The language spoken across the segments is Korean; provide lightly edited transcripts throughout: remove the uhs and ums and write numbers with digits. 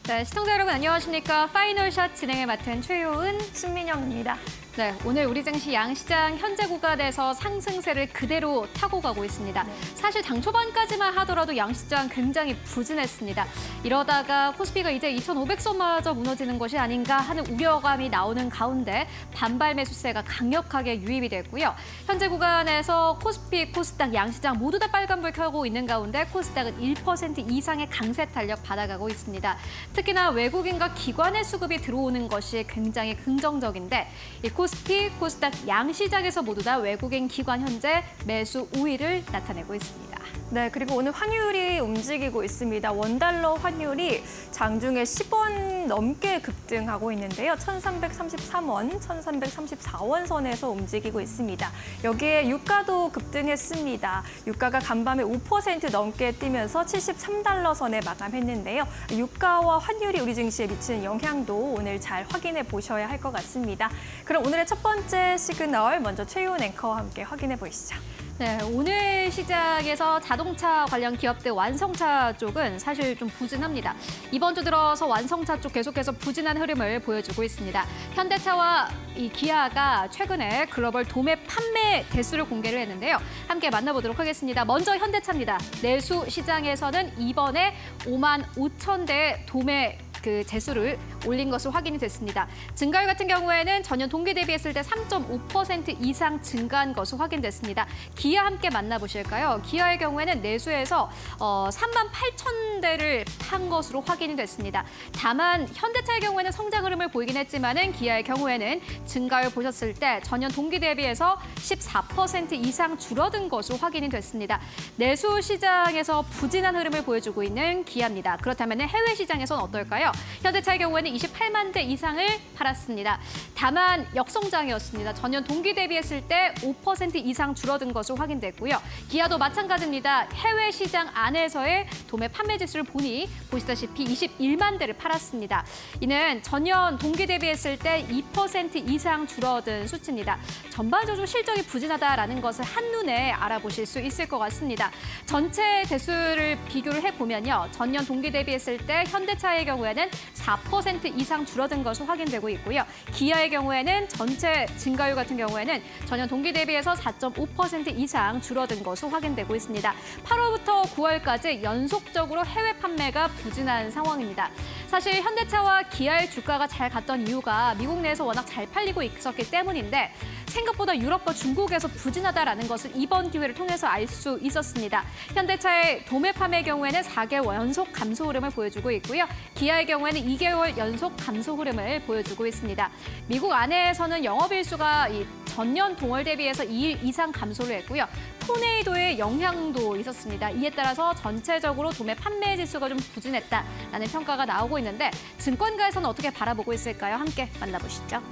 네, 시청자 여러분 안녕하십니까? 파이널샷 진행을 맡은 최효은, 신민영입니다. 네, 오늘 우리 증시 양시장 현재 구간에서 상승세를 그대로 타고 가고 있습니다. 사실 장 초반까지만 하더라도 양시장 굉장히 부진했습니다. 이러다가 코스피가 이제 2,500선마저 무너지는 것이 아닌가 하는 우려감이 나오는 가운데 반발 매수세가 강력하게 유입이 됐고요. 현재 구간에서 코스피, 코스닥, 양시장 모두 다 빨간불 켜고 있는 가운데 코스닥은 1% 이상의 강세 탄력 받아가고 있습니다. 특히나 외국인과 기관의 수급이 들어오는 것이 굉장히 긍정적인데 이 코스피, 코스닥 양시장에서 모두 다 외국인 기관 현재 매수 우위를 나타내고 있습니다. 네, 그리고 오늘 환율이 움직이고 있습니다. 원달러 환율이 장중에 10원 넘게 급등하고 있는데요. 1,333원, 1,334원 선에서 움직이고 있습니다. 여기에 유가도 급등했습니다. 유가가 간밤에 5% 넘게 뛰면서 73달러 선에 마감했는데요. 유가와 환율이 우리 증시에 미치는 영향도 오늘 잘 확인해 보셔야 할 것 같습니다. 그럼 오늘의 첫 번째 시그널 먼저 최효은 앵커와 함께 확인해 보시죠. 네, 오늘 시장에서 자동차 관련 기업들 완성차 쪽은 사실 좀 부진합니다. 이번 주 들어서 완성차 쪽 계속해서 부진한 흐름을 보여주고 있습니다. 현대차와 이 기아가 최근에 글로벌 도매 판매 대수를 공개를 했는데요. 함께 만나보도록 하겠습니다. 먼저 현대차입니다. 내수 시장에서는 이번에 55,000대 도매 대수를 올린 것으로 확인이 됐습니다. 증가율 같은 경우에는 전년 동기 대비했을 때 3.5% 이상 증가한 것으로 확인됐습니다. 기아 함께 만나보실까요? 기아의 경우에는 내수에서 38,000대를 판 것으로 확인이 됐습니다. 다만 현대차의 경우에는 성장 흐름을 보이긴 했지만은 기아의 경우에는 증가율 보셨을 때 전년 동기 대비해서 14% 이상 줄어든 것으로 확인이 됐습니다. 내수 시장에서 부진한 흐름을 보여주고 있는 기아입니다. 그렇다면 해외 시장에서는 어떨까요? 현대차의 경우에는 28만 대 이상을 팔았습니다. 다만 역성장이었습니다. 전년 동기 대비했을 때 5% 이상 줄어든 것으로 확인됐고요. 기아도 마찬가지입니다. 해외 시장 안에서의 도매 판매 지수를 보니 보시다시피 21만 대를 팔았습니다. 이는 전년 동기 대비했을 때 2% 이상 줄어든 수치입니다. 전반적으로 실적이 부진하다라는 것을 한눈에 알아보실 수 있을 것 같습니다. 전체 대수를 비교를 해보면요. 전년 동기 대비했을 때 현대차의 경우에는 4% 이상 줄어든 것으로 확인되고 있고요. 기아의 경우에는 전체 증가율 같은 경우에는 전년 동기 대비해서 4.5% 이상 줄어든 것으로 확인되고 있습니다. 8월부터 9월까지 연속적으로 해외 판매가 부진한 상황입니다. 사실 현대차와 기아의 주가가 잘 갔던 이유가 미국 내에서 워낙 잘 팔리고 있었기 때문인데 생각보다 유럽과 중국에서 부진하다라는 것을 이번 기회를 통해서 알 수 있었습니다. 현대차의 도매 판매의 경우에는 4개월 연속 감소 흐름을 보여주고 있고요. 기아의 경우에는 2개월 연속 감소 흐름을 보여주고 있습니다. 미국 안에서는 영업일수가 전년 동월 대비해서 2일 이상 감소를 했고요. 토네이도의 영향도 있었습니다. 이에 따라서 전체적으로 도매 판매 지수가 좀 부진했다라는 평가가 나오고 있는데 증권가에서는 어떻게 바라보고 있을까요? 함께 만나보시죠.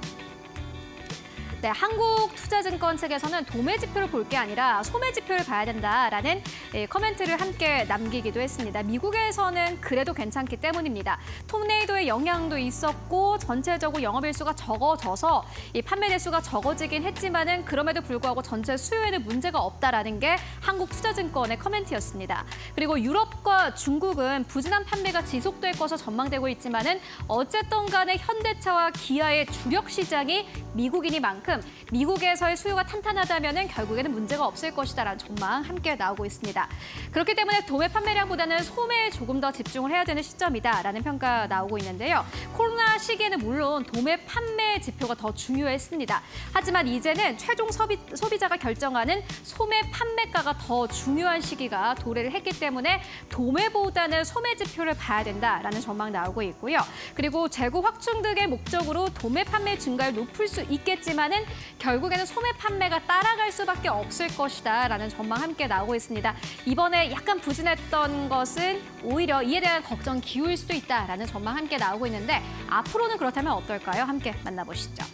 네, 한국투자증권 측에서는 도매 지표를 볼 게 아니라 소매 지표를 봐야 된다라는 코멘트를 함께 남기기도 했습니다. 미국에서는 그래도 괜찮기 때문입니다. 토네이도의 영향도 있었고 전체적으로 영업일수가 적어져서 이 판매 대수가 적어지긴 했지만은 그럼에도 불구하고 전체 수요에는 문제가 없다라는 게 한국투자증권의 코멘트였습니다. 그리고 유럽과 중국은 부진한 판매가 지속될 것으로 전망되고 있지만은 어쨌든 간에 현대차와 기아의 주력 시장이 미국이니만큼 미국에서의 수요가 탄탄하다면 결국에는 문제가 없을 것이다라는 전망 함께 나오고 있습니다. 그렇기 때문에 도매 판매량보다는 소매에 조금 더 집중을 해야 되는 시점이다라는 평가 나오고 있는데요. 코로나 시기에는 물론 도매 판매 지표가 더 중요했습니다. 하지만 이제는 최종 소비자가 결정하는 소매 판매가가 더 중요한 시기가 도래를 했기 때문에 도매보다는 소매 지표를 봐야 된다라는 전망 나오고 있고요. 그리고 재고 확충 등의 목적으로 도매 판매 증가율 높을 수 있겠지만은 결국에는 소매 판매가 따라갈 수밖에 없을 것이다라는 전망 함께 나오고 있습니다. 이번에 약간 부진했던 것은 오히려 이에 대한 걱정 기울 수도 있다라는 전망 함께 나오고 있는데 앞으로는 그렇다면 어떨까요? 함께 만나보시죠.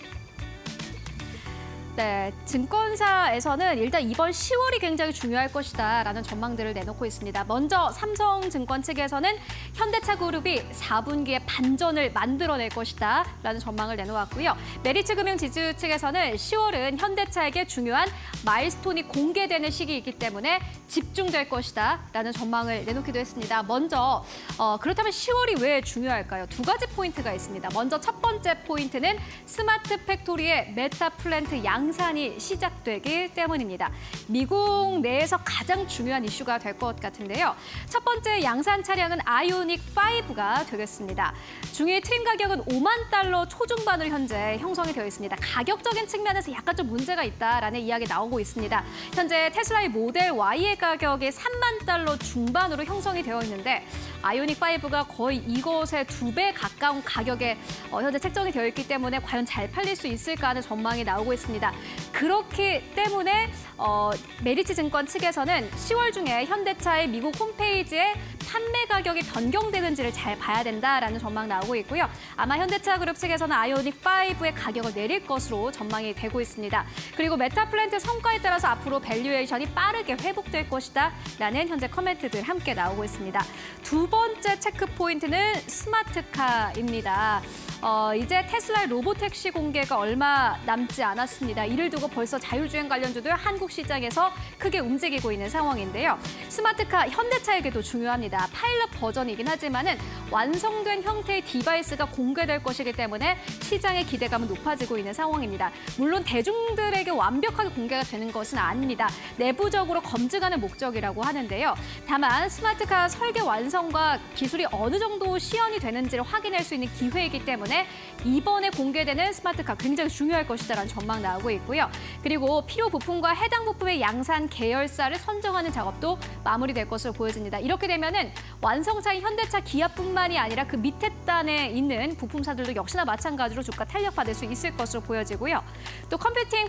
네, 증권사에서는 일단 이번 10월이 굉장히 중요할 것이다라는 전망들을 내놓고 있습니다. 먼저 삼성증권 측에서는 현대차 그룹이 4분기에 반전을 만들어낼 것이다라는 전망을 내놓았고요. 메리츠금융지주 측에서는 10월은 현대차에게 중요한 마일스톤이 공개되는 시기이기 때문에 집중될 것이다라는 전망을 내놓기도 했습니다. 먼저 그렇다면 10월이 왜 중요할까요? 두 가지 포인트가 있습니다. 먼저 첫 번째 포인트는 스마트 팩토리의 메타 플랜트 양산이 시작되기 때문입니다. 미국 내에서 가장 중요한 이슈가 될 것 같은데요. 첫 번째 양산 차량은 아이오닉 5가 되겠습니다. 중위 트림 가격은 5만 달러 초중반으로 현재 형성이 되어 있습니다. 가격적인 측면에서 약간 좀 문제가 있다라는 이야기 나오고 있습니다. 현재 테슬라의 모델 Y의 가격이 3만 달러 중반으로 형성이 되어 있는데 아이오닉 5가 거의 이것의 2배 가까운 가격에 현재 책정이 되어 있기 때문에 과연 잘 팔릴 수 있을까 하는 전망이 나오고 있습니다. 그렇기 때문에 메리츠증권 측에서는 10월 중에 현대차의 미국 홈페이지에 판매 가격이 변경되는지를 잘 봐야 된다라는 전망 나오고 있고요. 아마 현대차 그룹 측에서는 아이오닉 5의 가격을 내릴 것으로 전망이 되고 있습니다. 그리고 메타플랜트 성과에 따라서 앞으로 밸류에이션이 빠르게 회복될 것이다라는 현재 커멘트들 함께 나오고 있습니다. 두 번째 체크 포인트는 스마트카입니다. 이제 테슬라의 로보택시 공개가 얼마 남지 않았습니다. 이를 두고 벌써 자율주행 관련주들 한국 시장에서 크게 움직이고 있는 상황인데요. 스마트카 현대차에게도 중요합니다. 파일럿 버전이긴 하지만은 완성된 형태의 디바이스가 공개될 것이기 때문에 시장의 기대감은 높아지고 있는 상황입니다. 물론 대중들에게 완벽하게 공개가 되는 것은 아닙니다. 내부적으로 검증하는 목적이라고 하는데요. 다만 스마트카 설계 완성과 기술이 어느 정도 시연이 되는지를 확인할 수 있는 기회이기 때문에 이번에 공개되는 스마트카 굉장히 중요할 것이다라는 전망 나오고 있고요. 그리고 필요 부품과 해당 부품의 양산 계열사를 선정하는 작업도 마무리될 것으로 보여집니다. 이렇게 되면은 완성차인 현대차, 기아뿐만이 아니라 그 밑에 단에 있는 부품사들도 역시나 마찬가지로 주가 탄력받을 수 있을 것으로 보여지고요. 또 컴퓨팅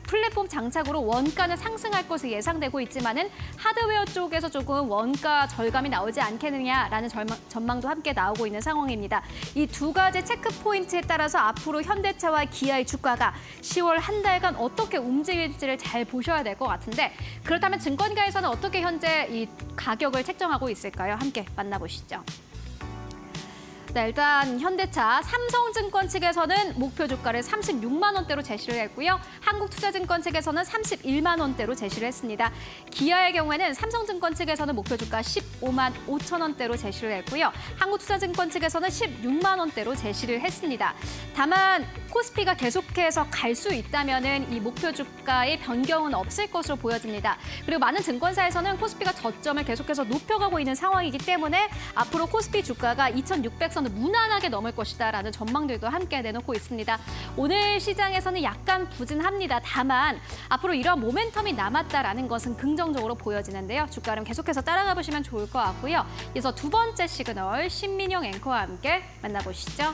플랫폼 장착으로 원가는 상승할 것으로 예상되고 있지만은 하드웨어 쪽에서 조금 원가 절감이 나오지 않겠느냐라는 전망도 함께 나오고 있는 상황입니다. 이 두 가지 체크 포인트에 따라서 앞으로 현대차와 기아의 주가가 10월 한 달간 어떻게 움직일지를 잘 보셔야 될 것 같은데 그렇다면 증권가에서는 어떻게 현재 이 가격을 책정하고 있을까요? 함께 만나보시죠. 네, 일단 현대차, 삼성증권 측에서는 목표 주가를 36만 원대로 제시를 했고요. 한국투자증권 측에서는 31만 원대로 제시를 했습니다. 기아의 경우에는 삼성증권 측에서는 목표 주가 15만 5천 원대로 제시를 했고요. 한국투자증권 측에서는 16만 원대로 제시를 했습니다. 다만 코스피가 계속해서 갈 수 있다면은 이 목표 주가의 변경은 없을 것으로 보여집니다. 그리고 많은 증권사에서는 코스피가 저점을 계속해서 높여가고 있는 상황이기 때문에 앞으로 코스피 주가가 2,600선을 무난하게 넘을 것이다라는 전망들도 함께 내놓고 있습니다. 오늘 시장에서는 약간 부진합니다. 다만 앞으로 이러한 모멘텀이 남았다라는 것은 긍정적으로 보여지는데요. 주가는 계속해서 따라가 보시면 좋을 것 같고요. 이어서 두 번째 시그널 신민영 앵커와 함께 만나보시죠.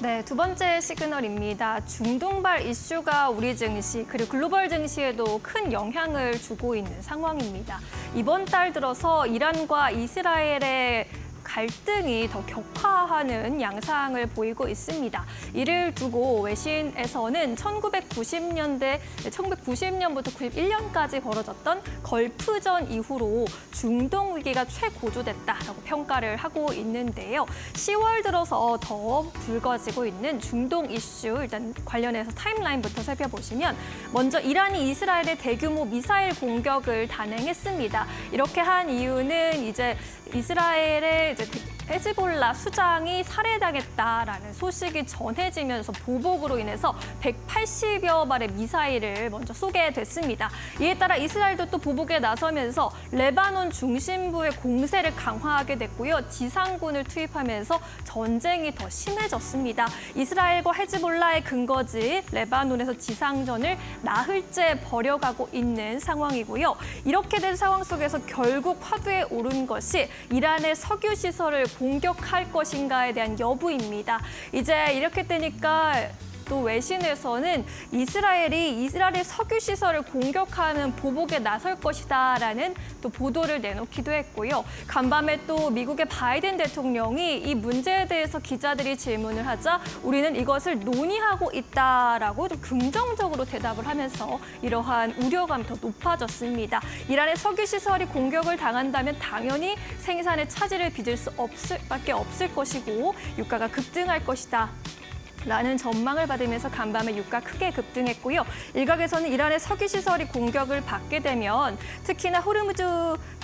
네, 두 번째 시그널입니다. 중동발 이슈가 우리 증시 그리고 글로벌 증시에도 큰 영향을 주고 있는 상황입니다. 이번 달 들어서 이란과 이스라엘의 갈등이 더 격화하는 양상을 보이고 있습니다. 이를 두고 외신에서는 1990년부터 91년까지 벌어졌던 걸프전 이후로 중동 위기가 최고조됐다라고 평가를 하고 있는데요. 10월 들어서 더 불거지고 있는 중동 이슈 일단 관련해서 타임라인부터 살펴보시면 먼저 이란이 이스라엘의 대규모 미사일 공격을 단행했습니다. 이렇게 한 이유는 이제 이스라엘의 헤즈볼라 수장이 살해당했다라는 소식이 전해지면서 보복으로 인해서 180여 발의 미사일을 먼저 쏘게 됐습니다. 이에 따라 이스라엘도 또 보복에 나서면서 레바논 중심부의 공세를 강화하게 됐고요. 지상군을 투입하면서 전쟁이 더 심해졌습니다. 이스라엘과 헤즈볼라의 근거지 레바논에서 지상전을 나흘째 벌여가고 있는 상황이고요. 이렇게 된 상황 속에서 결국 화두에 오른 것이 이란의 석유 시설을 공격할 것인가에 대한 여부입니다. 이제 이렇게 되니까 또 외신에서는 이스라엘의 석유 시설을 공격하는 보복에 나설 것이다라는 또 보도를 내놓기도 했고요. 간밤에 또 미국의 바이든 대통령이 이 문제에 대해서 기자들이 질문을 하자 우리는 이것을 논의하고 있다라고 좀 긍정적으로 대답을 하면서 이러한 우려감이 더 높아졌습니다. 이란의 석유 시설이 공격을 당한다면 당연히 생산에 차질을 빚을 수밖에 없을 것이고 유가가 급등할 것이다. 라는 전망을 받으면서 간밤에 유가 크게 급등했고요. 일각에서는 이란의 석유 시설이 공격을 받게 되면 특히나 호르무즈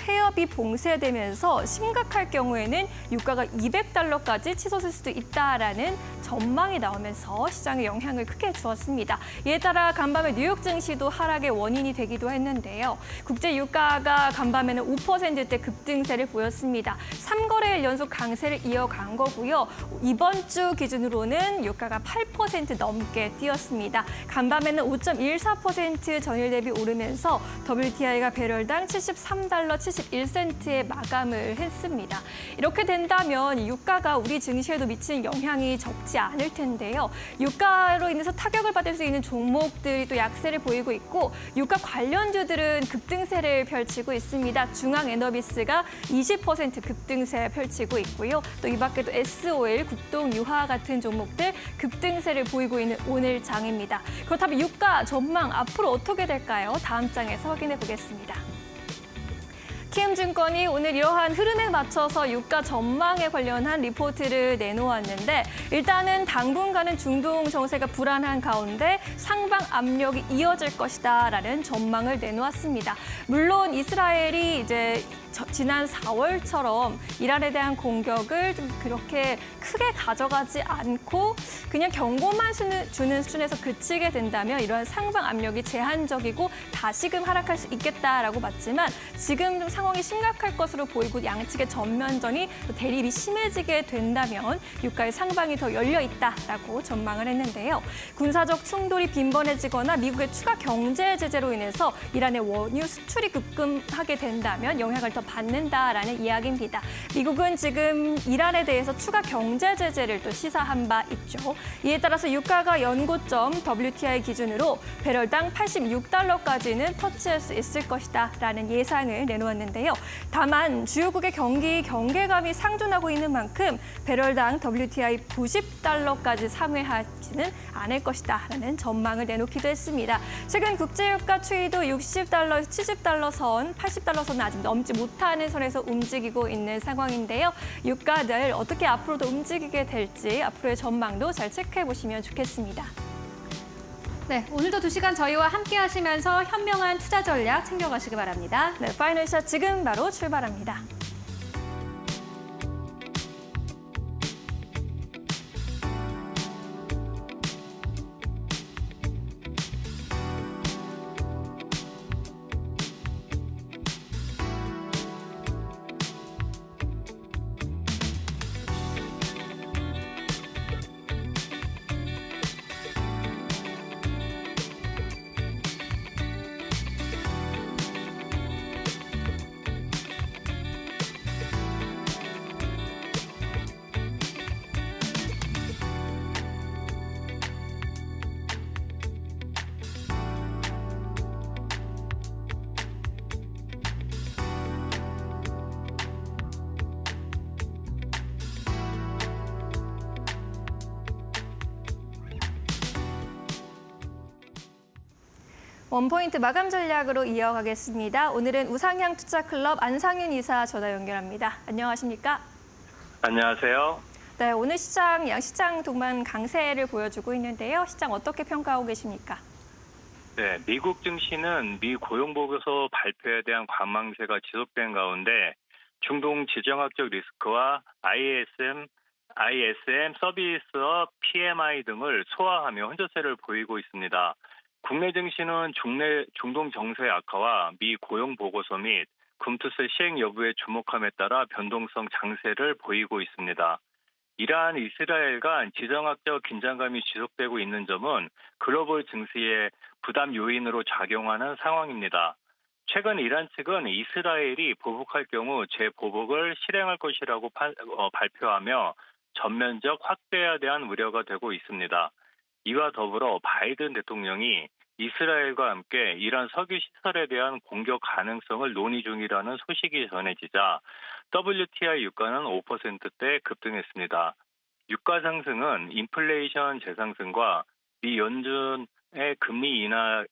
해협이 봉쇄되면서 심각할 경우에는 유가가 $200까지 치솟을 수도 있다라는 전망이 나오면서 시장에 영향을 크게 주었습니다. 이에 따라 간밤에 뉴욕 증시도 하락의 원인이 되기도 했는데요. 국제 유가가 간밤에는 5%대 급등세를 보였습니다. 3거래일 연속 강세를 이어간 거고요. 이번 주 기준으로는 유가가 8% 넘게 뛰었습니다. 간밤에는 5.14% 전일 대비 오르면서 WTI가 배럴당 $73 71센트에 마감을 했습니다. 이렇게 된다면 유가가 우리 증시에도 미치는 영향이 적지 않을 텐데요. 유가로 인해서 타격을 받을 수 있는 종목들이 또 약세를 보이고 있고 유가 관련주들은 급등세를 펼치고 있습니다. 중앙에너비스가 20% 급등세 펼치고 있고요. 또 이 밖에도 S-오일, 국동, 유화 같은 종목들 급등세를 보이고 있는 오늘 장입니다. 그렇다면 유가 전망 앞으로 어떻게 될까요? 다음 장에서 확인해 보겠습니다. 키움증권이 오늘 이러한 흐름에 맞춰서 유가 전망에 관련한 리포트를 내놓았는데 일단은 당분간은 중동 정세가 불안한 가운데 상방 압력이 이어질 것이다라는 전망을 내놓았습니다. 물론 이스라엘이 이제 지난 4월처럼 이란에 대한 공격을 좀 그렇게 크게 가져가지 않고 그냥 경고만 주는 수준에서 그치게 된다면 이러한 상방 압력이 제한적이고 다시금 하락할 수 있겠다라고 봤지만 지금 좀 상황이 심각할 것으로 보이고 양측의 전면전이 대립이 심해지게 된다면 유가의 상방이 더 열려 있다라고 전망을 했는데요. 군사적 충돌이 빈번해지거나 미국의 추가 경제 제재로 인해서 이란의 원유 수출이 급감하게 된다면 영향을 더 받는다라는 이야기입니다. 미국은 지금 이란에 대해서 추가 경제 제재를 또 시사한 바 있죠. 이에 따라서 유가가 연고점 WTI 기준으로 배럴당 $86까지는 터치할 수 있을 것이다라는 예상을 내놓았는데요. 다만 주요국의 경계감이 상존하고 있는 만큼 배럴당 WTI $90까지 상회하지는 않을 것이다라는 전망을 내놓기도 했습니다. 최근 국제유가 추이도 $60, $70 선, $80 선은 아직 넘지 못하는 선에서 움직이고 있는 상황인데요. 유가들 어떻게 앞으로도 움직이게 될지 앞으로의 전망도 잘 체크해 보시면 좋겠습니다. 네, 오늘도 2시간 저희와 함께 하시면서 현명한 투자 전략 챙겨가시기 바랍니다. 네, 파이널샷 지금 바로 출발합니다. 원포인트 마감 전략으로 이어가겠습니다. 오늘은 우상향 투자클럽 안상윤 이사 전화 연결합니다. 안녕하십니까? 안녕하세요. 네, 오늘 시장 동반 강세를 보여주고 있는데요. 시장 어떻게 평가하고 계십니까? 네, 미국 증시는 미 고용보고서 발표에 대한 관망세가 지속된 가운데 중동 지정학적 리스크와 ISM 서비스업 PMI 등을 소화하며 혼조세를 보이고 있습니다. 국내 증시는 중동 정세 악화와 미 고용 보고서 및 금투세 시행 여부에 주목함에 따라 변동성 장세를 보이고 있습니다. 이러한 이스라엘 간 지정학적 긴장감이 지속되고 있는 점은 글로벌 증시의 부담 요인으로 작용하는 상황입니다. 최근 이란 측은 이스라엘이 보복할 경우 재보복을 실행할 것이라고 발표하며 전면적 확대에 대한 우려가 되고 있습니다. 이와 더불어 바이든 대통령이 이스라엘과 함께 이란 석유 시설에 대한 공격 가능성을 논의 중이라는 소식이 전해지자 WTI 유가는 5%대 급등했습니다. 유가 상승은 인플레이션 재상승과 미 연준의 금리 인하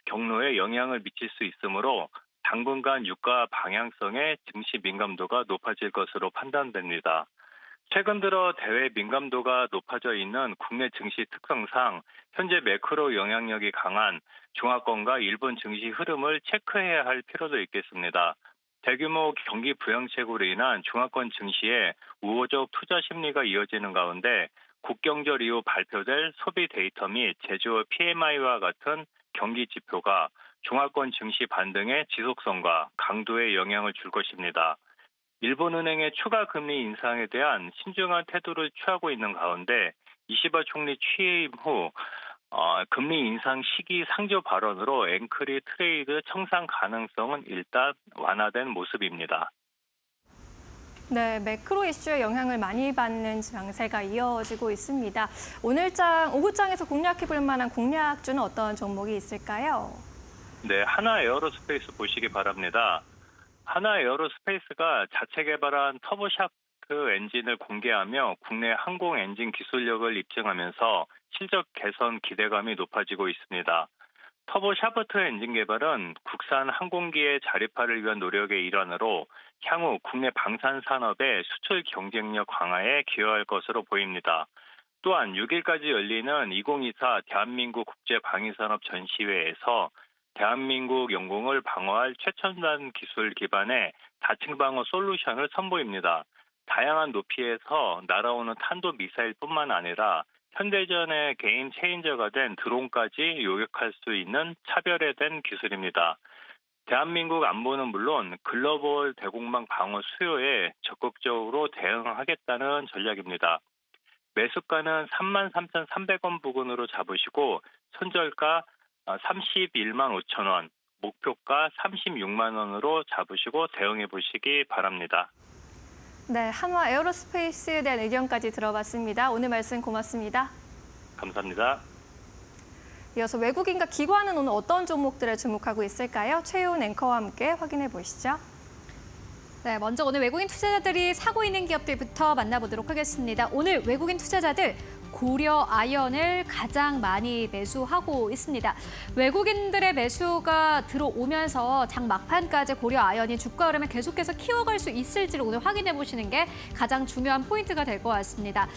경로에 영향을 미칠 수 있으므로 당분간 유가 방향성의 증시 민감도가 높아질 것으로 판단됩니다. 최근 들어 대외 민감도가 높아져 있는 국내 증시 특성상 현재 매크로 영향력이 강한 중화권과 일본 증시 흐름을 체크해야 할 필요도 있겠습니다. 대규모 경기 부양책으로 인한 중화권 증시에 우호적 투자 심리가 이어지는 가운데 국경절 이후 발표될 소비 데이터 및 제조업 PMI와 같은 경기 지표가 중화권 증시 반등의 지속성과 강도에 영향을 줄 것입니다. 일본은행의 추가 금리 인상에 대한 신중한 태도를 취하고 있는 가운데 이시바 총리 취임 후 금리 인상 시기 상조 발언으로 앵크리 트레이드 청산 가능성은 일단 완화된 모습입니다. 네, 매크로 이슈에 영향을 많이 받는 장세가 이어지고 있습니다. 오늘장, 오후장에서 공략해볼 만한 공략주는 어떤 종목이 있을까요? 네, 하나 에어로스페이스 보시기 바랍니다. 하나 에어로스페이스가 자체 개발한 터보샤프트 엔진을 공개하며 국내 항공 엔진 기술력을 입증하면서 실적 개선 기대감이 높아지고 있습니다. 터보샤프트 엔진 개발은 국산 항공기의 자립화를 위한 노력의 일환으로 향후 국내 방산 산업의 수출 경쟁력 강화에 기여할 것으로 보입니다. 또한 6일까지 열리는 2024 대한민국 국제방위산업 전시회에서 대한민국 영공을 방어할 최첨단 기술 기반의 다층 방어 솔루션을 선보입니다. 다양한 높이에서 날아오는 탄도 미사일뿐만 아니라 현대전의 게임 체인저가 된 드론까지 요격할 수 있는 차별화된 기술입니다. 대한민국 안보는 물론 글로벌 대공망 방어 수요에 적극적으로 대응하겠다는 전략입니다. 매수가는 33,300원 부근으로 잡으시고 손절가 31만 5천 원, 목표가 36만 원으로 잡으시고 대응해 보시기 바랍니다. 네, 한화 에어로스페이스에 대한 의견까지 들어봤습니다. 오늘 말씀 고맙습니다. 감사합니다. 이어서 외국인과 기관은 오늘 어떤 종목들에 주목하고 있을까요? 최효은 앵커와 함께 확인해 보시죠. 네, 먼저 오늘 외국인 투자자들이 사고 있는 기업들부터 만나보도록 하겠습니다. 오늘 외국인 투자자들 고려 아연을 가장 많이 매수하고 있습니다. 외국인들의 매수가 들어오면서 장 막판까지 고려 아연이 주가 흐름을 계속해서 키워갈 수 있을지를 오늘 확인해 보시는 게 가장 중요한 포인트가 될 것 같습니다.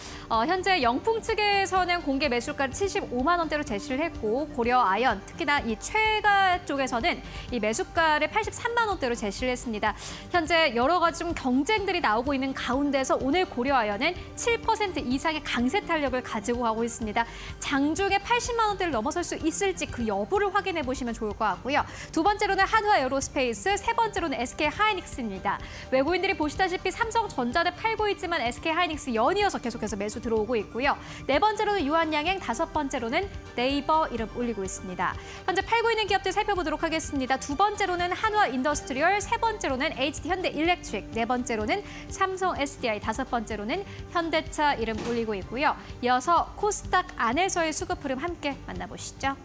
현재 영풍 측에서는 공개 매수가를 75만 원대로 제시를 했고 고려 아연, 특히나 이 최가 쪽에서는 이 매수가를 83만 원대로 제시를 했습니다. 현재 여러 가지 좀 경쟁들이 나오고 있는 가운데서 오늘 고려 아연은 7% 이상의 강세 탄력을 가지고 가고 있습니다. 장중에 80만 원대를 넘어설 수 있을지 그 여부를 확인해 보시면 좋을 것 같고요. 두 번째로는 한화 에어로스페이스, 세 번째로는 SK 하이닉스입니다. 외국인들이 보시다시피 삼성전자를 팔고 있지만 SK 하이닉스 연이어서 계속해서 매수 들어오고 있고요. 네 번째로는 유한양행, 다섯 번째로는 네이버 이름 올리고 있습니다. 현재 팔고 있는 기업들 살펴보도록 하겠습니다. 두 번째로는 한화 인더스트리얼, 세 번째로는 HD 현대 일렉트릭, 네 번째로는 삼성 SDI, 다섯 번째로는 현대차 이름 올리고 있고요. 이어서 코스닥 안에서의 수급 흐름 함께 만나보시죠.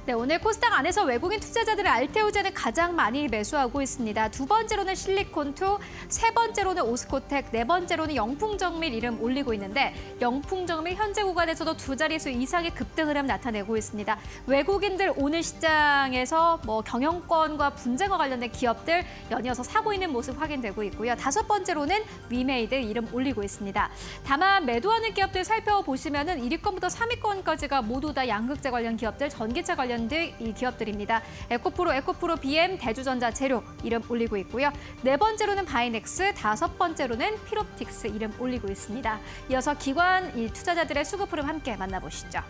네, 오늘 코스닥 안에서 외국인 투자자들의 알테오젠을 가장 많이 매수하고 있습니다. 두 번째로는 실리콘2, 세 번째로는 오스코텍, 네 번째로는 영풍정밀 이름 올리고 있는데 영풍정밀 현재 구간에서도 두 자릿수 이상의 급등 흐름 나타내고 있습니다. 외국인들 오늘 시장에서 경영권과 분쟁과 관련된 기업들 연이어서 사고 있는 모습 확인되고 있고요. 다섯 번째로는 위메이드 이름 올리고 있습니다. 다만 매도하는 기업들 살펴보시면은 1위권부터 3위권까지가 모두 다 양극재 관련 기업들, 전기차 관련 이 기업들입니다. 에코프로 BM, 대주전자 재료 이름 올리고 있고요. 네 번째로는 바이넥스, 다섯 번째로는 피롭틱스 이름 올리고 있습니다. 이어서 기관 투자자들의 수급 흐름 함께 만나보시죠.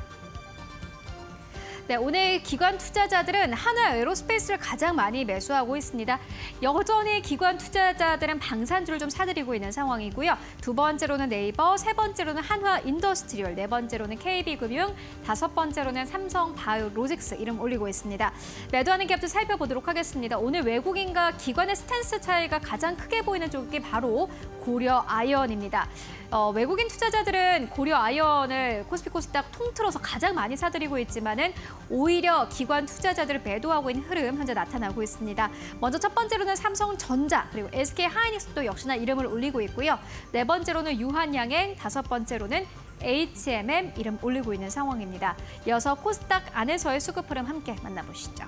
네, 오늘 기관 투자자들은 한화 에어로스페이스를 가장 많이 매수하고 있습니다. 여전히 기관 투자자들은 방산주를 좀 사들이고 있는 상황이고요. 두 번째로는 네이버, 세 번째로는 한화 인더스트리얼, 네 번째로는 KB금융, 다섯 번째로는 삼성 바이오로직스 이름 올리고 있습니다. 매도하는 기업들 살펴보도록 하겠습니다. 오늘 외국인과 기관의 스탠스 차이가 가장 크게 보이는 쪽이 바로 고려 아이언입니다. 외국인 투자자들은 고려 아이언을 코스피 코스닥 통틀어서 가장 많이 사들이고 있지만은 오히려 기관 투자자들을 매도하고 있는 흐름 현재 나타나고 있습니다. 먼저 첫 번째로는 삼성전자 그리고 SK 하이닉스도 역시나 이름을 올리고 있고요. 네 번째로는 유한양행, 다섯 번째로는 HMM 이름 올리고 있는 상황입니다. 이어서 코스닥 안에서의 수급 흐름 함께 만나보시죠.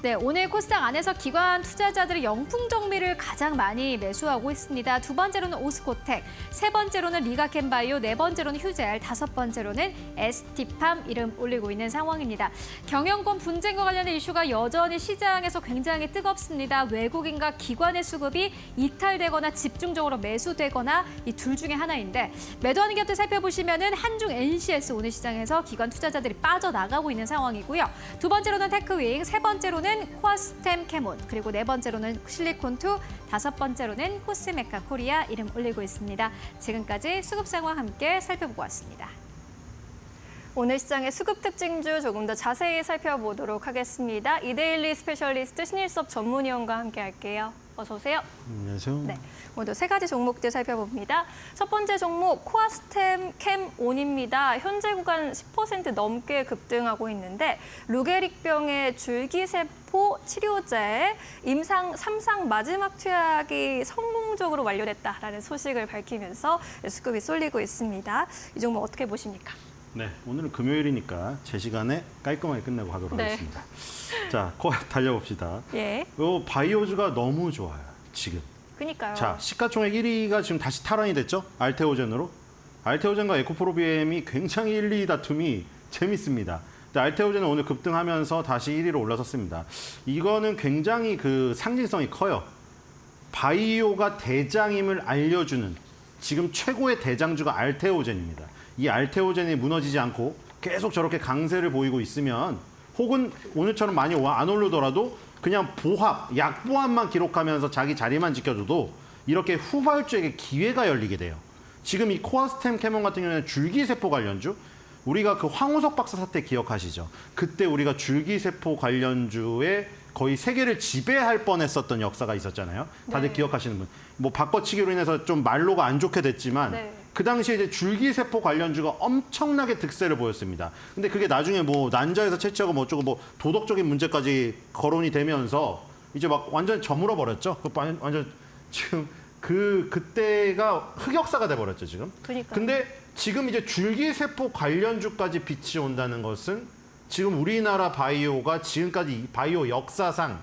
네, 오늘 코스닥 안에서 기관 투자자들이 영풍 정밀을 가장 많이 매수하고 있습니다. 두 번째로는 오스코텍, 세 번째로는 리가켄바이오, 네 번째로는 휴젤, 다섯 번째로는 ST팜 이름 올리고 있는 상황입니다. 경영권 분쟁과 관련된 이슈가 여전히 시장에서 굉장히 뜨겁습니다. 외국인과 기관의 수급이 이탈되거나 집중적으로 매수되거나 이 둘 중에 하나인데 매도하는 기업들 살펴보시면은 한중 NCS 오늘 시장에서 기관 투자자들이 빠져나가고 있는 상황이고요. 두 번째로는 테크윙, 세 번째로는 코아스템 캐몬, 그리고 네 번째로는 실리콘2, 다섯 번째로는 코스메카 코리아 이름 올리고 있습니다. 지금까지 수급 상황 함께 살펴보고 왔습니다. 오늘 시장의 수급 특징주 조금 더 자세히 살펴보도록 하겠습니다. 이데일리 스페셜리스트 신일섭 전문위원과 함께 할게요. 어서 오세요. 안녕하세요. 네, 오늘 세 가지 종목들 살펴봅니다. 첫 번째 종목 코아스템 캠온입니다. 현재 구간 10% 넘게 급등하고 있는데 루게릭병의 줄기세포 치료제 임상 3상 마지막 투약이 성공적으로 완료됐다라는 소식을 밝히면서 수급이 쏠리고 있습니다. 이 종목 어떻게 보십니까? 네, 오늘은 금요일이니까 제 시간에 깔끔하게 끝내고 가도록 네. 하겠습니다. 자, 달려봅시다. 예, 요 바이오주가 너무 좋아요, 지금. 그니까요. 자, 시가총액 1위가 지금 다시 탈환이 됐죠? 알테오젠으로. 알테오젠과 에코프로비엠이 굉장히 1, 2 다툼이 재밌습니다. 알테오젠은 오늘 급등하면서 다시 1위로 올라섰습니다. 이거는 굉장히 그 상징성이 커요. 바이오가 대장임을 알려주는 지금 최고의 대장주가 알테오젠입니다. 이 알테오젠이 무너지지 않고 계속 저렇게 강세를 보이고 있으면 혹은 오늘처럼 많이 안 오르더라도 그냥 약보합만 기록하면서 자기 자리만 지켜줘도 이렇게 후발주에게 기회가 열리게 돼요. 지금 이 코아스템 캐몬 같은 경우는 줄기세포 관련주, 우리가 그 황우석 박사 사태 기억하시죠? 그때 우리가 줄기세포 관련주에 거의 세계를 지배할 뻔했었던 역사가 있었잖아요. 다들 네. 기억하시는 분. 뭐 바꿔치기로 인해서 좀 말로가 안 좋게 됐지만 네. 그 당시에 이제 줄기세포 관련주가 엄청나게 득세를 보였습니다. 근데 그게 나중에 뭐 난자에서 채취하고 뭐 어쩌고 뭐 도덕적인 문제까지 거론이 되면서 이제 막 완전 저물어 버렸죠. 완전 지금 그때가 흑역사가 돼 버렸죠, 지금. 그러니까요. 근데 지금 이제 줄기세포 관련주까지 빛이 온다는 것은 지금 우리나라 바이오가 지금까지 바이오 역사상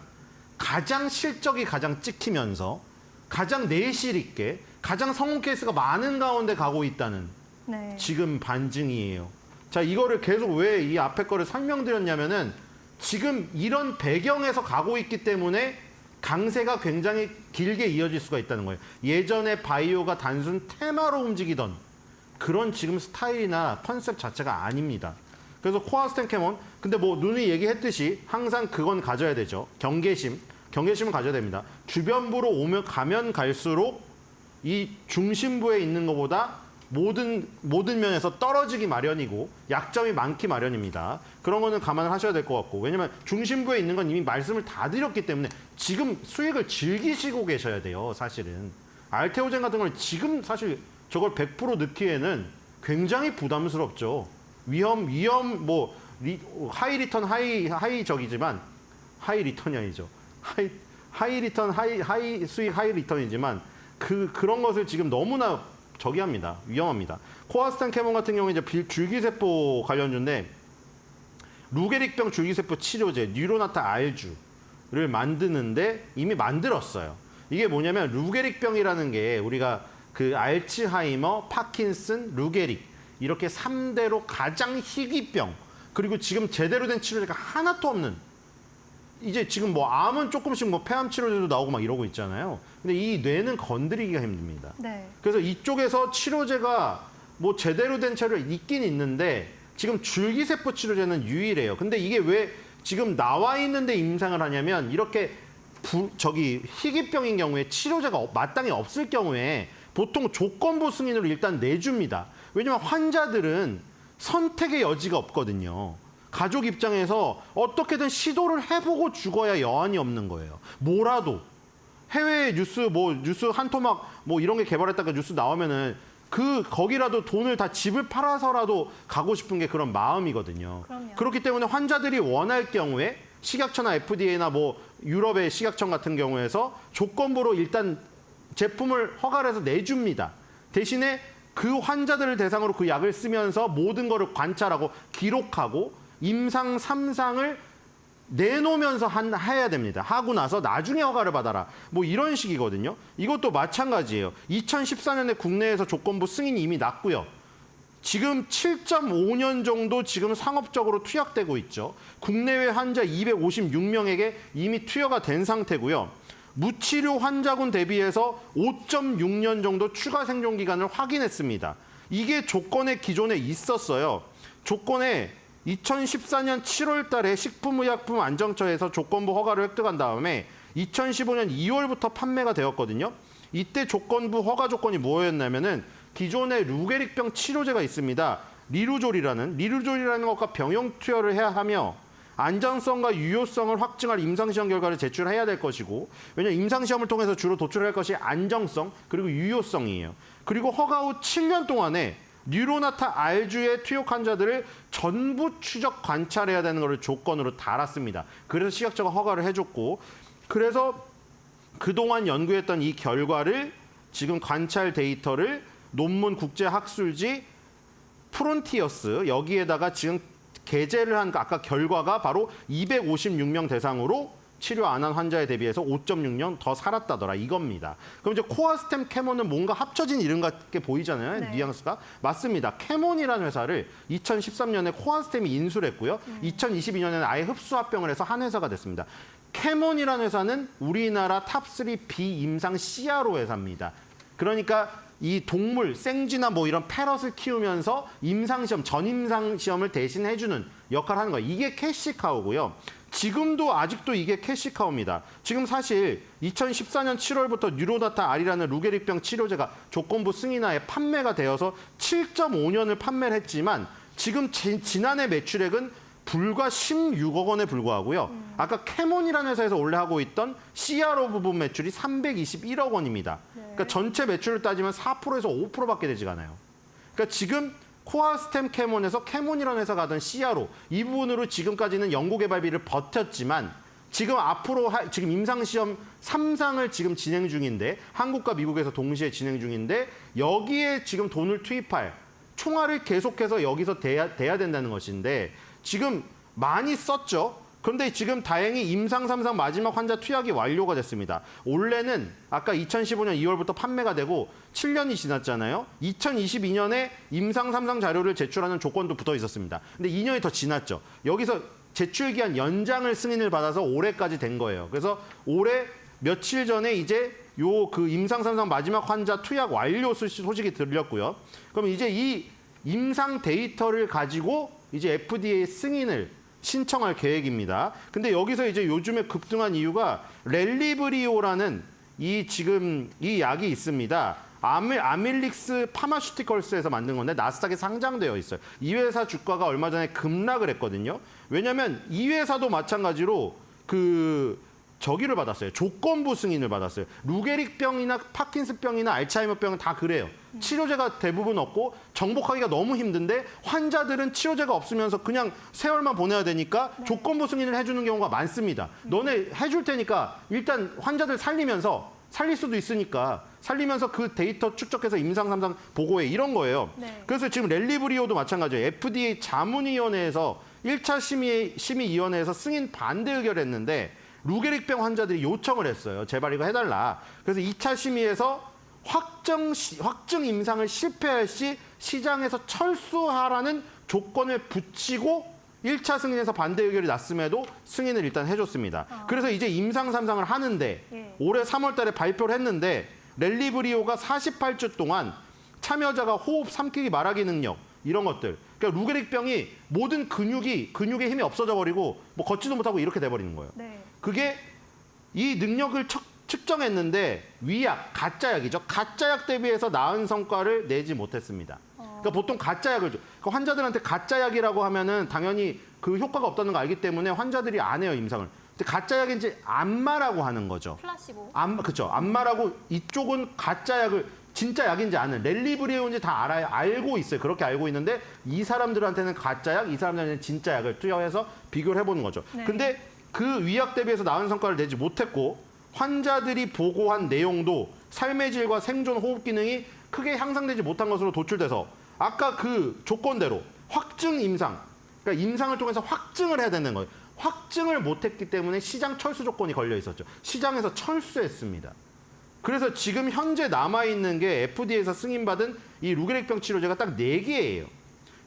가장 실적이 가장 찍히면서 가장 내실 있게 가장 성공 케이스가 많은 가운데 가고 있다는 네. 지금 반증이에요. 자, 이거를 계속 왜 이 앞에 거를 설명드렸냐면은 지금 이런 배경에서 가고 있기 때문에 강세가 굉장히 길게 이어질 수가 있다는 거예요. 예전에 바이오가 단순 테마로 움직이던 그런 지금 스타일이나 컨셉 자체가 아닙니다. 그래서 코아스템 캐몬, 근데 뭐 누누이 얘기했듯이 항상 그건 가져야 되죠. 경계심을 가져야 됩니다. 주변부로 가면 갈수록 이 중심부에 있는 것보다 모든 면에서 떨어지기 마련이고 약점이 많기 마련입니다. 그런 거는 감안을 하셔야 될 것 같고, 왜냐면 중심부에 있는 건 이미 말씀을 다 드렸기 때문에 지금 수익을 즐기시고 계셔야 돼요, 사실은. 알테오젠 같은 걸 지금 사실 저걸 100% 넣기에는 굉장히 부담스럽죠. 하이 리턴 하이 적이지만 하이 리턴이 아니죠. 하이 리턴 하이 수익 하이 리턴이지만 그런 것을 지금 너무나 저기합니다. 위험합니다. 코아스템 캐몬 같은 경우에 이제 줄기세포 관련주인데 루게릭병 줄기세포 치료제 뉴로나타 R주를 만드는데 이미 만들었어요. 이게 뭐냐면 루게릭병이라는 게 우리가 그 알츠하이머, 파킨슨, 루게릭 이렇게 3대로 가장 희귀병, 그리고 지금 제대로 된 치료제가 하나도 없는, 이제 지금 뭐 암은 조금씩 뭐 폐암 치료제도 나오고 막 이러고 있잖아요. 근데 이 뇌는 건드리기가 힘듭니다. 네. 그래서 이쪽에서 치료제가 뭐 제대로 된 치료가 있긴 있는데 지금 줄기세포 치료제는 유일해요. 근데 이게 왜 지금 나와 있는데 임상을 하냐면 이렇게 희귀병인 경우에 치료제가 마땅히 없을 경우에 보통 조건부 승인으로 일단 내줍니다. 왜냐면 환자들은 선택의 여지가 없거든요. 가족 입장에서 어떻게든 시도를 해보고 죽어야 여한이 없는 거예요. 뭐라도 해외 뉴스 뉴스 한 토막 이런 게 개발했다가 뉴스 나오면은 거기라도 돈을 다 집을 팔아서라도 가고 싶은 게 그런 마음이거든요. 그럼요. 그렇기 때문에 환자들이 원할 경우에 식약처나 FDA나 유럽의 식약청 같은 경우에서 조건부로 일단 제품을 허가를 해서 내줍니다. 대신에 그 환자들을 대상으로 그 약을 쓰면서 모든 거를 관찰하고 기록하고 임상 3상을 내놓으면서 해야 됩니다. 하고 나서 나중에 허가를 받아라. 이런 식이거든요. 이것도 마찬가지예요. 2014년에 국내에서 조건부 승인이 이미 났고요. 지금 7.5년 정도 지금 상업적으로 투약되고 있죠. 국내외 환자 256명에게 이미 투여가 된 상태고요. 무치료 환자군 대비해서 5.6년 정도 추가 생존 기간을 확인했습니다. 이게 조건에 기존에 있었어요. 조건에 2014년 7월 달에 식품의약품안정처에서 조건부 허가를 획득한 다음에 2015년 2월부터 판매가 되었거든요. 이때 조건부 허가 조건이 뭐였냐면은 기존에 루게릭병 치료제가 있습니다. 리루졸이라는 것과 병용 투여를 해야 하며 안전성과 유효성을 확증할 임상시험 결과를 제출해야 될 것이고, 왜냐하면 임상시험을 통해서 주로 도출할 것이 안정성 그리고 유효성이에요. 그리고 허가 후 7년 동안에 뉴로나타 R주의 투여 환자들을 전부 추적 관찰해야 되는 것을 조건으로 달았습니다. 그래서 식약처가 허가를 해줬고, 그래서 그동안 연구했던 이 결과를 지금 관찰 데이터를 논문 국제학술지 프론티어스 여기에다가 지금 게재를 한 아까 결과가 바로 256명 대상으로 치료 안 한 환자에 대비해서 5.6년 더 살았다더라 이겁니다. 그럼 이제 코아스템 캐몬은 뭔가 합쳐진 이름 같게 보이잖아요. 네. 뉘앙스가. 맞습니다. 캐몬이라는 회사를 2013년에 코아스템이 인수를 했고요. 2022년에는 아예 흡수합병을 해서 한 회사가 됐습니다. 캐몬이라는 회사는 우리나라 탑3 비임상 CRO 회사입니다. 그러니까 이 동물, 생쥐나 이런 패럿을 키우면서 전임상 시험을 대신 해주는 역할을 하는 거예요. 이게 캐시카우고요. 지금도 아직도 이게 캐시카우입니다. 지금 사실 2014년 7월부터 뉴로나타 R이라는 루게릭병 치료제가 조건부 승인하에 판매가 되어서 7.5년을 판매를 했지만 지금 지난해 매출액은 불과 16억 원에 불과하고요. 아까 캐몬이라는 회사에서 원래 하고 있던 CRO 부분 매출이 321억 원입니다. 그러니까 전체 매출을 따지면 4%에서 5%밖에 되지가 않아요. 그러니까 지금 코아스템 캐몬에서 캐몬이라는 회사가 하던 CRO 이 부분으로 지금까지는 연구개발비를 버텼지만 지금 앞으로 지금 임상시험 3상을 지금 진행 중인데 한국과 미국에서 동시에 진행 중인데 여기에 지금 돈을 투입할 총알을 계속해서 여기서 대야 된다는 것인데 지금 많이 썼죠. 그런데 지금 다행히 임상 3상 마지막 환자 투약이 완료가 됐습니다. 원래는 아까 2015년 2월부터 판매가 되고 7년이 지났잖아요. 2022년에 임상 3상 자료를 제출하는 조건도 붙어 있었습니다. 근데 2년이 더 지났죠. 여기서 제출기한 연장을 승인을 받아서 올해까지 된 거예요. 그래서 올해 며칠 전에 이제 그 임상 3상 마지막 환자 투약 완료 소식이 들렸고요. 그럼 이제 이 임상 데이터를 가지고 이제 FDA 승인을 신청할 계획입니다. 근데 여기서 이제 요즘에 급등한 이유가 렐리브리오라는 지금 이 약이 있습니다. 아밀릭스 파마슈티컬스에서 만든 건데 나스닥에 상장되어 있어요. 이 회사 주가가 얼마 전에 급락을 했거든요. 왜냐하면 이 회사도 마찬가지로 저기를 받았어요. 조건부 승인을 받았어요. 루게릭병이나 파킨슨병이나 알츠하이머병은 다 그래요. 치료제가 대부분 없고 정복하기가 너무 힘든데 환자들은 치료제가 없으면서 그냥 세월만 보내야 되니까 조건부 승인을 해주는 경우가 많습니다. 너네 해줄 테니까 일단 환자들 살릴 수도 있으니까 살리면서 그 데이터 축적해서 임상 3상 보고해 이런 거예요. 네. 그래서 지금 렐리브리오도 마찬가지예요. FDA 자문위원회에서 1차 심의위원회에서 승인 반대 의결을 했는데 루게릭병 환자들이 요청을 했어요. 제발 이거 해달라. 그래서 2차 심의에서 확증 임상을 실패할 시 시장에서 철수하라는 조건을 붙이고 1차 승인에서 반대 의결이 났음에도 승인을 일단 해줬습니다. 그래서 이제 임상 3상을 하는데 예. 올해 3월 달에 발표를 했는데 렐리브리오가 48주 동안 참여자가 호흡, 삼키기, 말하기 능력 이런 것들. 그러니까 루게릭병이 모든 근육의 힘이 없어져 버리고 걷지도 못하고 이렇게 돼버리는 거예요. 네. 그게 이 능력을 측정했는데 위약, 가짜약이죠. 가짜약 대비해서 나은 성과를 내지 못했습니다. 그러니까 보통 가짜약을 그러니까 환자들한테 가짜약이라고 하면은 당연히 그 효과가 없다는 거 알기 때문에 환자들이 안 해요, 임상을. 근데 가짜 약인지 안마라고 하는 거죠. 플라시보. 그렇죠. 안마라고 이쪽은 가짜 약을 진짜 약인지 아는 렐리브리오인지 다 알고 있어요. 그렇게 알고 있는데 이 사람들한테는 가짜 약, 이 사람들한테는 진짜 약을 투여해서 비교를 해보는 거죠. 네. 근데 그 위약 대비해서 나은 성과를 내지 못했고 환자들이 보고한 내용도 삶의 질과 생존 호흡 기능이 크게 향상되지 못한 것으로 도출돼서 아까 그 조건대로 확증 임상, 그러니까 임상을 통해서 확증을 해야 되는 거예요. 확증을 못했기 때문에 시장 철수 조건이 걸려 있었죠. 시장에서 철수했습니다. 그래서 지금 현재 남아있는 게 FDA에서 승인받은 이 루게릭병 치료제가 딱 4개예요.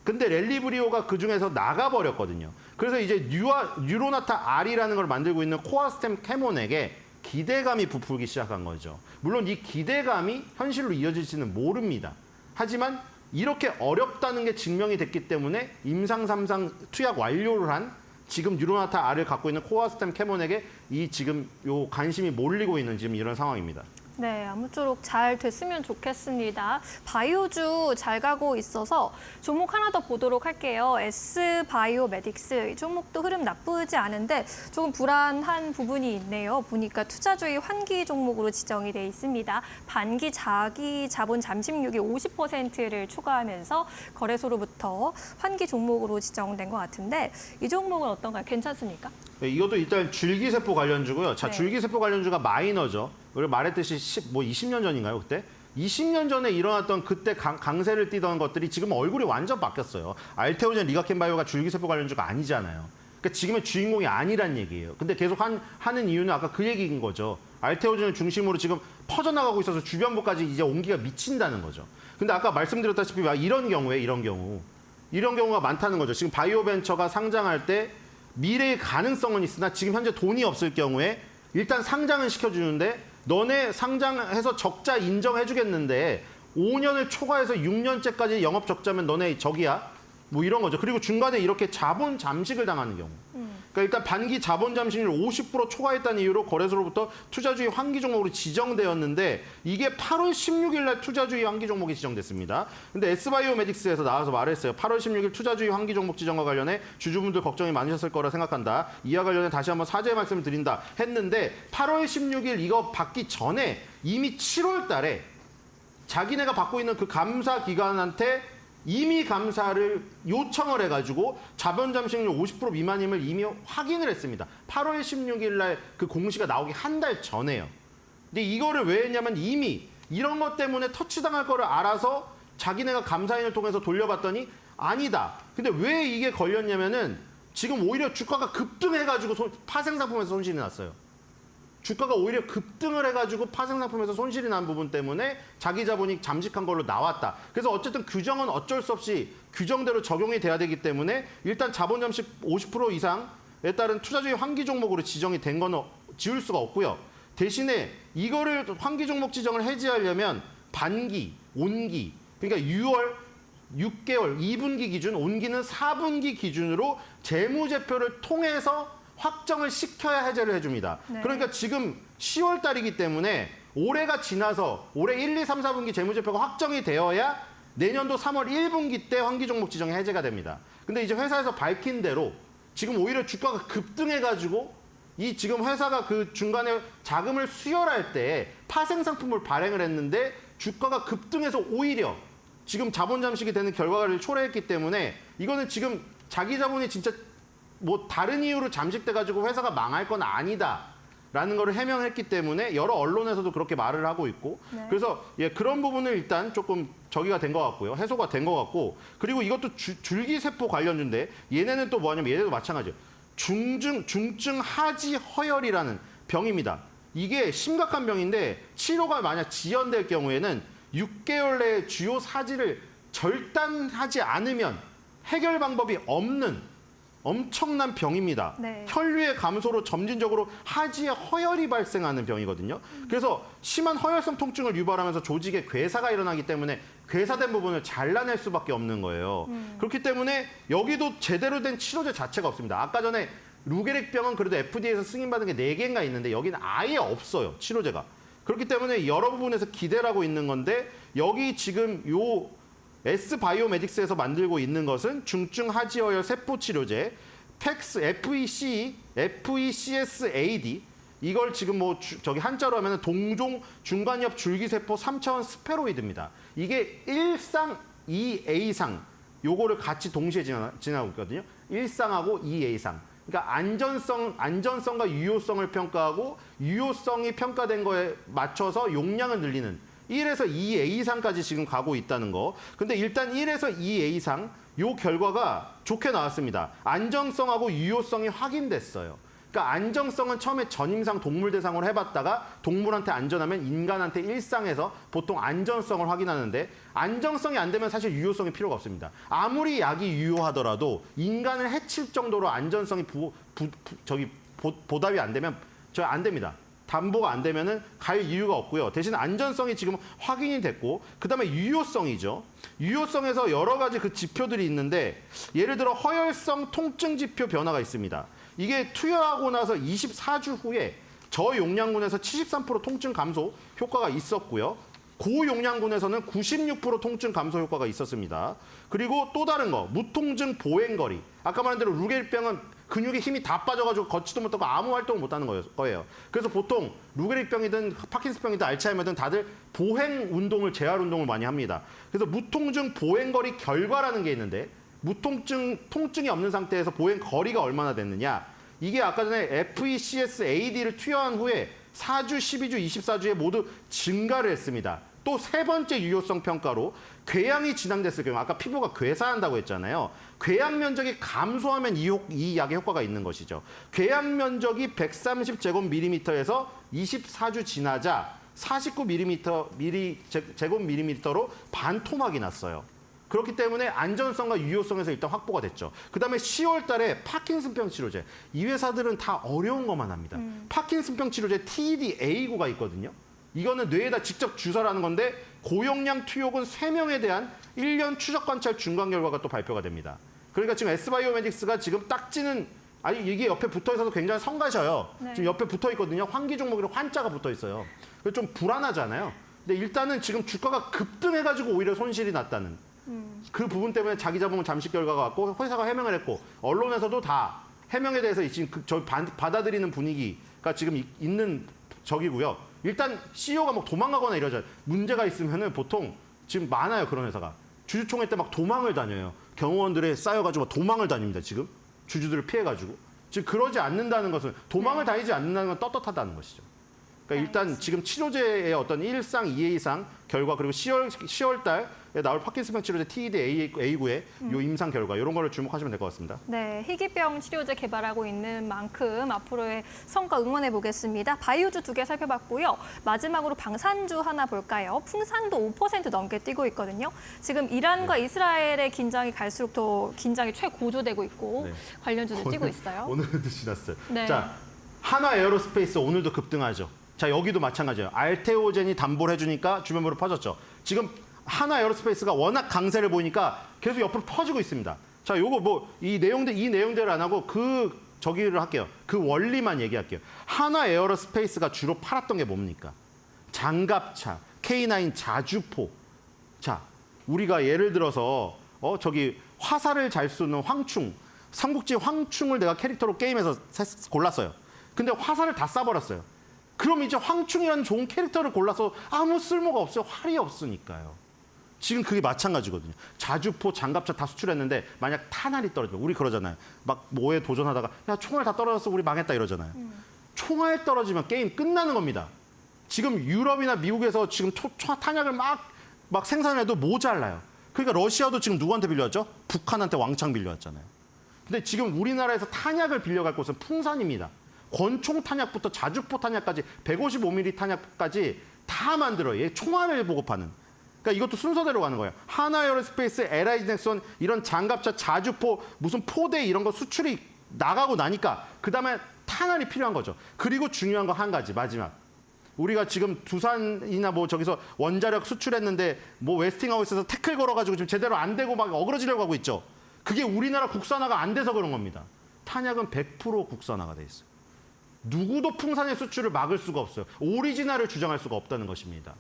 근데 렐리브리오가 그중에서 나가버렸거든요. 그래서 이제 뉴로나타 R이라는 걸 만들고 있는 코아스템 캐몬에게 기대감이 부풀기 시작한 거죠. 물론 이 기대감이 현실로 이어질지는 모릅니다. 하지만 이렇게 어렵다는 게 증명이 됐기 때문에 임상 3상 투약 완료를 한 지금 뉴로나타 R을 갖고 있는 코아스템 캐몬에게 이 지금 요 관심이 몰리고 있는 지금 이런 상황입니다. 네, 아무쪼록 잘 됐으면 좋겠습니다. 바이오주 잘 가고 있어서 종목 하나 더 보도록 할게요. S바이오메딕스. 이 종목도 흐름 나쁘지 않은데 조금 불안한 부분이 있네요. 보니까 투자주의 환기 종목으로 지정이 돼 있습니다. 반기 자기 자본 잠식률이 50%를 초과하면서 거래소로부터 환기 종목으로 지정된 것 같은데 이 종목은 어떤가요? 괜찮습니까? 네, 이것도 일단 줄기세포 관련주고요. 자, 네. 줄기세포 관련주가 마이너죠. 우리 말했듯이 20년 전인가요, 그때? 20년 전에 일어났던 그때 강세를 띠던 것들이 지금 얼굴이 완전 바뀌었어요. 알테오젠, 리가켄바이오가 줄기세포 관련주가 아니잖아요. 그러니까 지금의 주인공이 아니란 얘기예요. 근데 계속 하는 이유는 아까 그 얘기인 거죠. 알테오젠을 중심으로 지금 퍼져나가고 있어서 주변부까지 이제 온기가 미친다는 거죠. 근데 아까 말씀드렸다시피 이런 경우가 많다는 거죠. 지금 바이오벤처가 상장할 때 미래의 가능성은 있으나 지금 현재 돈이 없을 경우에 일단 상장은 시켜주는데 너네 상장해서 적자 인정해주겠는데 5년을 초과해서 6년째까지 영업 적자면 너네 적이야? 뭐 이런 거죠. 그리고 중간에 이렇게 자본 잠식을 당하는 경우. 그러니까 일단 반기 자본 잠식률 50% 초과했다는 이유로 거래소로부터 투자주의 환기 종목으로 지정되었는데 이게 8월 16일 날 투자주의 환기 종목이 지정됐습니다. 근데 S바이오메딕스에서 나와서 말했어요. 8월 16일 투자주의 환기 종목 지정과 관련해 주주분들 걱정이 많으셨을 거라 생각한다. 이와 관련해 다시 한번 사죄의 말씀을 드린다 했는데 8월 16일 이거 받기 전에 이미 7월 달에 자기네가 받고 있는 그 감사 기관한테 이미 감사를 요청을 해가지고 자본 잠식률 50% 미만임을 이미 확인을 했습니다. 8월 16일 날 그 공시가 나오기 한 달 전에요. 근데 이거를 왜 했냐면 이미 이런 것 때문에 터치당할 거를 알아서 자기네가 감사인을 통해서 돌려봤더니 아니다. 근데 왜 이게 걸렸냐면은 지금 오히려 주가가 급등해가지고 파생상품에서 손실이 났어요. 주가가 오히려 급등을 해가지고 파생상품에서 손실이 난 부분 때문에 자기 자본이 잠식한 걸로 나왔다. 그래서 어쨌든 규정은 어쩔 수 없이 규정대로 적용이 돼야 되기 때문에 일단 자본 잠식 50% 이상에 따른 투자주의 환기 종목으로 지정이 된 거는 지울 수가 없고요. 대신에 이거를 환기 종목 지정을 해지하려면 반기, 온기, 그러니까 6월 6개월 2분기 기준, 온기는 4분기 기준으로 재무제표를 통해서 확정을 시켜야 해제를 해줍니다. 네. 그러니까 지금 10월 달이기 때문에 올해가 지나서 올해 1, 2, 3, 4분기 재무제표가 확정이 되어야 내년도 3월 1분기 때 환기 종목 지정이 해제가 됩니다. 근데 이제 회사에서 밝힌 대로 지금 오히려 주가가 급등해가지고 이 지금 회사가 그 중간에 자금을 수혈할 때 파생 상품을 발행을 했는데 주가가 급등해서 오히려 지금 자본 잠식이 되는 결과를 초래했기 때문에 이거는 지금 자기 자본이 진짜 뭐 다른 이유로 잠식돼가지고 회사가 망할 건 아니다라는 거를 해명했기 때문에 여러 언론에서도 그렇게 말을 하고 있고 네. 그래서 예, 그런 부분을 일단 조금 저기가 된 것 같고요. 해소가 된 것 같고 그리고 이것도 줄기세포 관련주인데 얘네는 또 뭐냐면 얘네도 마찬가지예요. 중증 하지 허혈이라는 병입니다. 이게 심각한 병인데 치료가 만약 지연될 경우에는 6개월 내에 주요 사지를 절단하지 않으면 해결 방법이 없는 엄청난 병입니다. 네. 혈류의 감소로 점진적으로 하지에 허혈이 발생하는 병이거든요. 그래서 심한 허혈성 통증을 유발하면서 조직에 괴사가 일어나기 때문에 괴사된 부분을 잘라낼 수밖에 없는 거예요. 그렇기 때문에 여기도 제대로 된 치료제 자체가 없습니다. 아까 전에 루게릭병은 그래도 FDA에서 승인받은 게 4개인가 있는데 여기는 아예 없어요. 치료제가. 그렇기 때문에 여러 부분에서 기대를 하고 있는 건데 여기 지금 요 S바이오메딕스에서 만들고 있는 것은 중증 하지허혈 세포 치료제 팩스 FECSAD 이걸 지금 뭐 저기 한자로 하면 동종 중간엽 줄기세포 3차원 스페로이드입니다. 이게 1상, 2A상 요거를 같이 동시에 지나고 있거든요. 1상하고 2A상. 그러니까 안전성과 유효성을 평가하고 유효성이 평가된 거에 맞춰서 용량을 늘리는 1에서 2A상까지 지금 가고 있다는 거. 근데 일단 1에서 2A상 요 결과가 좋게 나왔습니다. 안정성하고 유효성이 확인됐어요. 그러니까 안정성은 처음에 전임상 동물 대상으로 해봤다가 동물한테 안전하면 인간한테 일상에서 보통 안전성을 확인하는데 안정성이 안 되면 사실 유효성이 필요가 없습니다. 아무리 약이 유효하더라도 인간을 해칠 정도로 안전성이 보답이 안 되면 안 됩니다. 담보가 안 되면은 갈 이유가 없고요. 대신 안전성이 지금 확인이 됐고 그다음에 유효성이죠. 유효성에서 여러 가지 그 지표들이 있는데 예를 들어 허혈성 통증 지표 변화가 있습니다. 이게 투여하고 나서 24주 후에 저용량군에서 73% 통증 감소 효과가 있었고요. 고용량군에서는 96% 통증 감소 효과가 있었습니다. 그리고 또 다른 거, 무통증 보행거리. 아까 말한 대로 루게릭병은 근육에 힘이 다 빠져가지고 걷지도 못하고 아무 활동을 못하는 거예요. 그래서 보통 루게릭병이든 파킨슨병이든 알츠하이머든 다들 보행 운동을, 재활 운동을 많이 합니다. 그래서 무통증 보행거리 결과라는 게 있는데 통증이 없는 상태에서 보행 거리가 얼마나 됐느냐. 이게 아까 전에 FECSAD를 투여한 후에 4주, 12주, 24주에 모두 증가를 했습니다. 또 세 번째 유효성 평가로 궤양이 진행됐을 경우 아까 피부가 괴사한다고 했잖아요. 궤양 면적이 감소하면 이 약의 효과가 있는 것이죠. 궤양 면적이 130제곱밀리미터에서 24주 지나자 49제곱밀리미터로 반토막이 났어요. 그렇기 때문에 안전성과 유효성에서 일단 확보가 됐죠. 그다음에 10월 달에 파킨슨병 치료제. 이 회사들은 다 어려운 것만 합니다. 파킨슨병 치료제 TED-A9가 있거든요. 이거는 뇌에다 직접 주사를 하는 건데 고용량 투여군 3명에 대한 1년 추적 관찰 중간 결과가 또 발표가 됩니다. 그러니까 지금 S바이오메딕스가 지금 딱지는 아니 이게 옆에 붙어 있어서 굉장히 성가셔요. 네. 지금 옆에 붙어 있거든요. 환기 종목이랑 환자가 붙어 있어요. 그래서 좀 불안하잖아요. 근데 일단은 지금 주가가 급등해가지고 오히려 손실이 났다는 그 부분 때문에 자기 자본 잠식 결과가 왔고 회사가 해명을 했고 언론에서도 다 해명에 대해서 지금 받아들이는 분위기가 지금 있는 적이고요. 일단 CEO가 막 도망가거나 이러죠. 문제가 있으면은 보통 지금 많아요. 그런 회사가. 주주총회 때 막 도망을 다녀요. 경호원들에 쌓여가지고 도망을 다닙니다. 지금. 주주들을 피해가지고. 지금 그러지 않는다는 것은 도망을 다니지 않는다는 건 떳떳하다는 것이죠. 그러니까 일단 지금 치료제의 어떤 1상, 2A상 결과 그리고 10월 달에 나올 파킨슨병 치료제 TED-A9의 요 임상 결과 이런 거를 주목하시면 될 것 같습니다. 네, 희귀병 치료제 개발하고 있는 만큼 앞으로의 성과 응원해 보겠습니다. 바이오주 2개 살펴봤고요. 마지막으로 방산주 하나 볼까요? 풍산도 5% 넘게 뛰고 있거든요. 지금 이란과 이스라엘의 긴장이 갈수록 더 긴장이 최고조되고 있고 네. 관련주도 뛰고 있어요. 오늘도 지났어요. 네. 자, 하나 에어로스페이스 오늘도 급등하죠. 자, 여기도 마찬가지예요. 알테오젠이 담보를 해주니까 주변으로 퍼졌죠. 지금 하나 에어로스페이스가 워낙 강세를 보이니까 계속 옆으로 퍼지고 있습니다. 자, 요거 뭐 이 내용들 안 하고 저기를 할게요. 그 원리만 얘기할게요. 하나 에어로스페이스가 주로 팔았던 게 뭡니까? 장갑차, K9 자주포. 자, 우리가 예를 들어서 저기 화살을 잘 쏘는 황충, 삼국지 황충을 내가 캐릭터로 게임에서 골랐어요. 근데 화살을 다 쏴버렸어요. 그럼 이제 황충이라는 좋은 캐릭터를 골라서 아무 쓸모가 없어요. 활이 없으니까요. 지금 그게 마찬가지거든요. 자주포, 장갑차 다 수출했는데 만약 탄알이 떨어지면 우리 그러잖아요. 막 뭐에 도전하다가 야 총알 다 떨어졌어 우리 망했다 이러잖아요. 총알 떨어지면 게임 끝나는 겁니다. 지금 유럽이나 미국에서 지금 탄약을 막 생산해도 모자라요. 그러니까 러시아도 지금 누구한테 빌려왔죠? 북한한테 왕창 빌려왔잖아요. 근데 지금 우리나라에서 탄약을 빌려갈 곳은 풍산입니다. 권총 탄약부터 자주포 탄약까지 155mm 탄약까지 다 만들어요. 얘 총알을 보급하는. 그러니까 이것도 순서대로 가는 거예요. 하나에어로스페이스, LIG 넥슨 이런 장갑차, 자주포, 무슨 포대 이런 거 수출이 나가고 나니까 그다음에 탄알이 필요한 거죠. 그리고 중요한 거 한 가지 마지막. 우리가 지금 두산이나 뭐 저기서 원자력 수출했는데 뭐 웨스팅하우스에서 태클 걸어가지고 지금 제대로 안 되고 막 어그러지려고 하고 있죠. 그게 우리나라 국산화가 안 돼서 그런 겁니다. 탄약은 100% 국산화가 돼 있어요. 누구도 풍산의 수출을 막을 수가 없어요. 오리지널을 주장할 수가 없다는 것입니다.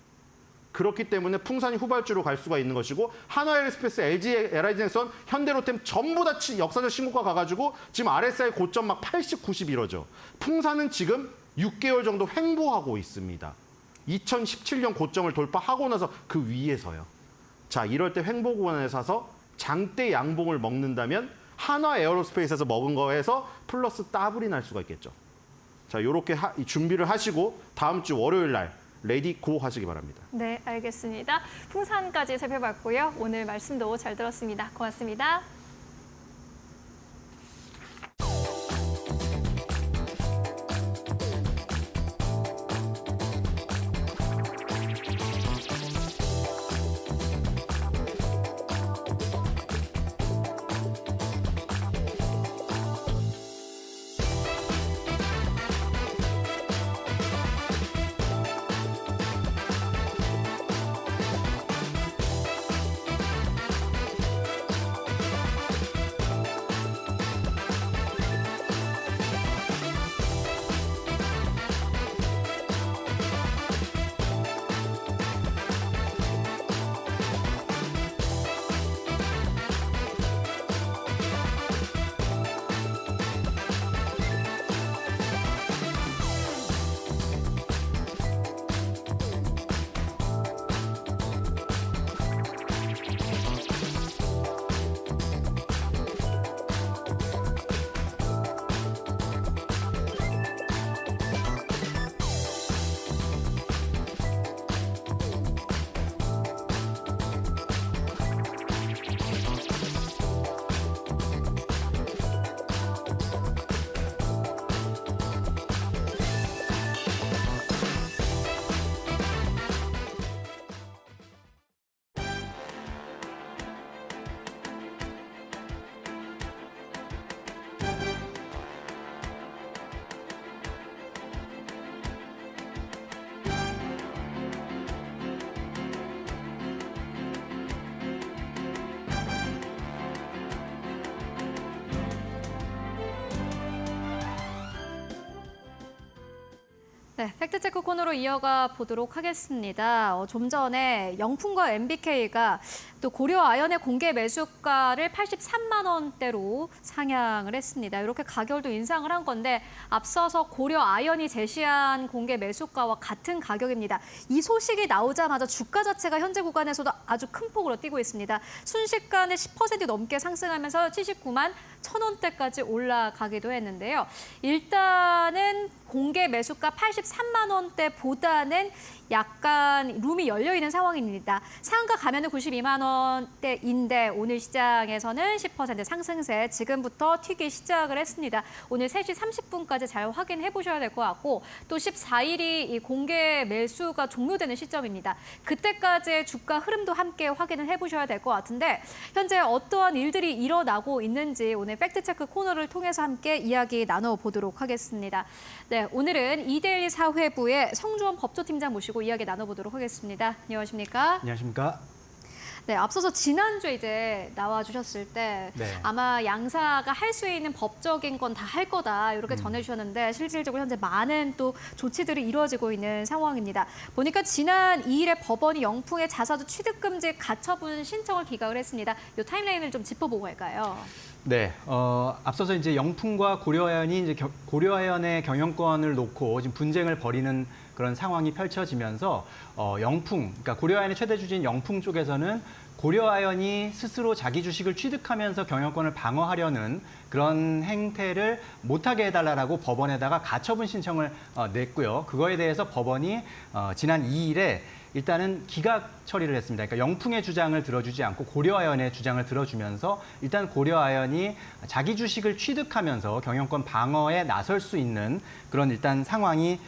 그렇기 때문에 풍산이 후발주로 갈 수가 있는 것이고 한화에어로스페이스, LG, LI전선, 현대로템 전부 다 역사적 신고가 가가지고 지금 RSI 고점 막 80, 90 이러죠. 풍산은 지금 6개월 정도 횡보하고 있습니다. 2017년 고점을 돌파하고 나서 그 위에서요. 자, 이럴 때 횡보 구간에 사서 장대 양봉을 먹는다면 한화에어로스페이스에서 먹은 거에서 플러스 더블이 날 수가 있겠죠. 자, 요렇게 준비를 하시고 다음 주 월요일 날 레디 고 하시기 바랍니다. 네, 알겠습니다. 풍산까지 살펴봤고요. 오늘 말씀도 잘 들었습니다. 고맙습니다. 네, 팩트체크 코너로 이어가 보도록 하겠습니다. 좀 전에 영풍과 MBK가 또 고려 아연의 공개 매수가를 83만 원대로 상향을 했습니다. 이렇게 가격도 인상을 한 건데 앞서서 고려 아연이 제시한 공개 매수가와 같은 가격입니다. 이 소식이 나오자마자 주가 자체가 현재 구간에서도 아주 큰 폭으로 뛰고 있습니다. 순식간에 10% 넘게 상승하면서 79만 1,000원대까지 올라가기도 했는데요. 일단은 공개 매수가 83만 원대보다는 약간 룸이 열려있는 상황입니다. 상한가 가면은 92만 원대인데 오늘 시장에서는 10% 상승세 지금부터 튀기 시작을 했습니다. 오늘 3시 30분까지 잘 확인해 보셔야 될 것 같고 또 14일이 이 공개 매수가 종료되는 시점입니다. 그때까지의 주가 흐름도 함께 확인을 해 보셔야 될 것 같은데 현재 어떠한 일들이 일어나고 있는지 오늘 팩트체크 코너를 통해서 함께 이야기 나눠보도록 하겠습니다. 네, 오늘은 이데일리 사회부의 성주원 법조팀장 모시고 이야기 나눠보도록 하겠습니다. 안녕하십니까? 안녕하십니까? 네, 앞서서 지난주에 이제 나와주셨을 때 네. 아마 양사가 할 수 있는 법적인 건 다 할 거다 이렇게 전해주셨는데 실질적으로 현재 많은 또 조치들이 이루어지고 있는 상황입니다. 보니까 지난 2일에 법원이 영풍의 자사주 취득금지 가처분 신청을 기각을 했습니다. 이 타임라인을 좀 짚어보고 갈까요? 네, 앞서서 이제 영풍과 고려아연이 이제 고려아연의 경영권을 놓고 지금 분쟁을 벌이는 그런 상황이 펼쳐지면서 영풍, 그러니까 고려아연의 최대 주주인 영풍 쪽에서는 고려아연이 스스로 자기 주식을 취득하면서 경영권을 방어하려는 그런 행태를 못하게 해달라고 법원에다가 가처분 신청을 냈고요. 그거에 대해서 법원이 지난 2일에 일단은 기각 처리를 했습니다. 그러니까 영풍의 주장을 들어주지 않고 고려아연의 주장을 들어주면서 일단 고려아연이 자기 주식을 취득하면서 경영권 방어에 나설 수 있는 그런 일단 상황이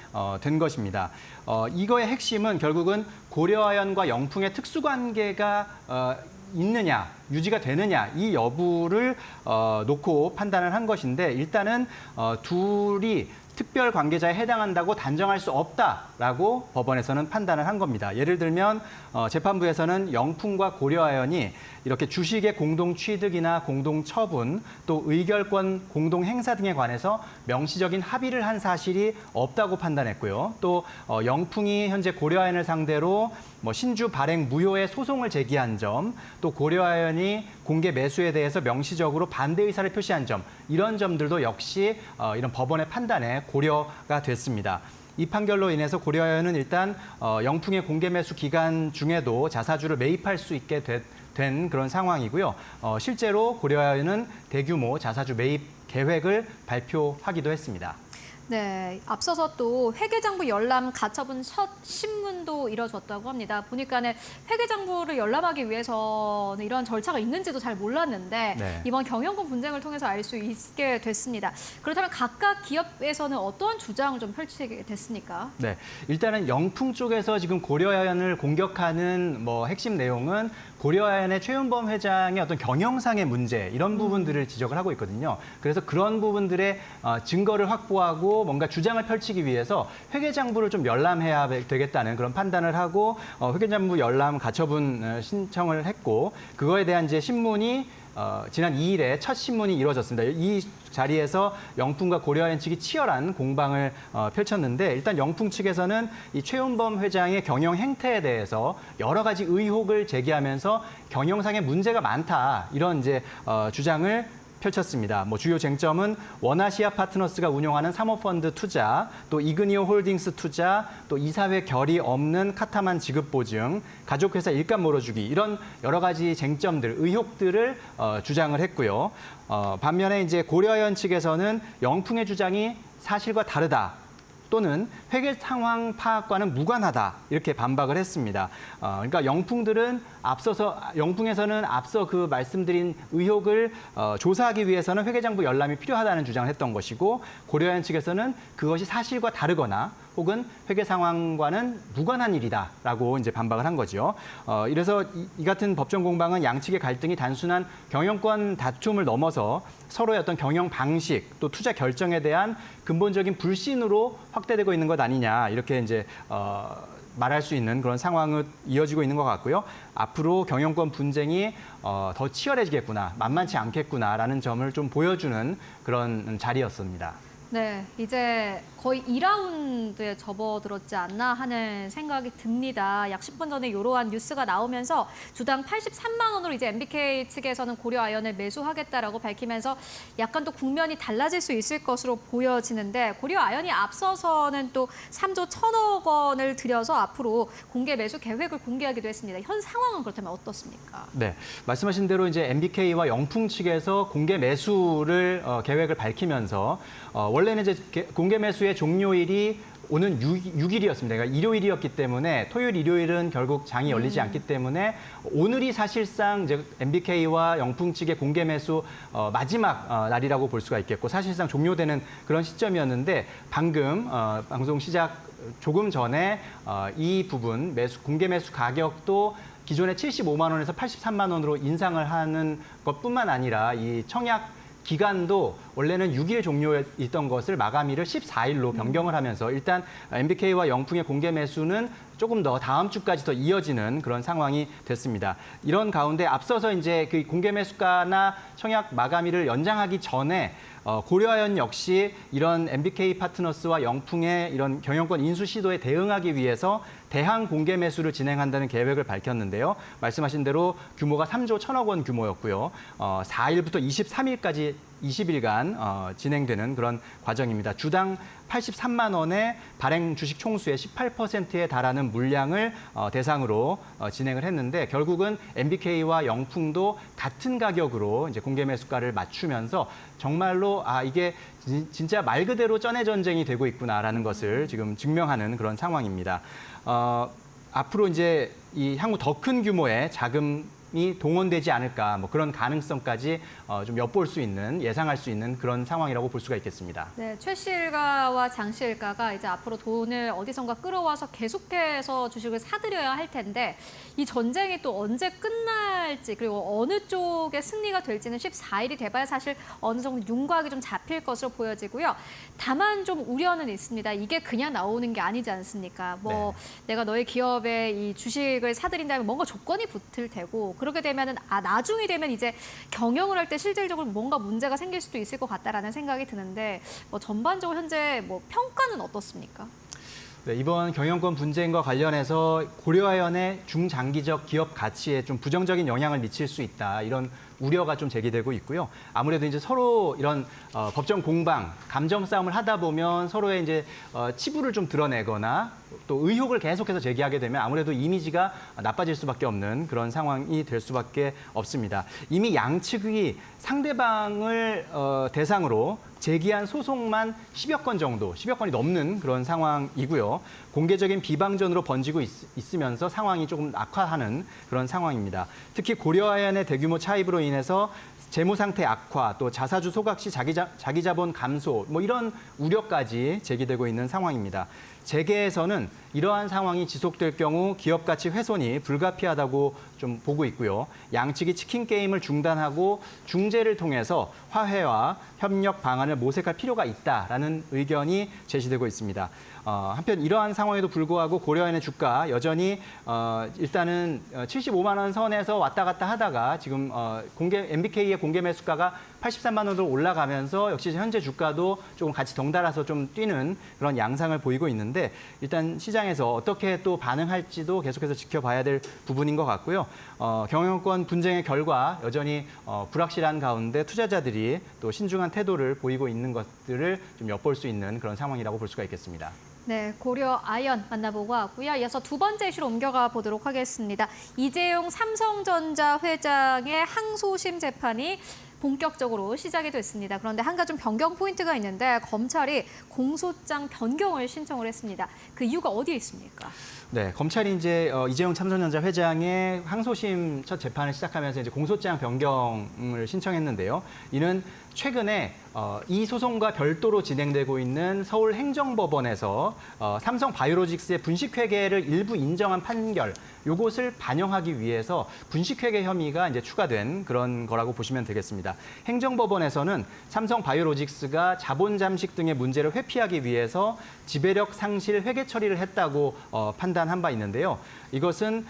된 것입니다. 이거의 핵심은 결국은 고려아연과 영풍의 특수관계가 있느냐, 유지가 되느냐 이 여부를 놓고 판단을 한 것인데 일단은 둘이 특별 관계자에 해당한다고 단정할 수 없다라고 법원에서는 판단을 한 겁니다. 예를 들면 재판부에서는 영풍과 고려아연이 이렇게 주식의 공동 취득이나 공동 처분, 또 의결권 공동 행사 등에 관해서 명시적인 합의를 한 사실이 없다고 판단했고요. 또 영풍이 현재 고려아연을 상대로 신주 발행 무효의 소송을 제기한 점, 또 고려아연이 공개 매수에 대해서 명시적으로 반대 의사를 표시한 점, 이런 점들도 역시 이런 법원의 판단에 고려가 됐습니다. 이 판결로 인해서 고려아연은 일단 영풍의 공개 매수 기간 중에도 자사주를 매입할 수 있게 된 그런 상황이고요. 실제로 고려아연은 대규모 자사주 매입 계획을 발표하기도 했습니다. 네, 앞서서 또 회계장부 열람 가처분 첫 신문도 이뤄졌다고 합니다. 보니까는 회계장부를 열람하기 위해서는 이런 절차가 있는지도 잘 몰랐는데 네. 이번 경영권 분쟁을 통해서 알 수 있게 됐습니다. 그렇다면 각각 기업에서는 어떤 주장을 좀 펼치게 됐습니까? 네, 일단은 영풍 쪽에서 지금 고려아연을 공격하는 핵심 내용은 고려아연의 최윤범 회장의 어떤 경영상의 문제, 이런 부분들을 지적을 하고 있거든요. 그래서 그런 부분들의 증거를 확보하고 뭔가 주장을 펼치기 위해서 회계장부를 좀 열람해야 되겠다는 그런 판단을 하고 회계장부 열람 가처분 신청을 했고, 그거에 대한 이제 신문이 지난 2일에 첫 신문이 이루어졌습니다. 이 자리에서 영풍과 고려아연 측이 치열한 공방을 펼쳤는데, 일단 영풍 측에서는 이 최윤범 회장의 경영 행태에 대해서 여러 가지 의혹을 제기하면서 경영상의 문제가 많다, 이런 이제 주장을 펼쳤습니다. 주요 쟁점은 원아시아 파트너스가 운용하는 사모펀드 투자, 또 이그니오 홀딩스 투자, 또 이사회 결의 없는 카타만 지급 보증, 가족회사 일감 몰아주기, 이런 여러 가지 쟁점들, 의혹들을 주장을 했고요. 반면에 이제 고려아연 측에서는 영풍의 주장이 사실과 다르다, 또는 회계 상황 파악과는 무관하다, 이렇게 반박을 했습니다. 그러니까 영풍에서는 앞서 그 말씀드린 의혹을 조사하기 위해서는 회계장부 열람이 필요하다는 주장을 했던 것이고, 고려아연 측에서는 그것이 사실과 다르거나 혹은 회계 상황과는 무관한 일이다라고 이제 반박을 한 거죠. 이래서 이 같은 법정 공방은 양측의 갈등이 단순한 경영권 다툼을 넘어서 서로의 어떤 경영 방식, 또 투자 결정에 대한 근본적인 불신으로 확대되고 있는 것 아니냐, 이렇게 이제 말할 수 있는 그런 상황은 이어지고 있는 것 같고요. 앞으로 경영권 분쟁이 더 치열해지겠구나, 만만치 않겠구나라는 점을 좀 보여주는 그런 자리였습니다. 네, 이제 거의 2라운드에 접어들었지 않나 하는 생각이 듭니다. 약 10분 전에 이러한 뉴스가 나오면서 주당 83만 원으로 이제 MBK 측에서는 고려아연을 매수하겠다라고 밝히면서 약간 또 국면이 달라질 수 있을 것으로 보여지는데, 고려아연이 앞서서는 또 3조 1,000억 원을 들여서 앞으로 공개 매수 계획을 공개하기도 했습니다. 현 상황은 그렇다면 어떻습니까? 네, 말씀하신 대로 이제 MBK와 영풍 측에서 공개 매수를 계획을 밝히면서 원래는 이제 공개 매수의 종료일이 오는 6일이었습니다. 그러니까 일요일이었기 때문에 토요일, 일요일은 결국 장이 열리지 않기 때문에 오늘이 사실상 이제 MBK와 영풍 측의 공개 매수 마지막 날이라고 볼 수가 있겠고, 사실상 종료되는 그런 시점이었는데, 방금 방송 시작 조금 전에 이 부분 공개 매수 가격도 기존의 75만 원에서 83만 원으로 인상을 하는 것뿐만 아니라 이 청약 기간도 원래는 6일 종료했던 것을 마감일을 14일로 변경을 하면서 일단 MBK와 영풍의 공개 매수는 조금 더 다음 주까지 더 이어지는 그런 상황이 됐습니다. 이런 가운데 앞서서 이제 그 공개 매수가나 청약 마감일을 연장하기 전에 고려아연 역시 이런 MBK 파트너스와 영풍의 이런 경영권 인수 시도에 대응하기 위해서 대항 공개 매수를 진행한다는 계획을 밝혔는데요. 말씀하신 대로 규모가 3조 1,000억 원 규모였고요. 4일부터 23일까지 20일간 진행되는 그런 과정입니다. 주당 83만 원의 발행 주식 총수의 18%에 달하는 물량을 대상으로 진행을 했는데, 결국은 MBK와 영풍도 같은 가격으로 이제 공개 매수가를 맞추면서 정말로 이게 진짜 말 그대로 쩐의 전쟁이 되고 있구나라는 것을 지금 증명하는 그런 상황입니다. 앞으로 이제 이 향후 더 큰 규모의 자금 동원되지 않을까 뭐 그런 가능성까지 좀 엿볼 수 있는 예상할 수 있는 그런 상황이라고 볼 수가 있겠습니다. 네, 최 씨 일가와 장 씨 일가가 이제 앞으로 돈을 어디선가 끌어와서 계속해서 주식을 사들여야 할 텐데 이 전쟁이 또 언제 끝날지 그리고 어느 쪽의 승리가 될지는 14일이 돼봐야 사실 어느 정도 윤곽이 좀 잡힐 것으로 보여지고요. 다만 좀 우려는 있습니다. 이게 그냥 나오는 게 아니지 않습니까? 뭐 내가 너희 기업에 이 주식을 사들인다면 뭔가 조건이 붙을 테고 그렇게 되면은 나중이 되면 이제 경영을 할 때 실질적으로 뭔가 문제가 생길 수도 있을 것 같다라는 생각이 드는데 뭐 전반적으로 현재 뭐 평가는 어떻습니까? 네, 이번 경영권 분쟁과 관련해서 고려아연의 중장기적 기업 가치에 좀 부정적인 영향을 미칠 수 있다. 이런 우려가 좀 제기되고 있고요. 아무래도 이제 서로 이런 법정 공방, 감정 싸움을 하다 보면 서로의 이제 치부를 좀 드러내거나 또 의혹을 계속해서 제기하게 되면 아무래도 이미지가 나빠질 수밖에 없는 그런 상황이 될 수밖에 없습니다. 이미 양측이 상대방을 대상으로 제기한 소송만 10여 건 정도, 10여 건이 넘는 그런 상황이고요. 공개적인 비방전으로 번지고 있으면서 상황이 조금 악화하는 그런 상황입니다. 특히 고려아연의 대규모 차입으로 인해서 재무 상태 악화, 또 자사주 소각 시 자기 자본 감소, 뭐 이런 우려까지 제기되고 있는 상황입니다. 재계에서는 이러한 상황이 지속될 경우 기업 가치 훼손이 불가피하다고 좀 보고 있고요. 양측이 치킨 게임을 중단하고 중재를 통해서 화해와 협력 방안을 모색할 필요가 있다라는 의견이 제시되고 있습니다. 한편 이러한 상황에도 불구하고 고려아연의 주가 여전히 일단은 75만 원 선에서 왔다 갔다 하다가 지금 MBK의 공개 매수가가 83만 원으로 올라가면서 역시 현재 주가도 조금 같이 덩달아서 좀 뛰는 그런 양상을 보이고 있는데 일단 시장에서 어떻게 또 반응할지도 계속해서 지켜봐야 될 부분인 것 같고요. 경영권 분쟁의 결과 여전히 불확실한 가운데 투자자들이 또 신중한 태도를 보이고 있는 것들을 좀 엿볼 수 있는 그런 상황이라고 볼 수가 있겠습니다. 네, 고려아연 만나보고 왔고요. 이어서 두 번째 이슈로 옮겨가 보도록 하겠습니다. 이재용 삼성전자 회장의 항소심 재판이 본격적으로 시작이 됐습니다. 그런데 한 가지 좀 변경 포인트가 있는데 검찰이 공소장 변경을 신청을 했습니다. 그 이유가 어디에 있습니까? 네, 검찰이 이제 이재용 삼성전자 회장의 항소심 첫 재판을 시작하면서 이제 공소장 변경을 신청했는데요. 이는 최근에 이 소송과 별도로 진행되고 있는 서울행정법원에서 삼성 바이오로직스의 분식회계를 일부 인정한 판결, 요것을 반영하기 위해서 분식회계 혐의가 이제 추가된 그런 거라고 보시면 되겠습니다. 행정법원에서는 삼성 바이오로직스가 자본 잠식 등의 문제를 회피하기 위해서 지배력 상실 회계 처리를 했다고 판단한 바 있는데요. 이것은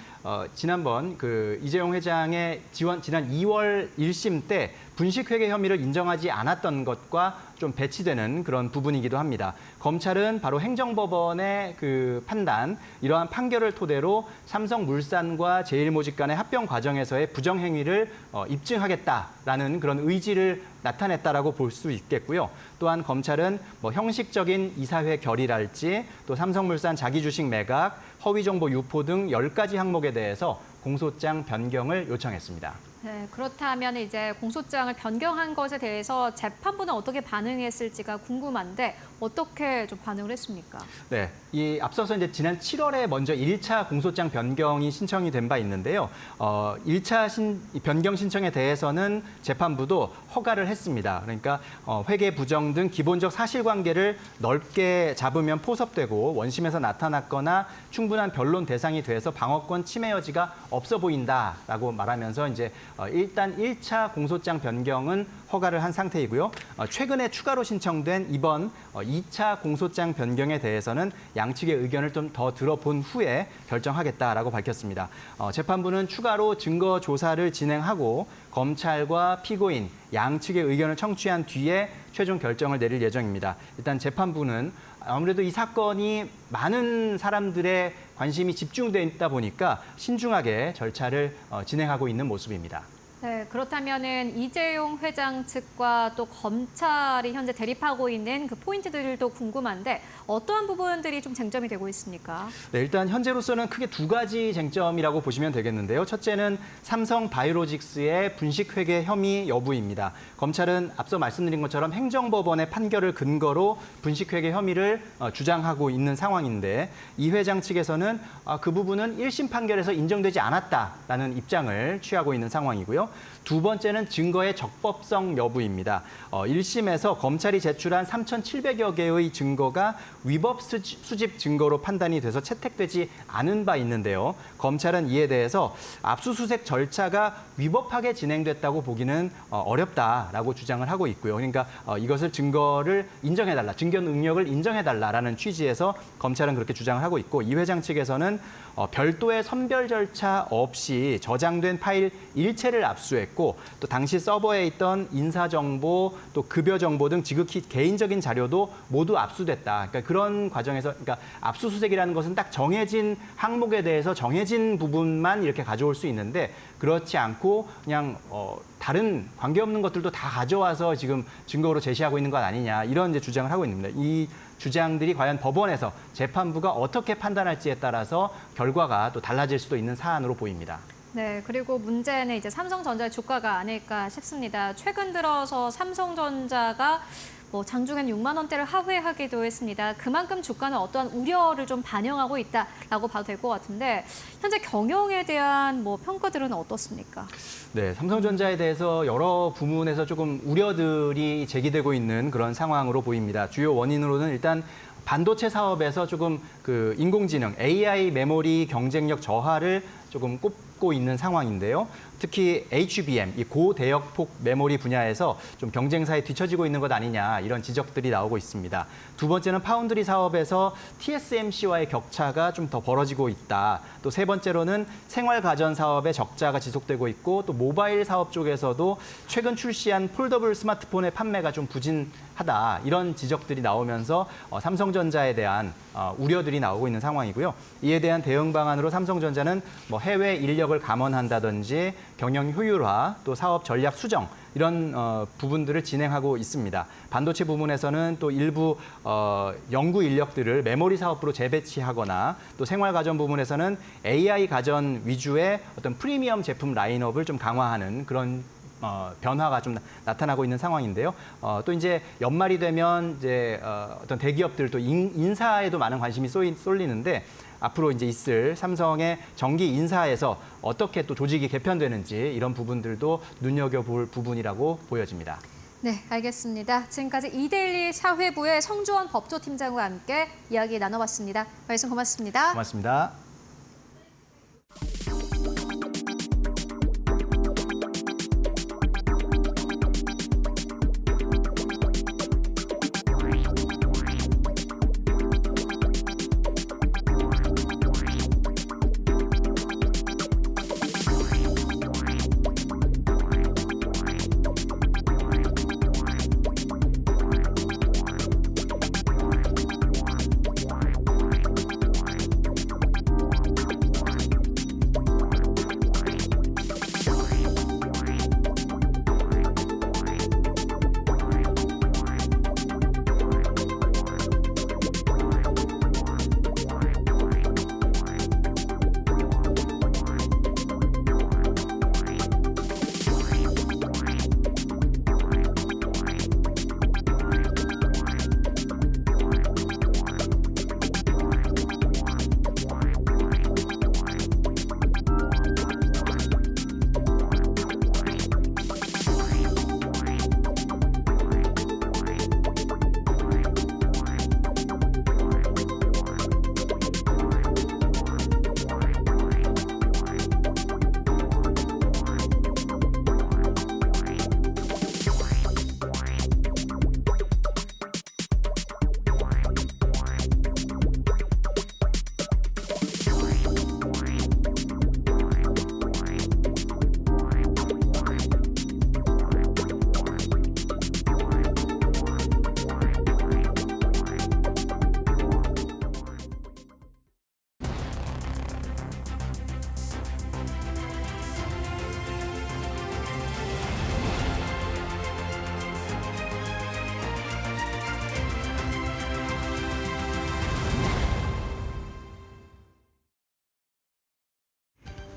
지난번 그 이재용 회장의 지난 2월 1심 때 분식회계 혐의를 인정하지 않았던 것과 좀 배치되는 그런 부분이기도 합니다. 검찰은 바로 행정법원의 그 판단, 이러한 판결을 토대로 삼성물산과 제일모직 간의 합병 과정에서의 부정행위를 입증하겠다라는 그런 의지를 나타냈다라고 볼 수 있겠고요. 또한 검찰은 뭐 형식적인 이사회 결의랄지 또 삼성물산 자기주식 매각, 허위정보 유포 등 10가지 항목에 대해서 공소장 변경을 요청했습니다. 네, 그렇다면 이제 공소장을 변경한 것에 대해서 재판부는 어떻게 반응했을지가 궁금한데 어떻게 좀 반응을 했습니까? 네, 이 앞서서 이제 지난 7월에 먼저 1차 공소장 변경이 신청이 된 바 있는데요. 1차 변경 신청에 대해서는 재판부도 허가를 했습니다. 그러니까 회계 부정 등 기본적 사실관계를 넓게 잡으면 포섭되고 원심에서 나타났거나 충분한 변론 대상이 돼서 방어권 침해 여지가 없어 보인다라고 말하면서 이제 일단 1차 공소장 변경은 허가를 한 상태이고요. 최근에 추가로 신청된 이번 2차 공소장 변경에 대해서는 양측의 의견을 좀 더 들어본 후에 결정하겠다라고 밝혔습니다. 재판부는 추가로 증거 조사를 진행하고 검찰과 피고인 양측의 의견을 청취한 뒤에 최종 결정을 내릴 예정입니다. 일단 재판부는 아무래도 이 사건이 많은 사람들의 관심이 집중돼 있다 보니까 신중하게 절차를 진행하고 있는 모습입니다. 네, 그렇다면은 이재용 회장 측과 또 검찰이 현재 대립하고 있는 그 포인트들도 궁금한데 어떠한 부분들이 좀 쟁점이 되고 있습니까? 네, 일단 현재로서는 크게 두 가지 쟁점이라고 보시면 되겠는데요. 첫째는 삼성 바이오로직스의 분식회계 혐의 여부입니다. 검찰은 앞서 말씀드린 것처럼 행정법원의 판결을 근거로 분식회계 혐의를 주장하고 있는 상황인데 이 회장 측에서는 그 부분은 1심 판결에서 인정되지 않았다라는 입장을 취하고 있는 상황이고요. 두 번째는 증거의 적법성 여부입니다. 1심에서 검찰이 제출한 3,700여 개의 증거가 위법 수집 증거로 판단이 돼서 채택되지 않은 바 있는데요. 검찰은 이에 대해서 압수수색 절차가 위법하게 진행됐다고 보기는 어렵다라고 주장을 하고 있고요. 그러니까 이것을 증거를 인정해달라, 증거 능력을 인정해달라라는 취지에서 검찰은 그렇게 주장을 하고 있고 이 회장 측에서는 별도의 선별 절차 없이 저장된 파일 일체를 압수했고 또 당시 서버에 있던 인사정보 또 급여정보 등 지극히 개인적인 자료도 모두 압수됐다. 그러니까 그런 과정에서 그러니까 압수수색이라는 것은 딱 정해진 항목에 대해서 정해진 부분만 이렇게 가져올 수 있는데 그렇지 않고 그냥 다른 관계없는 것들도 다 가져와서 지금 증거로 제시하고 있는 것 아니냐 이런 이제 주장을 하고 있습니다. 이 주장들이 과연 법원에서 재판부가 어떻게 판단할지에 따라서 결과가 또 달라질 수도 있는 사안으로 보입니다. 네, 그리고 문제는 이제 삼성전자의 주가가 아닐까 싶습니다. 최근 들어서 삼성전자가 장중엔 6만 원대를 하회하기도 했습니다. 그만큼 주가는 어떠한 우려를 좀 반영하고 있다라고 봐도 될 것 같은데 현재 경영에 대한 평가들은 어떻습니까? 네, 삼성전자에 대해서 여러 부문에서 조금 우려들이 제기되고 있는 그런 상황으로 보입니다. 주요 원인으로는 일단 반도체 사업에서 조금 그 인공지능, AI 메모리 경쟁력 저하를 조금 꼽고 있는 상황인데요. 특히 HBM, 이 고대역폭 메모리 분야에서 좀 경쟁사에 뒤처지고 있는 것 아니냐 이런 지적들이 나오고 있습니다. 두 번째는 파운드리 사업에서 TSMC와의 격차가 좀 더 벌어지고 있다. 또 세 번째로는 생활 가전 사업의 적자가 지속되고 있고 또 모바일 사업 쪽에서도 최근 출시한 폴더블 스마트폰의 판매가 좀 부진하다. 이런 지적들이 나오면서 삼성전자에 대한 우려들이 나오고 있는 상황이고요. 이에 대한 대응 방안으로 삼성전자는 해외 인력을 감원한다든지 경영 효율화, 또 사업 전략 수정 이런 부분들을 진행하고 있습니다. 반도체 부문에서는 또 일부 연구 인력들을 메모리 사업부로 재배치하거나 또 생활 가전 부문에서는 AI 가전 위주의 어떤 프리미엄 제품 라인업을 좀 강화하는 그런 변화가 좀 나타나고 있는 상황인데요. 또 이제 연말이 되면 이제 어떤 대기업들 또 인사에도 많은 관심이 쏠리는데 앞으로 이제 있을 삼성의 정기 인사에서 어떻게 또 조직이 개편되는지 이런 부분들도 눈여겨볼 부분이라고 보여집니다. 네, 알겠습니다. 지금까지 이데일리 사회부의 성주원 법조팀장과 함께 이야기 나눠봤습니다. 말씀 고맙습니다. 고맙습니다.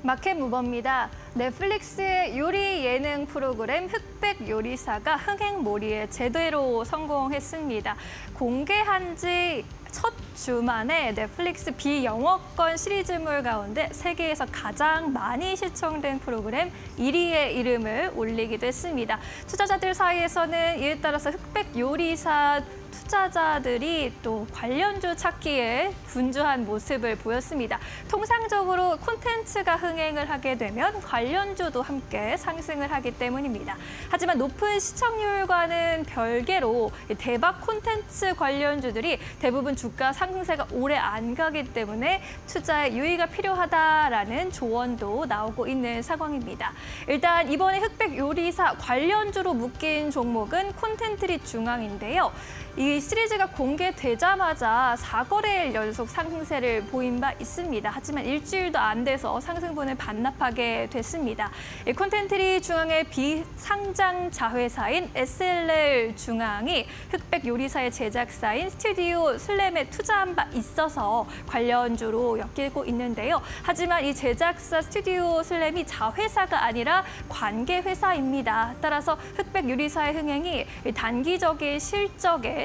마켓 무버입니다. 넷플릭스의 요리 예능 프로그램 흑백 요리사가 흥행몰이에 제대로 성공했습니다. 공개한 지 첫 주 만에 넷플릭스 비영어권 시리즈물 가운데 세계에서 가장 많이 시청된 프로그램 1위의 이름을 올리기도 했습니다. 투자자들 사이에서는 이에 따라서 흑백 요리사 투자자들이 또 관련주 찾기에 분주한 모습을 보였습니다. 통상적으로 콘텐츠가 흥행을 하게 되면 관련주도 함께 상승을 하기 때문입니다. 하지만 높은 시청률과는 별개로 대박 콘텐츠 관련주들이 대부분 주가 상승세가 오래 안 가기 때문에 투자에 유의가 필요하다라는 조언도 나오고 있는 상황입니다. 일단 이번에 흑백 요리사 관련주로 묶인 종목은 콘텐트리 중앙인데요. 이 시리즈가 공개되자마자 4거래일 연속 상승세를 보인 바 있습니다. 하지만 일주일도 안 돼서 상승분을 반납하게 됐습니다. 이 콘텐트리 중앙의 비상장 자회사인 SLL 중앙이 흑백 요리사의 제작사인 스튜디오 슬램에 투자한 바 있어서 관련주로 엮이고 있는데요. 하지만 이 제작사 스튜디오 슬램이 자회사가 아니라 관계회사입니다. 따라서 흑백 요리사의 흥행이 단기적인 실적에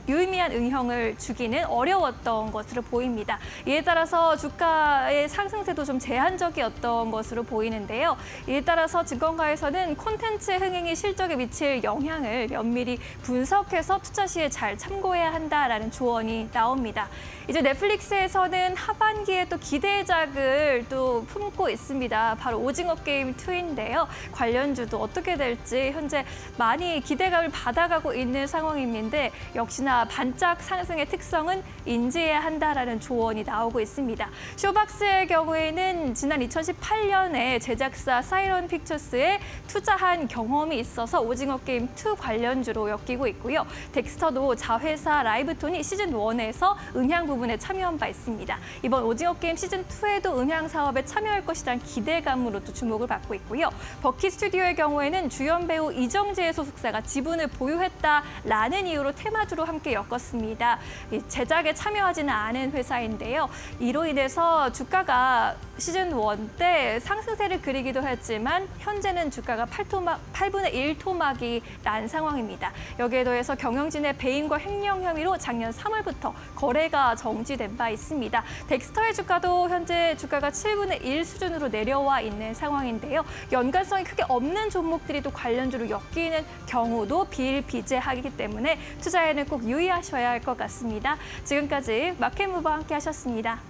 유의미한 응형을 주기는 어려웠던 것으로 보입니다. 이에 따라서 주가의 상승세도 좀 제한적이었던 것으로 보이는데요. 이에 따라서 증권가에서는 콘텐츠의 흥행이 실적에 미칠 영향을 면밀히 분석해서 투자 시에 잘 참고해야 한다라는 조언이 나옵니다. 이제 넷플릭스에서는 하반기에 또 기대작을 또 품고 있습니다. 바로 오징어 게임 2인데요. 관련주도 어떻게 될지 현재 많이 기대감을 받아가고 있는 상황인데 역시나 반짝 상승의 특성은 인지해야 한다라는 조언이 나오고 있습니다. 쇼박스의 경우에는 지난 2018년에 제작사 사이런 픽처스에 투자한 경험이 있어서 오징어 게임 2 관련주로 엮이고 있고요. 덱스터도 자회사 라이브톤이 시즌 1에서 음향 부분에 참여한 바 있습니다. 이번 오징어 게임 시즌 2에도 음향 사업에 참여할 것이라는 기대감으로 또 주목을 받고 있고요. 버키 스튜디오의 경우에는 주연 배우 이정재의 소속사가 지분을 보유했다라는 이유로 테마주로 함께 엮었습니다. 제작에 참여하지는 않은 회사인데요. 이로 인해서 주가가 시즌 1 때 상승세를 그리기도 했지만 현재는 주가가 8분의 1 토막이 난 상황입니다. 여기에 더해서 경영진의 배임과 횡령 혐의로 작년 3월부터 거래가 정지된 바 있습니다. 덱스터의 주가도 현재 주가가 7분의 1 수준으로 내려와 있는 상황인데요. 연관성이 크게 없는 종목들이 또 관련주로 엮이는 경우도 비일비재하기 때문에 투자에는 꼭 유의하셔야 할 것 같습니다. 지금까지 마켓무버와 함께 하셨습니다.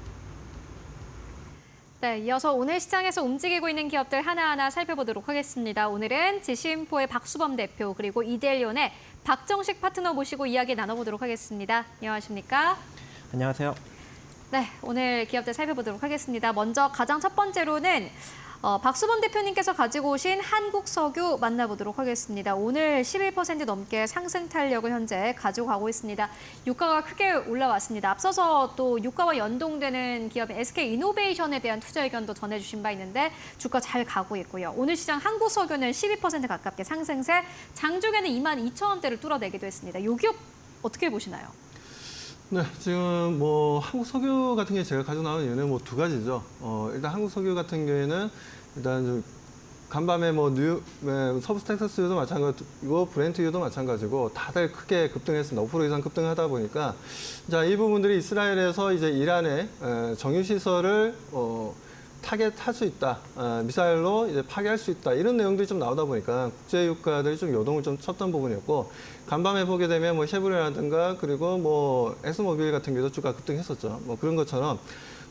네, 이어서 오늘 시장에서 움직이고 있는 기업들 하나하나 살펴보도록 하겠습니다. 오늘은 지심포의 박수범 대표 그리고 이델리온의 박정식 파트너 모시고 이야기 나눠보도록 하겠습니다. 안녕하십니까? 안녕하세요. 네, 오늘 기업들 살펴보도록 하겠습니다. 먼저 가장 첫 번째로는 박수범 대표님께서 가지고 오신 한국석유 만나보도록 하겠습니다. 오늘 11% 넘게 상승 탄력을 현재 가지고 가고 있습니다. 유가가 크게 올라왔습니다. 앞서서 또 유가와 연동되는 기업인 SK이노베이션에 대한 투자 의견도 전해주신 바 있는데 주가 잘 가고 있고요. 오늘 시장 한국석유는 12% 가깝게 상승세, 장중에는 22,000원대를 뚫어내기도 했습니다. 이 기업 어떻게 보시나요? 네, 지금 뭐 한국 석유 같은 게 제가 가지고 나온 이유는 뭐 두 가지죠. 일단 한국 석유 같은 경우에는 일단 좀 간밤에 뭐 서부 텍사스유도 마찬가지고 브렌트유도 마찬가지고 다들 크게 급등했습니다. 5% 이상 급등하다 보니까 자, 이 부분들이 이스라엘에서 이제 이란의 정유 시설을 타겟할 수 있다, 미사일로 이제 파괴할 수 있다 이런 내용들이 좀 나오다 보니까 국제 유가들이 좀 요동을 좀 쳤던 부분이었고 간밤에 보게 되면 뭐 쉐보레라든가 그리고 뭐 엑스모빌 같은 경우도 주가 급등했었죠. 뭐 그런 것처럼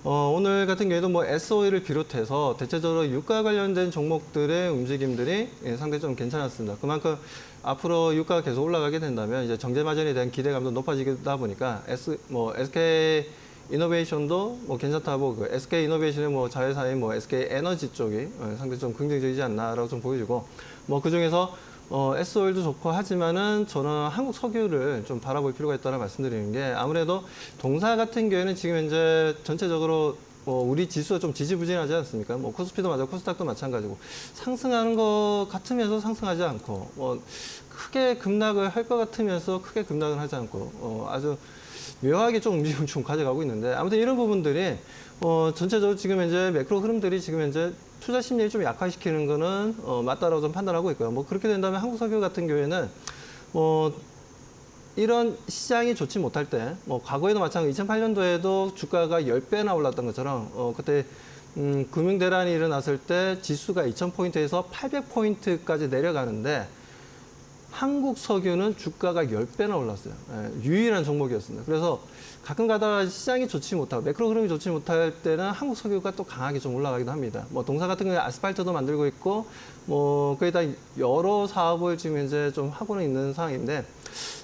오늘 같은 경우에도 뭐 SOE를 비롯해서 대체적으로 유가 관련된 종목들의 움직임들이 상당히 좀 괜찮았습니다. 그만큼 앞으로 유가가 계속 올라가게 된다면 이제 정제 마진에 대한 기대감도 높아지다 보니까 SK 이노베이션도 뭐 괜찮다 보고 SK 이노베이션의 뭐 자회사인 뭐 SK 에너지 쪽이 상당히 좀 긍정적이지 않나라고 좀 보여지고 뭐 그 중에서 SO일도 좋고 하지만은 저는 한국 석유를 좀 바라볼 필요가 있다는 말씀드리는 게 아무래도 동사 같은 경우에는 지금 현재 전체적으로 우리 지수가 좀 지지부진하지 않습니까? 뭐 코스피도 맞아, 코스닥도 마찬가지고 상승하는 것 같으면서 상승하지 않고 크게 급락을 할 것 같으면서 크게 급락을 하지 않고 아주 묘하게 좀 움직임을 좀 가져가고 있는데 아무튼 이런 부분들이 전체적으로 지금 이제 매크로 흐름들이 지금 이제 투자 심리를 좀 약화시키는 거는 맞다라고 좀 판단하고 있고요. 뭐 그렇게 된다면 한국석유 같은 경우에는 이런 시장이 좋지 못할 때, 과거에도 마찬가지 2008년도에도 주가가 10배나 올랐던 것처럼 그때 금융대란이 일어났을 때 지수가 2000포인트에서 800포인트까지 내려가는데 한국 석유는 주가가 10배나 올랐어요. 유일한 종목이었습니다. 그래서 가끔 가다가 시장이 좋지 못하고 매크로 흐름이 좋지 못할 때는 한국 석유가 또 강하게 좀 올라가기도 합니다. 동사 같은 경우에 아스팔트도 만들고 있고 거기다 여러 사업을 지금 이제 좀 하고는 있는 상황인데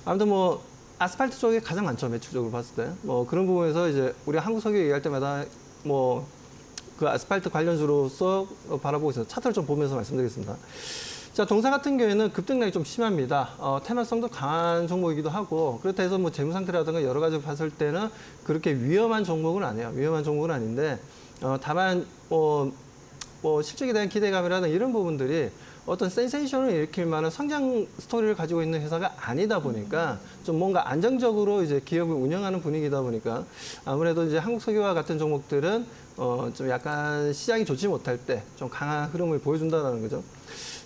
아무튼 아스팔트 쪽이 가장 많죠. 매출적으로 봤을 때. 그런 부분에서 이제 우리 한국 석유 얘기할 때마다 그 아스팔트 관련주로서 바라보고 있습니다. 차트를 좀 보면서 말씀드리겠습니다. 자, 동사 같은 경우에는 급등량이 좀 심합니다. 테너성도 강한 종목이기도 하고 그렇다 해서 재무 상태라든가 여러 가지 봤을 때는 그렇게 위험한 종목은 아니에요. 위험한 종목은 아닌데 다만 실적에 대한 기대감이라는 이런 부분들이 어떤 센세이션을 일으킬 만한 성장 스토리를 가지고 있는 회사가 아니다 보니까 좀 뭔가 안정적으로 이제 기업을 운영하는 분위기다 보니까 아무래도 이제 한국석유와 같은 종목들은 좀 약간 시장이 좋지 못할 때 좀 강한 흐름을 보여준다는 거죠.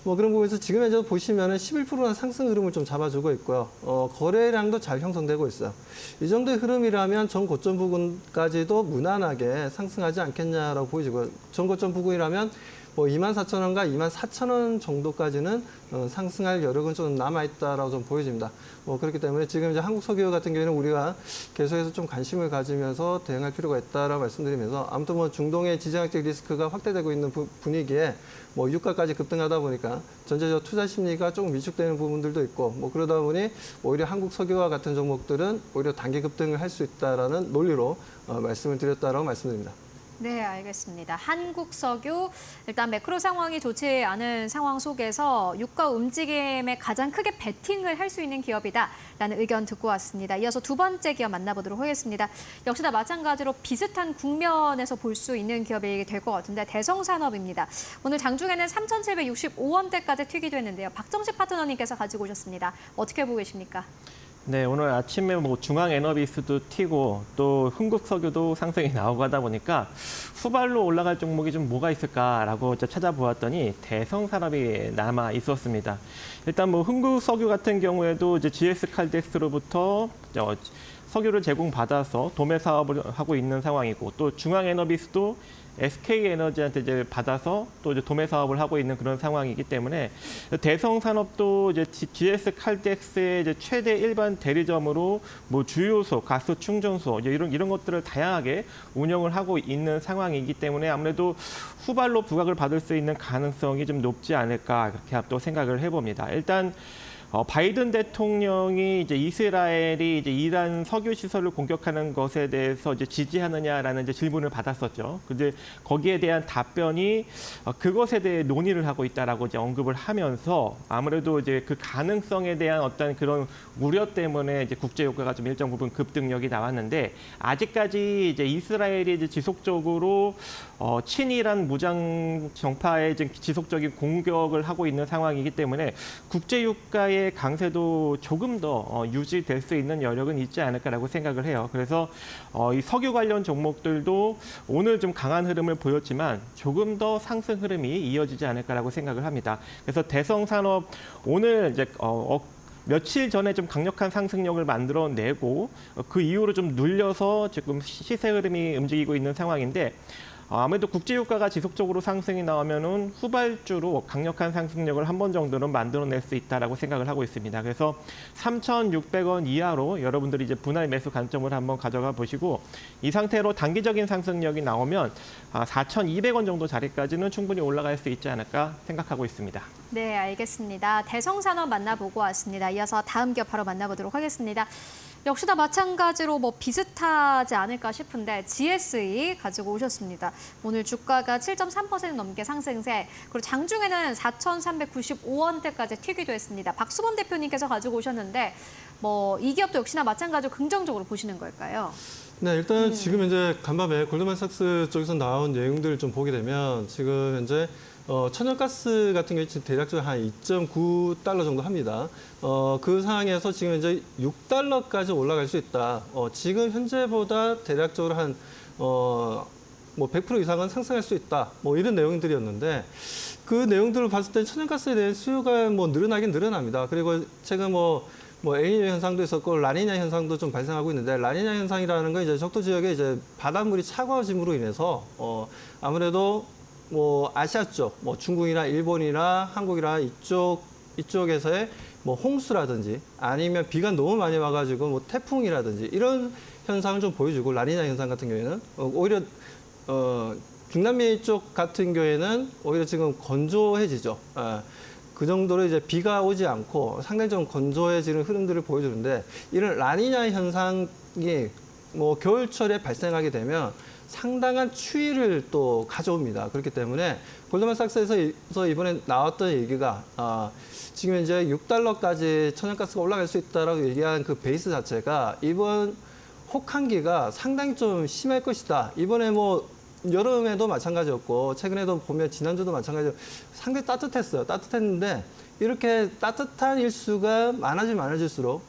그런 부분에서 지금 현재 보시면은 11%나 상승 흐름을 좀 잡아주고 있고요. 거래량도 잘 형성되고 있어요. 이 정도의 흐름이라면 전 고점 부근까지도 무난하게 상승하지 않겠냐라고 보이고요. 전 고점 부근이라면 24,000원과 24,000원 정도까지는 상승할 여력은 좀 남아있다라고 좀 보여집니다. 그렇기 때문에 지금 이제 한국석유 같은 경우에는 우리가 계속해서 좀 관심을 가지면서 대응할 필요가 있다라고 말씀드리면서 아무튼 중동의 지정학적 리스크가 확대되고 있는 분위기에 유가까지 급등하다 보니까 전체적 투자 심리가 조금 위축되는 부분들도 있고 그러다 보니 오히려 한국석유와 같은 종목들은 오히려 단기 급등을 할 수 있다라는 논리로 말씀을 드렸다라고 말씀드립니다. 네, 알겠습니다. 한국석유 일단 매크로 상황이 좋지 않은 상황 속에서 유가 움직임에 가장 크게 베팅을 할 수 있는 기업이다라는 의견 듣고 왔습니다. 이어서 두 번째 기업 만나보도록 하겠습니다. 역시나 마찬가지로 비슷한 국면에서 볼 수 있는 기업이 될 것 같은데 대성산업입니다. 오늘 장중에는 3,765원대까지 튀기도 했는데요. 박정식 파트너님께서 가지고 오셨습니다. 어떻게 보고 계십니까? 네, 오늘 아침에 중앙에너비스도 튀고 또 흥국석유도 상승이 나오고 하다 보니까 후발로 올라갈 종목이 좀 뭐가 있을까라고 찾아보았더니 대성산업이 남아 있었습니다. 일단 흥국석유 같은 경우에도 이제 GS 칼텍스로부터 석유를 제공받아서 도매 사업을 하고 있는 상황이고 또 중앙에너비스도 SK에너지한테 이제 받아서 또 이제 도매 사업을 하고 있는 그런 상황이기 때문에 대성산업도 이제 GS 칼텍스의 이제 최대 일반 대리점으로 주유소, 가스 충전소 이런 것들을 다양하게 운영을 하고 있는 상황이기 때문에 아무래도 후발로 부각을 받을 수 있는 가능성이 좀 높지 않을까 그렇게 또 생각을 해봅니다. 일단 바이든 대통령이 이제 이스라엘이 이제 이란 석유 시설을 공격하는 것에 대해서 이제 지지하느냐라는 이제 질문을 받았었죠. 근데 거기에 대한 답변이 그것에 대해 논의를 하고 있다라고 이제 언급을 하면서 아무래도 이제 그 가능성에 대한 어떤 그런 우려 때문에 이제 국제 유가가 좀 일정 부분 급등력이 나왔는데 아직까지 이제 이스라엘이 이제 지속적으로 친이란 무장 정파의 지속적인 공격을 하고 있는 상황이기 때문에 국제 유가의 강세도 조금 더 유지될 수 있는 여력은 있지 않을까라고 생각을 해요. 그래서 이 석유 관련 종목들도 오늘 좀 강한 흐름을 보였지만 조금 더 상승 흐름이 이어지지 않을까라고 생각을 합니다. 그래서 대성산업 오늘 이제 며칠 전에 좀 강력한 상승력을 만들어내고 그 이후로 좀 눌려서 지금 시세 흐름이 움직이고 있는 상황인데 아무래도 국제유가가 지속적으로 상승이 나오면은 후발주로 강력한 상승력을 한 번 정도는 만들어낼 수 있다라고 생각을 하고 있습니다. 그래서 3,600원 이하로 여러분들이 이제 분할 매수 관점을 한번 가져가 보시고 이 상태로 단기적인 상승력이 나오면 4,200원 정도 자리까지는 충분히 올라갈 수 있지 않을까 생각하고 있습니다. 네, 알겠습니다. 대성산업 만나보고 왔습니다. 이어서 다음 기업 바로 만나보도록 하겠습니다. 역시나 마찬가지로 비슷하지 않을까 싶은데 GSE 가지고 오셨습니다. 오늘 주가가 7.3% 넘게 상승세, 그리고 장중에는 4,395원대까지 튀기도 했습니다. 박수범 대표님께서 가지고 오셨는데 이 기업도 역시나 마찬가지로 긍정적으로 보시는 걸까요? 네, 일단 지금 이제 간밤에 골드만삭스 쪽에서 나온 내용들을 좀 보게 되면 지금 현재 천연가스 같은 경우에 대략적으로 한 2.9달러 정도 합니다. 그 상황에서 지금 이제 6달러까지 올라갈 수 있다. 지금 현재보다 대략적으로 한 뭐 100% 이상은 상승할 수 있다. 뭐 이런 내용들이었는데 그 내용들을 봤을 때 천연가스에 대한 수요가 뭐 늘어나긴 늘어납니다. 그리고 최근 뭐 엘니뇨 현상도 있었고 라니냐 현상도 좀 발생하고 있는데 라니냐 현상이라는 건 이제 적도 지역에 이제 바닷물이 차가워짐으로 인해서 아무래도 뭐 아시아 쪽, 뭐 중국이나 일본이나 한국이나 이쪽에서의 뭐 홍수라든지 아니면 비가 너무 많이 와가지고 뭐 태풍이라든지 이런 현상을 좀 보여주고 라니냐 현상 같은 경우에는 오히려 중남미 쪽 같은 경우에는 오히려 지금 건조해지죠. 그 정도로 이제 비가 오지 않고 상당히 좀 건조해지는 흐름들을 보여주는데 이런 라니냐 현상이 뭐 겨울철에 발생하게 되면 상당한 추위를 또 가져옵니다. 그렇기 때문에 골드만삭스에서 이번에 나왔던 얘기가 지금 이제 $6까지 천연가스가 올라갈 수 있다라고 얘기한 그 베이스 자체가 이번 혹한기가 상당히 좀 심할 것이다. 이번에 뭐 여름에도 마찬가지였고 최근에도 보면 지난주도 마찬가지로 상당히 따뜻했어요. 따뜻했는데 이렇게 따뜻한 일수가 많아질수록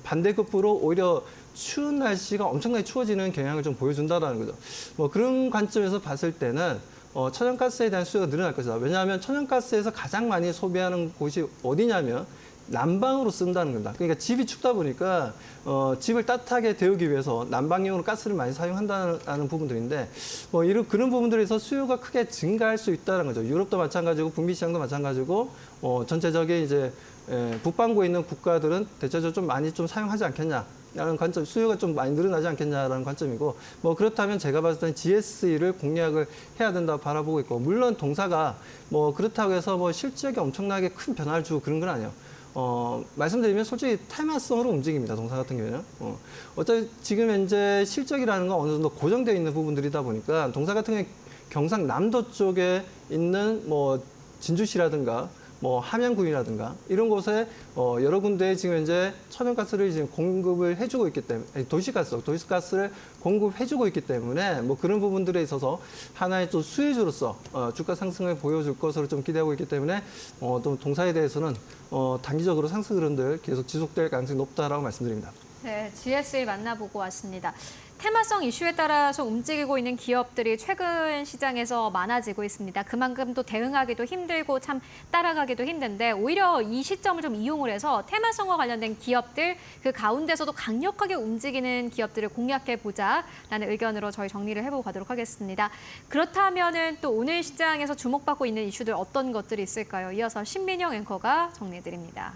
반대급부로 오히려 추운 날씨가 엄청나게 추워지는 경향을 좀 보여준다라는 거죠. 뭐 그런 관점에서 봤을 때는 천연가스에 대한 수요가 늘어날 것이다. 왜냐하면 천연가스에서 가장 많이 소비하는 곳이 어디냐면 난방으로 쓴다는 겁니다. 그러니까 집이 춥다 보니까 집을 따뜻하게 데우기 위해서 난방용으로 가스를 많이 사용한다는 부분들인데 뭐 그런 부분들에서 수요가 크게 증가할 수 있다는 거죠. 유럽도 마찬가지고 북미 시장도 마찬가지고 전체적인 이제 북반구에 있는 국가들은 대체적으로 좀 많이 좀 사용하지 않겠냐라는 관점, 수요가 좀 많이 늘어나지 않겠냐라는 관점이고 뭐 그렇다면 제가 봤을 때는 GS를 공략을 해야 된다고 바라보고 있고 물론 동사가 뭐 그렇다고 해서 뭐 실적에 엄청나게 큰 변화를 주고 그런 건 아니에요. 말씀드리면 솔직히 테마성으로 움직입니다. 동사 같은 경우에는. 어차피 지금 현재 실적이라는 건 어느 정도 고정되어 있는 부분들이다 보니까 동사 같은 경우에 경상남도 쪽에 있는 뭐 진주시라든가 뭐 함양군이라든가 이런 곳에 여러 군데에 지금 현재 천연가스를 지금 공급을 해주고 있기 때문에 도시가스를 공급해주고 있기 때문에 뭐 그런 부분들에 있어서 하나의 또 수혜주로서 주가 상승을 보여줄 것으로 좀 기대하고 있기 때문에 또 동사에 대해서는 단기적으로 상승 흐름들 계속 지속될 가능성이 높다라고 말씀드립니다. 네, GS를 만나보고 왔습니다. 테마성 이슈에 따라서 움직이고 있는 기업들이 최근 시장에서 많아지고 있습니다. 그만큼 또 대응하기도 힘들고 참 따라가기도 힘든데 오히려 이 시점을 좀 이용을 해서 테마성과 관련된 기업들 그 가운데서도 강력하게 움직이는 기업들을 공략해보자라는 의견으로 저희 정리를 해보고 가도록 하겠습니다. 그렇다면은 또 오늘 시장에서 주목받고 있는 이슈들 어떤 것들이 있을까요? 이어서 신민영 앵커가 정리해드립니다.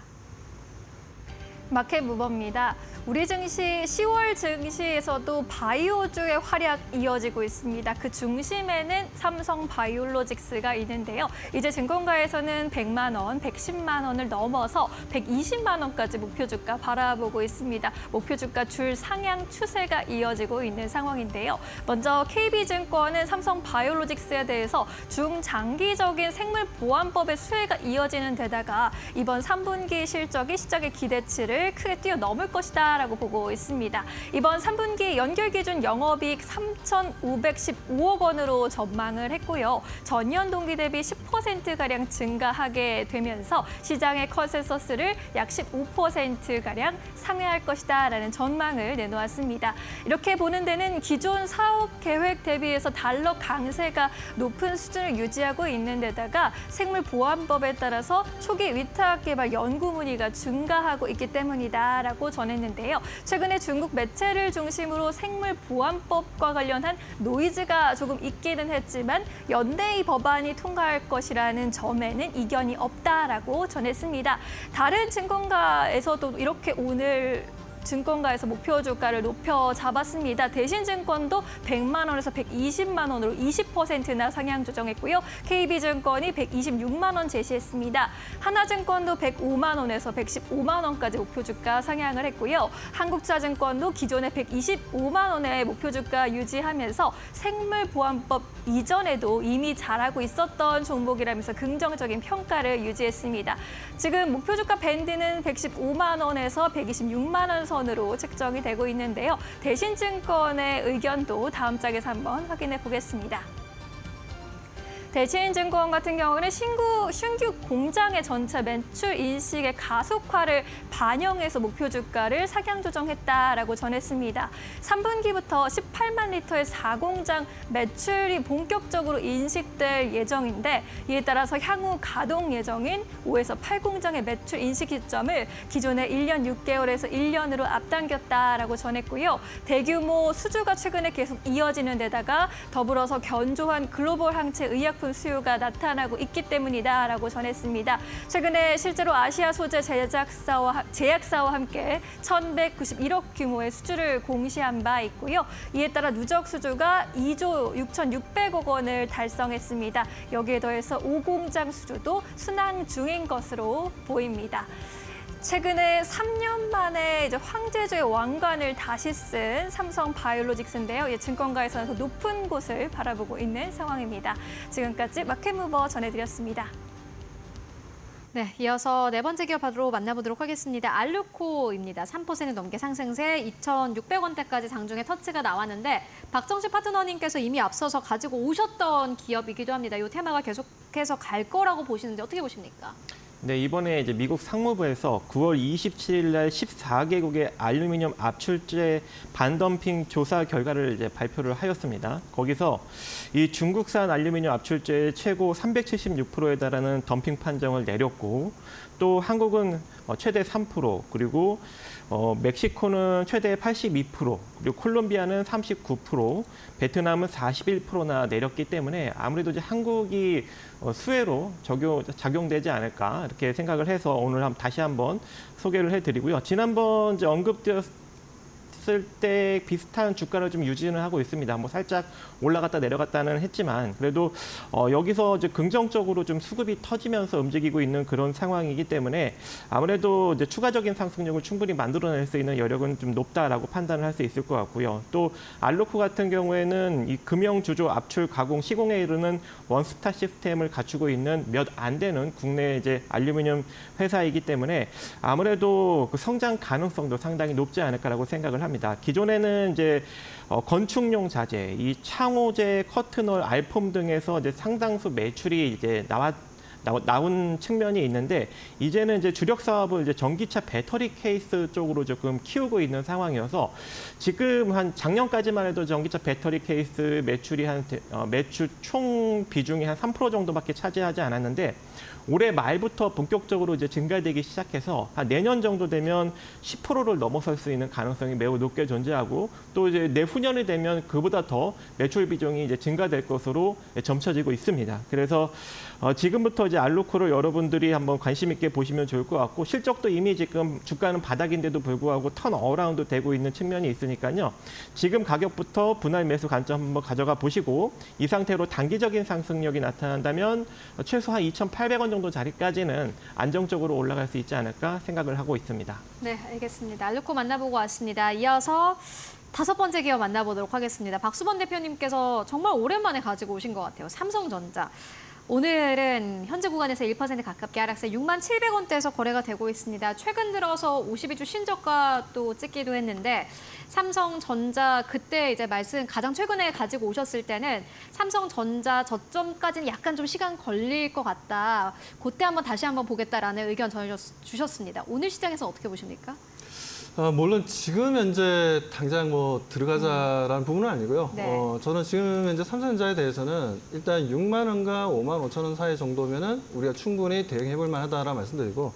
마켓 무버입니다. 우리 증시 10월 증시에서도 바이오주의 활약 이어지고 있습니다. 그 중심에는 삼성 바이오로직스가 있는데요. 이제 증권가에서는 100만 원, 110만 원을 넘어서 120만 원까지 목표 주가 바라보고 있습니다. 목표 주가 줄 상향 추세가 이어지고 있는 상황인데요. 먼저 KB증권은 삼성 바이오로직스에 대해서 중장기적인 생물보안법의 수혜가 이어지는 데다가 이번 3분기 실적이 시장의 기대치를 크게 뛰어넘을 것이다 라고 보고 있습니다. 이번 3분기 연결 기준 영업이익 3,515억 원으로 전망을 했고요. 전년 동기 대비 10%가량 증가하게 되면서 시장의 컨센서스를 약 15%가량 상회할 것이다 라는 전망을 내놓았습니다. 이렇게 보는 데는 기존 사업 계획 대비해서 달러 강세가 높은 수준을 유지하고 있는 데다가 생물보안법에 따라서 초기 위탁 개발 연구 문의가 증가하고 있기 때문이다라고 전했는데요. 최근에 중국 매체를 중심으로 생물보안법과 관련한 노이즈가 조금 있기는 했지만 연내의 법안이 통과할 것이라는 점에는 이견이 없다라고 전했습니다. 다른 증권가에서도 이렇게 오늘 증권가에서 목표 주가를 높여 잡았습니다. 대신증권도 100만 원에서 120만 원으로 20%나 상향 조정했고요. KB증권이 126만 원 제시했습니다. 하나증권도 105만 원에서 115만 원까지 목표 주가 상향을 했고요. 한국차증권도 기존의 125만 원의 목표 주가 유지하면서 생물보안법 이전에도 이미 잘하고 있었던 종목이라면서 긍정적인 평가를 유지했습니다. 지금 목표 주가 밴드는 115만 원에서 126만 원 선으로 책정이 되고 있는데요. 대신증권의 의견도 다음 장에서 한번 확인해 보겠습니다. 대신증권 같은 경우는 신규 공장의 전체 매출 인식의 가속화를 반영해서 목표 주가를 상향 조정했다라고 전했습니다. 3분기부터 18만 리터의 4공장 매출이 본격적으로 인식될 예정인데 이에 따라서 향후 가동 예정인 5에서 8공장의 매출 인식 시점을 기존의 1년 6개월에서 1년으로 앞당겼다라고 전했고요. 대규모 수주가 최근에 계속 이어지는 데다가 더불어서 견조한 글로벌 항체 의약품 수요가 나타나고 있기 때문이다라고 전했습니다. 최근에 실제로 아시아 소재 제약사와 함께 1,191억 규모의 수주를 공시한 바 있고요. 이에 따라 누적 수주가 2조 6,600억 원을 달성했습니다. 여기에 더해서 5공장 수주도 순항 중인 것으로 보입니다. 최근에 3년 만에 이제 황제주의 왕관을 다시 쓴 삼성 바이오로직스인데요. 증권가에서는 높은 곳을 바라보고 있는 상황입니다. 지금까지 마켓무버 전해드렸습니다. 네, 이어서 네 번째 기업 바로 만나보도록 하겠습니다. 알루코입니다. 3% 넘게 상승세 2,600원대까지 장중에 터치가 나왔는데 박정식 파트너님께서 이미 앞서서 가지고 오셨던 기업이기도 합니다. 이 테마가 계속해서 갈 거라고 보시는데 어떻게 보십니까? 네, 이번에 이제 미국 상무부에서 9월 27일 날 14개국의 알루미늄 압출제 반덤핑 조사 결과를 이제 발표를 하였습니다. 거기서 이 중국산 알루미늄 압출제의 최고 376%에 달하는 덤핑 판정을 내렸고 또 한국은 최대 3%, 그리고 멕시코는 최대 82%, 그리고 콜롬비아는 39%, 베트남은 41%나 내렸기 때문에 아무래도 이제 한국이 수혜로 작용되지 않을까 이렇게 생각을 해서 오늘 다시 한번 소개를 해드리고요. 지난번 이제 언급되었을 때 비슷한 주가를 좀 유지는 하고 있습니다. 뭐 살짝 올라갔다 내려갔다는 했지만 그래도 여기서 이제 긍정적으로 좀 수급이 터지면서 움직이고 있는 그런 상황이기 때문에 아무래도 이제 추가적인 상승력을 충분히 만들어낼 수 있는 여력은 좀 높다라고 판단을 할 수 있을 것 같고요. 또 알루코 같은 경우에는 이 금형 주조 압출 가공 시공에 이르는 원스톱 시스템을 갖추고 있는 몇 안 되는 국내 이제 알루미늄 회사이기 때문에 아무래도 그 성장 가능성도 상당히 높지 않을까라고 생각을 합니다. 기존에는 이제 건축용 자재, 이 창호재, 커튼홀, 알폼 등에서 이제 상당수 매출이 이제 나온 측면이 있는데 이제는 이제 주력 사업을 이제 전기차 배터리 케이스 쪽으로 조금 키우고 있는 상황이어서 지금 한 작년까지만 해도 전기차 배터리 케이스 매출이 매출 총 비중이 한 3% 정도밖에 차지하지 않았는데 올해 말부터 본격적으로 이제 증가되기 시작해서 한 내년 정도 되면 10%를 넘어설 수 있는 가능성이 매우 높게 존재하고 또 이제 내후년이 되면 그보다 더 매출 비중이 이제 증가될 것으로 점쳐지고 있습니다. 그래서 지금부터 이제 알루코를 여러분들이 한번 관심 있게 보시면 좋을 것 같고 실적도 이미 지금 주가는 바닥인데도 불구하고 턴 어라운드 되고 있는 측면이 있으니까요. 지금 가격부터 분할 매수 관점 한번 가져가 보시고 이 상태로 단기적인 상승력이 나타난다면 최소한 2,800원 정도 자리까지는 안정적으로 올라갈 수 있지 않을까 생각을 하고 있습니다. 네, 알겠습니다. 알루코 만나보고 왔습니다. 이어서 다섯 번째 기업 만나보도록 하겠습니다. 박수범 대표님께서 정말 오랜만에 가지고 오신 것 같아요. 삼성전자. 오늘은 현재 구간에서 1% 가깝게 하락세 67,700원대에서 거래가 되고 있습니다. 최근 들어서 52주 신저가도 찍기도 했는데 삼성전자 그때 이제 가장 최근에 가지고 오셨을 때는 삼성전자 저점까지는 약간 좀 시간 걸릴 것 같다. 그때 다시 한번 보겠다라는 의견 전해주셨습니다. 오늘 시장에서 어떻게 보십니까? 물론 지금 현재 당장 들어가자라는 부분은 아니고요. 네. 저는 지금 현재 삼성전자에 대해서는 일단 6만 원과 5만 5천 원 사이 정도면은 우리가 충분히 대응해볼 만하다라고 말씀드리고,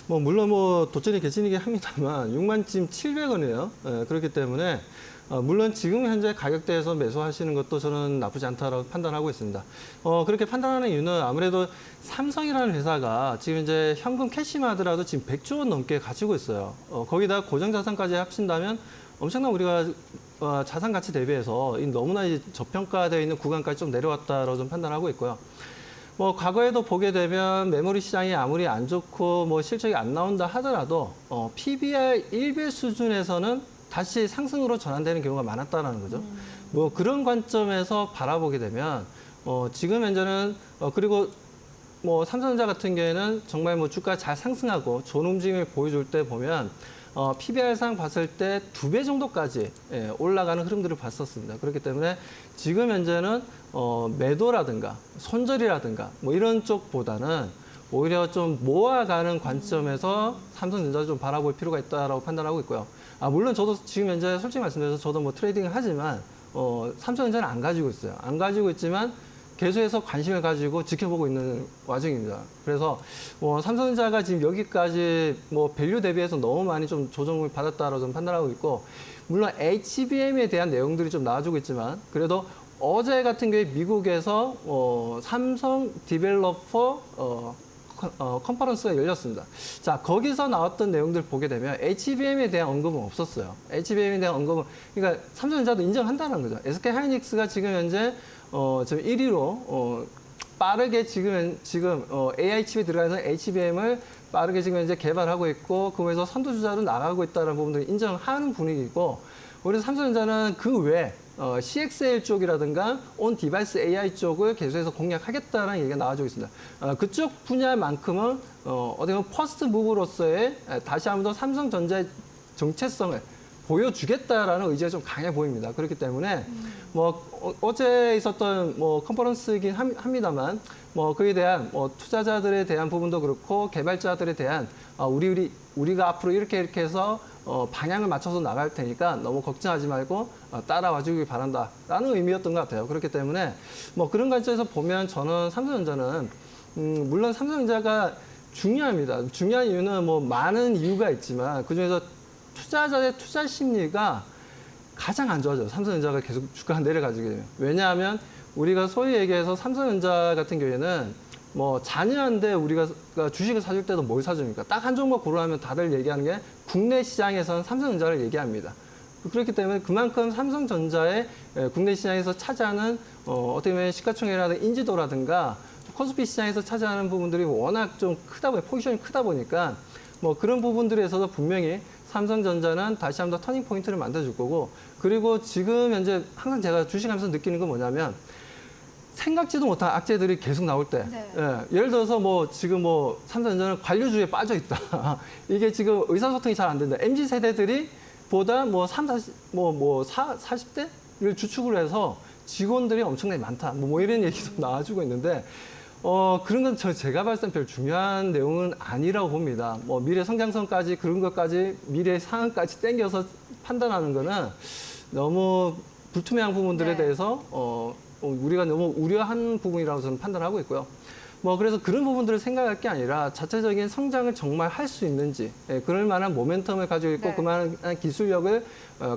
물론 도전이 개진이긴 합니다만 6만 700원이에요. 그렇기 때문에 물론 지금 현재 가격대에서 매수하시는 것도 저는 나쁘지 않다라고 판단하고 있습니다. 그렇게 판단하는 이유는 아무래도 삼성이라는 회사가 지금 이제 현금 캐시만 하더라도 지금 100조 원 넘게 가지고 있어요. 거기다 고정자산까지 합친다면 엄청난 우리가 자산 가치 대비해서 너무나 저평가되어 있는 구간까지 좀 내려왔다라고 좀 판단하고 있고요. 과거에도 보게 되면 메모리 시장이 아무리 안 좋고 실적이 안 나온다 하더라도 PBR 1배 수준에서는 다시 상승으로 전환되는 경우가 많았다는 거죠. 그런 관점에서 바라보게 되면 지금 현재는 그리고 삼성전자 같은 경우에는 정말 주가 잘 상승하고 좋은 움직임을 보여줄 때 보면 PBR상 봤을 때 2배 정도까지 올라가는 흐름들을 봤었습니다. 그렇기 때문에 지금 현재는 매도라든가 손절이라든가 뭐 이런 쪽보다는 오히려 좀 모아가는 관점에서 삼성전자를 좀 바라볼 필요가 있다라고 판단하고 있고요. 물론 저도 지금 현재 솔직히 말씀드려서 저도 뭐 트레이딩을 하지만 삼성전자는 안 가지고 있어요. 안 가지고 있지만 계속해서 관심을 가지고 지켜보고 있는 와중입니다. 그래서 삼성전자가 지금 여기까지 밸류 대비해서 너무 많이 좀 조정을 받았다라고 좀 판단하고 있고, 물론 HBM에 대한 내용들이 좀 나와주고 있지만 그래도 어제 같은 경우에 미국에서 삼성 디벨로퍼 컨퍼런스가 열렸습니다. 자, 거기서 나왔던 내용들 보게 되면 HBM에 대한 언급은 없었어요. HBM에 대한 언급은, 그러니까 삼성전자도 인정한다는 거죠. SK하이닉스가 지금 현재 지금 1위로 빠르게 지금 AI 칩에 들어가서 HBM을 빠르게 지금 현재 개발하고 있고, 그거에서 선두주자로 나가고 있다는 부분들을 인정하는 분위기고, 우리 삼성전자는 그 외에 CXL 쪽이라든가 온 디바이스 AI 쪽을 계속해서 공략하겠다는 얘기가 나와주고 있습니다. 그쪽 분야만큼은 어떻게 보면 퍼스트 무브로서의 다시 한 번 더 삼성전자의 정체성을 보여주겠다라는 의지가 좀 강해 보입니다. 그렇기 때문에 어제 있었던 컨퍼런스이긴 합니다만 그에 대한 투자자들에 대한 부분도 그렇고 개발자들에 대한 우리가 앞으로 이렇게 해서 방향을 맞춰서 나갈 테니까 너무 걱정하지 말고 따라와 주길 바란다라는 의미였던 것 같아요. 그렇기 때문에 그런 관점에서 보면 저는 삼성전자는 물론 삼성전자가 중요합니다. 중요한 이유는 많은 이유가 있지만 그중에서 투자자의 투자 심리가 가장 안 좋아져요. 삼성전자가 계속 주가가 내려가지게 되면. 왜냐하면 우리가 소위 얘기해서 삼성전자 같은 경우에는 잔여한데 우리가 주식을 사줄 때도 뭘 사줍니까? 딱 한 종목 고르라면 다들 얘기하는 게 국내 시장에서는 삼성전자를 얘기합니다. 그렇기 때문에 그만큼 삼성전자의 국내 시장에서 차지하는 어떻게 보면 시가총액이라든가 인지도라든가 코스피 시장에서 차지하는 부분들이 워낙 좀 포지션이 크다 보니까 그런 부분들에서도 분명히 삼성전자는 다시 한번 더 터닝 포인트를 만들어줄 거고, 그리고 지금 현재 항상 제가 주식하면서 느끼는 건 뭐냐면 생각지도 못한 악재들이 계속 나올 때, 예를 들어서 지금 삼성전자는 관료주의에 빠져 있다. 이게 지금 의사소통이 잘 안 된다. MZ 세대들이 보다 40대를 주축으로 해서 직원들이 엄청나게 많다. 이런 얘기도 나와주고 있는데, 그런 건 제가 봤을 땐 별 중요한 내용은 아니라고 봅니다. 미래 성장성까지 그런 것까지 미래 상황까지 땡겨서 판단하는 거는 너무 불투명한 부분들에 대해서 우리가 너무 우려한 부분이라고 저는 판단하고 있고요. 그래서 그런 부분들을 생각할 게 아니라 자체적인 성장을 정말 할 수 있는지, 그럴 만한 모멘텀을 가지고 있고 그만한 기술력을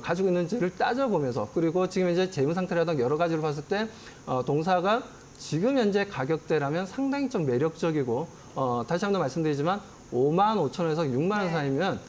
가지고 있는지를 따져보면서, 그리고 지금 이제 재무 상태라든가 여러 가지로 봤을 때 동사가 지금 현재 가격대라면 상당히 좀 매력적이고, 다시 한번 말씀드리지만 55,000원에서 6만 원 사이면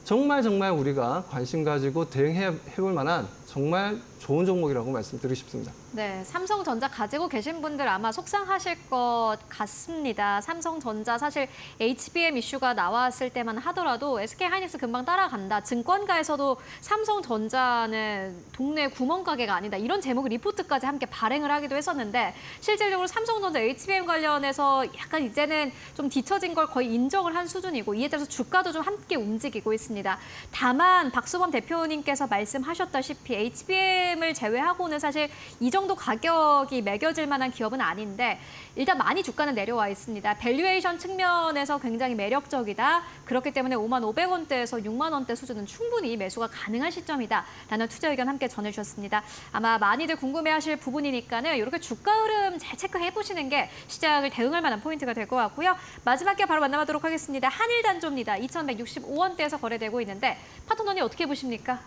정말 우리가 관심 가지고 대응해 볼 만한 정말 좋은 종목이라고 말씀드리고 싶습니다. 네, 삼성전자 가지고 계신 분들 아마 속상하실 것 같습니다. 삼성전자 사실 HBM 이슈가 나왔을 때만 하더라도 SK하이닉스 금방 따라간다. 증권가에서도 삼성전자는 동네 구멍가게가 아니다. 이런 제목의 리포트까지 함께 발행을 하기도 했었는데, 실질적으로 삼성전자 HBM 관련해서 약간 이제는 좀 뒤처진 걸 거의 인정을 한 수준이고, 이에 따라서 주가도 좀 함께 움직이고 있습니다. 다만 박수범 대표님께서 말씀하셨다시피 HBM을 제외하고는 사실 이 정도 가격이 매겨질 만한 기업은 아닌데, 일단 많이 주가는 내려와 있습니다. 밸류에이션 측면에서 굉장히 매력적이다. 그렇기 때문에 55,500원대에서 6만 원대 수준은 충분히 매수가 가능한 시점이다라는 투자 의견 함께 전해주셨습니다. 아마 많이들 궁금해하실 부분이니까는 이렇게 주가 흐름 잘 체크해 보시는 게 시장을 대응할 만한 포인트가 될 것 같고요. 마지막 게 바로 만나보도록 하겠습니다. 한일단조입니다. 2,165원대에서 거래되고 있는데 파트너님 어떻게 보십니까?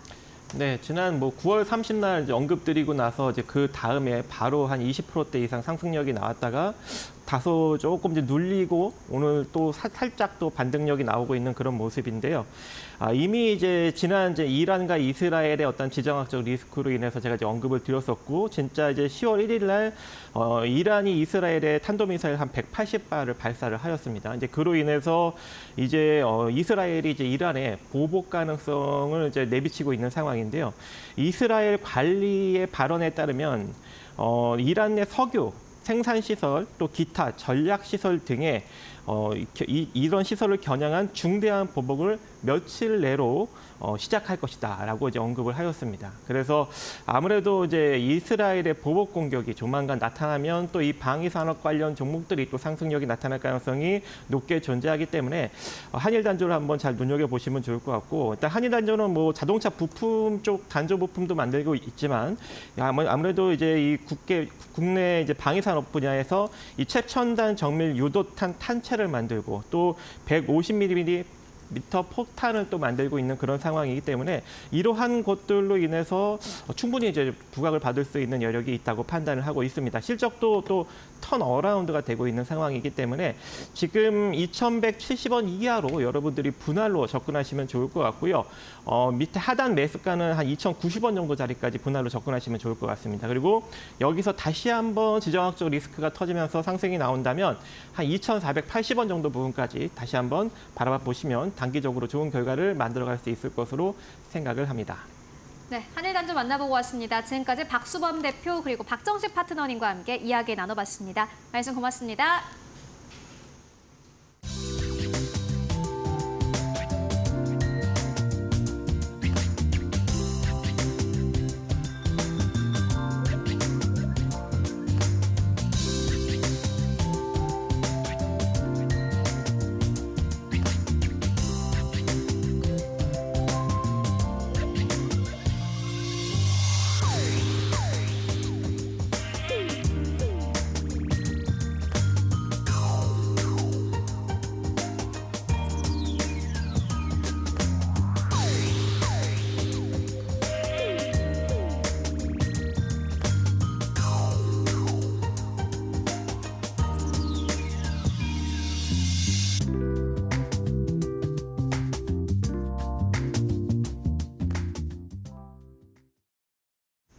네, 지난 9월 30날 이제 언급드리고 나서 이제 그 다음에 바로 한 20%대 이상 상승력이 나왔다가 다소 조금 이제 눌리고 오늘 또 살짝 또 반등력이 나오고 있는 그런 모습인데요. 이미 이제 지난 이제 이란과 이스라엘의 어떤 지정학적 리스크로 인해서 제가 이제 언급을 드렸었고, 진짜 이제 10월 1일 날 이란이 이스라엘에 탄도미사일 한 180발을 발사를 하였습니다. 이제 그로 인해서 이제 이스라엘이 이제 이란에 보복 가능성을 이제 내비치고 있는 상황인데요. 이스라엘 관리의 발언에 따르면 이란 내 석유 생산시설, 또 기타 전략시설 등의 이런 시설을 겨냥한 중대한 보복을 며칠 내로 시작할 것이다라고 이제 언급을 하였습니다. 그래서 아무래도 이제 이스라엘의 보복 공격이 조만간 나타나면 또 이 방위 산업 관련 종목들이 또 상승력이 나타날 가능성이 높게 존재하기 때문에 한일 단조를 한번 잘 눈여겨 보시면 좋을 것 같고, 일단 한일 단조는 뭐 자동차 부품 쪽 단조 부품도 만들고 있지만 아무래도 이제 이 국내 이제 방위 산업 분야에서 이 최첨단 정밀 유도탄 탄체를 만들고 또 150mm 포탄을 또 만들고 있는 그런 상황이기 때문에 이러한 것들로 인해서 충분히 이제 부각을 받을 수 있는 여력이 있다고 판단을 하고 있습니다. 실적도 또 턴 어라운드가 되고 있는 상황이기 때문에 지금 2,170원 이하로 여러분들이 분할로 접근하시면 좋을 것 같고요. 밑에 하단 매수가는 한 2,090원 정도 자리까지 분할로 접근하시면 좋을 것 같습니다. 그리고 여기서 다시 한번 지정학적 리스크가 터지면서 상승이 나온다면 한 2,480원 정도 부분까지 다시 한번 바라봐 보시면 단기적으로 좋은 결과를 만들어갈 수 있을 것으로 생각을 합니다. 네, 한일 단조 만나보고 왔습니다. 지금까지 박수범 대표 그리고 박정식 파트너님과 함께 이야기 나눠봤습니다. 말씀 고맙습니다.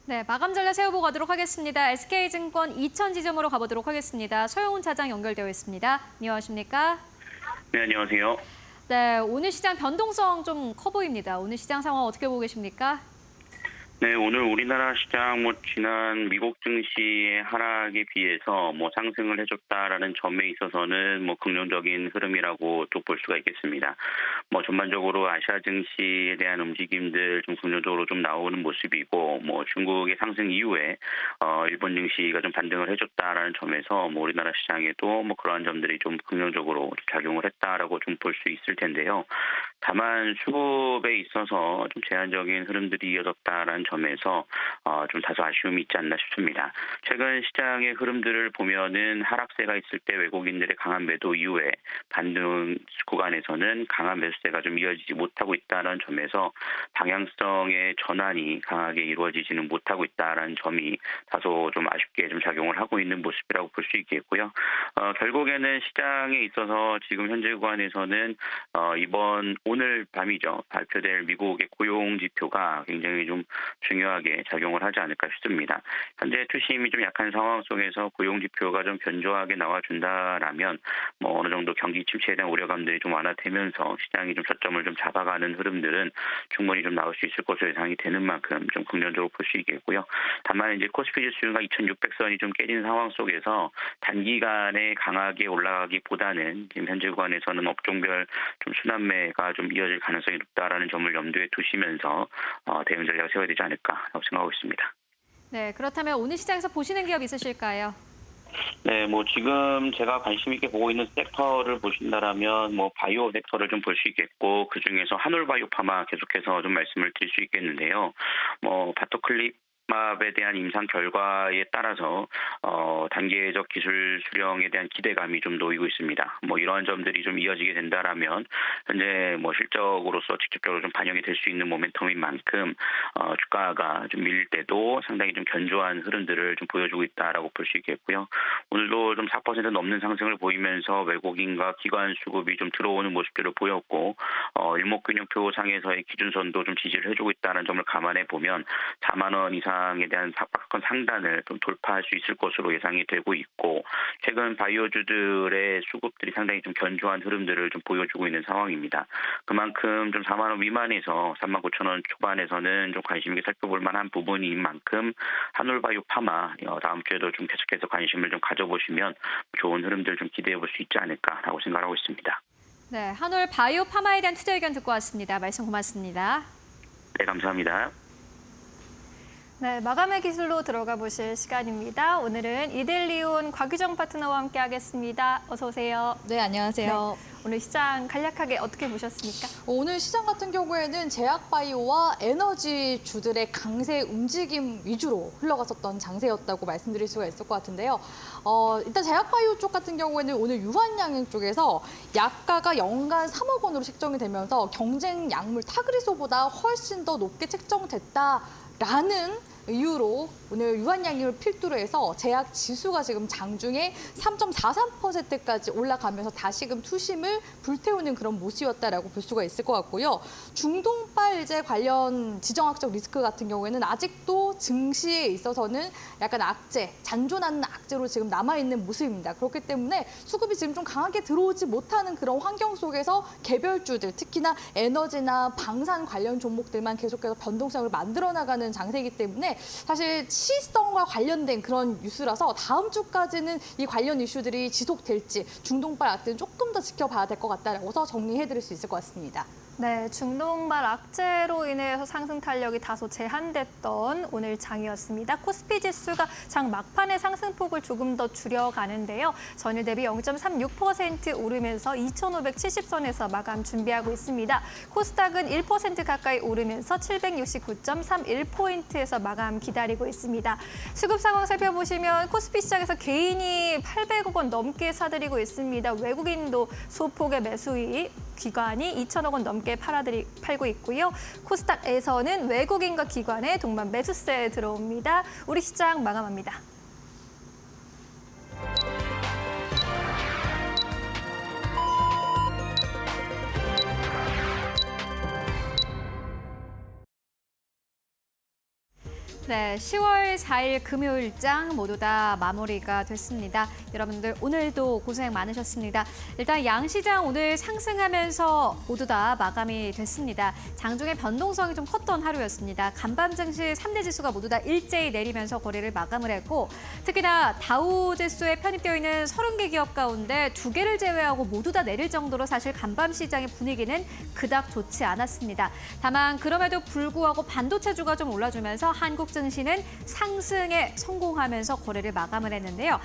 네, 마감 전략 세워보고 가도록 하겠습니다. SK증권 2000지점으로 가보도록 하겠습니다. 서영훈 차장 연결되어 있습니다. 안녕하십니까? 네, 안녕하세요. 네, 오늘 시장 변동성 좀 커 보입니다. 오늘 시장 상황 어떻게 보고 계십니까? 네, 오늘 우리나라 시장 지난 미국 증시의 하락에 비해서 상승을 해줬다라는 점에 있어서는 긍정적인 흐름이라고 또 볼 수가 있겠습니다. 전반적으로 아시아 증시에 대한 움직임들 좀 긍정적으로 좀 나오는 모습이고, 중국의 상승 이후에 일본 증시가 좀 반등을 해줬다라는 점에서 우리나라 시장에도 그러한 점들이 좀 긍정적으로 작용을 했다라고 좀 볼 수 있을 텐데요. 다만 수급에 있어서 좀 제한적인 흐름들이 이어졌다라는 점에서 좀 다소 아쉬움이 있지 않나 싶습니다. 최근 시장의 흐름들을 보면은 하락세가 있을 때 외국인들의 강한 매도 이후에 반등 구간에서는 강한 매수세가 좀 이어지지 못하고 있다는 점에서 방향성의 전환이 강하게 이루어지지는 못하고 있다는 점이 다소 좀 아쉽게 좀 작용을 하고 있는 모습이라고 볼 수 있겠고요. 결국에는 시장에 있어서 지금 현재 구간에서는 오늘 밤이죠. 발표될 미국의 고용 지표가 굉장히 좀 중요하게 작용을 하지 않을까 싶습니다. 현재 투심이 좀 약한 상황 속에서 고용 지표가 좀 견조하게 나와준다라면 어느 정도 경기 침체에 대한 우려감들이 좀 완화되면서 시장이 좀 저점을 좀 잡아가는 흐름들은 충분히 좀 나올 수 있을 것으로 예상이 되는 만큼 좀 긍정적으로 볼 수 있겠고요. 다만 이제 코스피 지수가 2,600선이 좀 깨진 상황 속에서 단기간에 강하게 올라가기보다는 지금 현재 구간에서는 업종별 좀 순환매가 좀 이어질 가능성이 높다라는 점을 염두에 두시면서 대응 전략을 세워야 되지 않을까라고 생각하고 있습니다. 네, 그렇다면 오늘 시장에서 보시는 기업 있으실까요? 네, 지금 제가 관심 있게 보고 있는 섹터를 보신다라면 바이오 섹터를 좀 볼 수 있겠고, 그 중에서 한올바이오 파마 계속해서 좀 말씀을 드릴 수 있겠는데요. 바토클립 에 대한 임상 결과에 따라서 단계적 기술 수령에 대한 기대감이 좀 놓이고 있습니다. 이러한 점들이 좀 이어지게 된다라면 현재 실적으로서 직접적으로 좀 반영이 될 수 있는 모멘텀인 만큼 주가가 좀 밀릴 때도 상당히 좀 견조한 흐름들을 좀 보여주고 있다라고 볼 수 있겠고요. 오늘도 좀 4% 넘는 상승을 보이면서 외국인과 기관 수급이 좀 들어오는 모습들을 보였고, 일목균형표 상에서의 기준선도 좀 지지를 해주고 있다는 점을 감안해 보면 4만 원 이상 에 대한 박스권 상단을 좀 돌파할 수 있을 것으로 예상이 되고 있고, 최근 바이오주들의 수급들이 상당히 좀 견조한 흐름들을 좀 보여주고 있는 상황입니다. 그만큼 좀 4만 원 미만에서 3만 9천 원 초반에서는 좀 관심 있게 살펴볼 만한 부분인 만큼 한올바이오 파마 다음 주에도 좀 계속해서 관심을 좀 가져보시면 좋은 흐름들 좀 기대해 볼 수 있지 않을까라고 생각하고 있습니다. 네, 한올 바이오 파마에 대한 투자 의견 듣고 왔습니다. 말씀 고맙습니다. 네, 감사합니다. 네, 마감의 기술로 들어가 보실 시간입니다. 오늘은 이델리온 곽유정 파트너와 함께하겠습니다. 어서 오세요. 네, 안녕하세요. 오늘 시장 간략하게 어떻게 보셨습니까? 오늘 시장 같은 경우에는 제약바이오와 에너지주들의 강세 움직임 위주로 흘러갔었던 장세였다고 말씀드릴 수가 있을 것 같은데요. 일단 제약바이오 쪽 같은 경우에는 오늘 유한양행 쪽에서 약가가 연간 3억 원으로 책정이 되면서 경쟁 약물 타그리소보다 훨씬 더 높게 책정됐다라는 이유로 오늘 유한양행을 필두로 해서 제약 지수가 지금 장중에 3.43%까지 올라가면서 다시금 투심을 불태우는 그런 모습이었다라고 볼 수가 있을 것 같고요. 중동발제 관련 지정학적 리스크 같은 경우에는 아직도 증시에 있어서는 약간 악재, 잔존하는 악재로 지금 남아있는 모습입니다. 그렇기 때문에 수급이 지금 좀 강하게 들어오지 못하는 그런 환경 속에서 개별주들, 특히나 에너지나 방산 관련 종목들만 계속해서 변동성을 만들어 나가는 장세이기 때문에 사실 시성과 관련된 그런 뉴스라서 다음 주까지는 이 관련 이슈들이 지속될지 중동발 악재는 조금 더 지켜봐야 될 것 같다라고 정리해드릴 수 있을 것 같습니다. 네, 중동발 악재로 인해서 상승 탄력이 다소 제한됐던 오늘 장이었습니다. 코스피 지수가 장 막판의 상승폭을 조금 더 줄여가는데요. 전일 대비 0.36% 오르면서 2,570선에서 마감 준비하고 있습니다. 코스닥은 1% 가까이 오르면서 769.31포인트에서 마감 기다리고 있습니다. 수급 상황 살펴보시면 코스피 시장에서 개인이 800억 원 넘게 사들이고 있습니다. 외국인도 소폭의 매수이 기관이 2천억 원 넘게 팔고 있고요. 코스닥에서는 외국인과 기관의 동반 매수세 들어옵니다. 우리 시장 마감합니다. 네, 10월 4일 금요일장 모두 다 마무리가 됐습니다. 여러분들 오늘도 고생 많으셨습니다. 일단 양시장 오늘 상승하면서 모두 다 마감이 됐습니다. 장중에 변동성이 좀 컸던 하루였습니다. 간밤 증시 3대 지수가 모두 다 일제히 내리면서 거래를 마감을 했고 특히나 다우 지수에 편입되어 있는 30개 기업 가운데 2개를 제외하고 모두 다 내릴 정도로 사실 간밤 시장의 분위기는 그닥 좋지 않았습니다. 다만 그럼에도 불구하고 반도체주가 좀 올라주면서 한국 증시는 상승에 성공하면서 거래를 마감을 했는데요.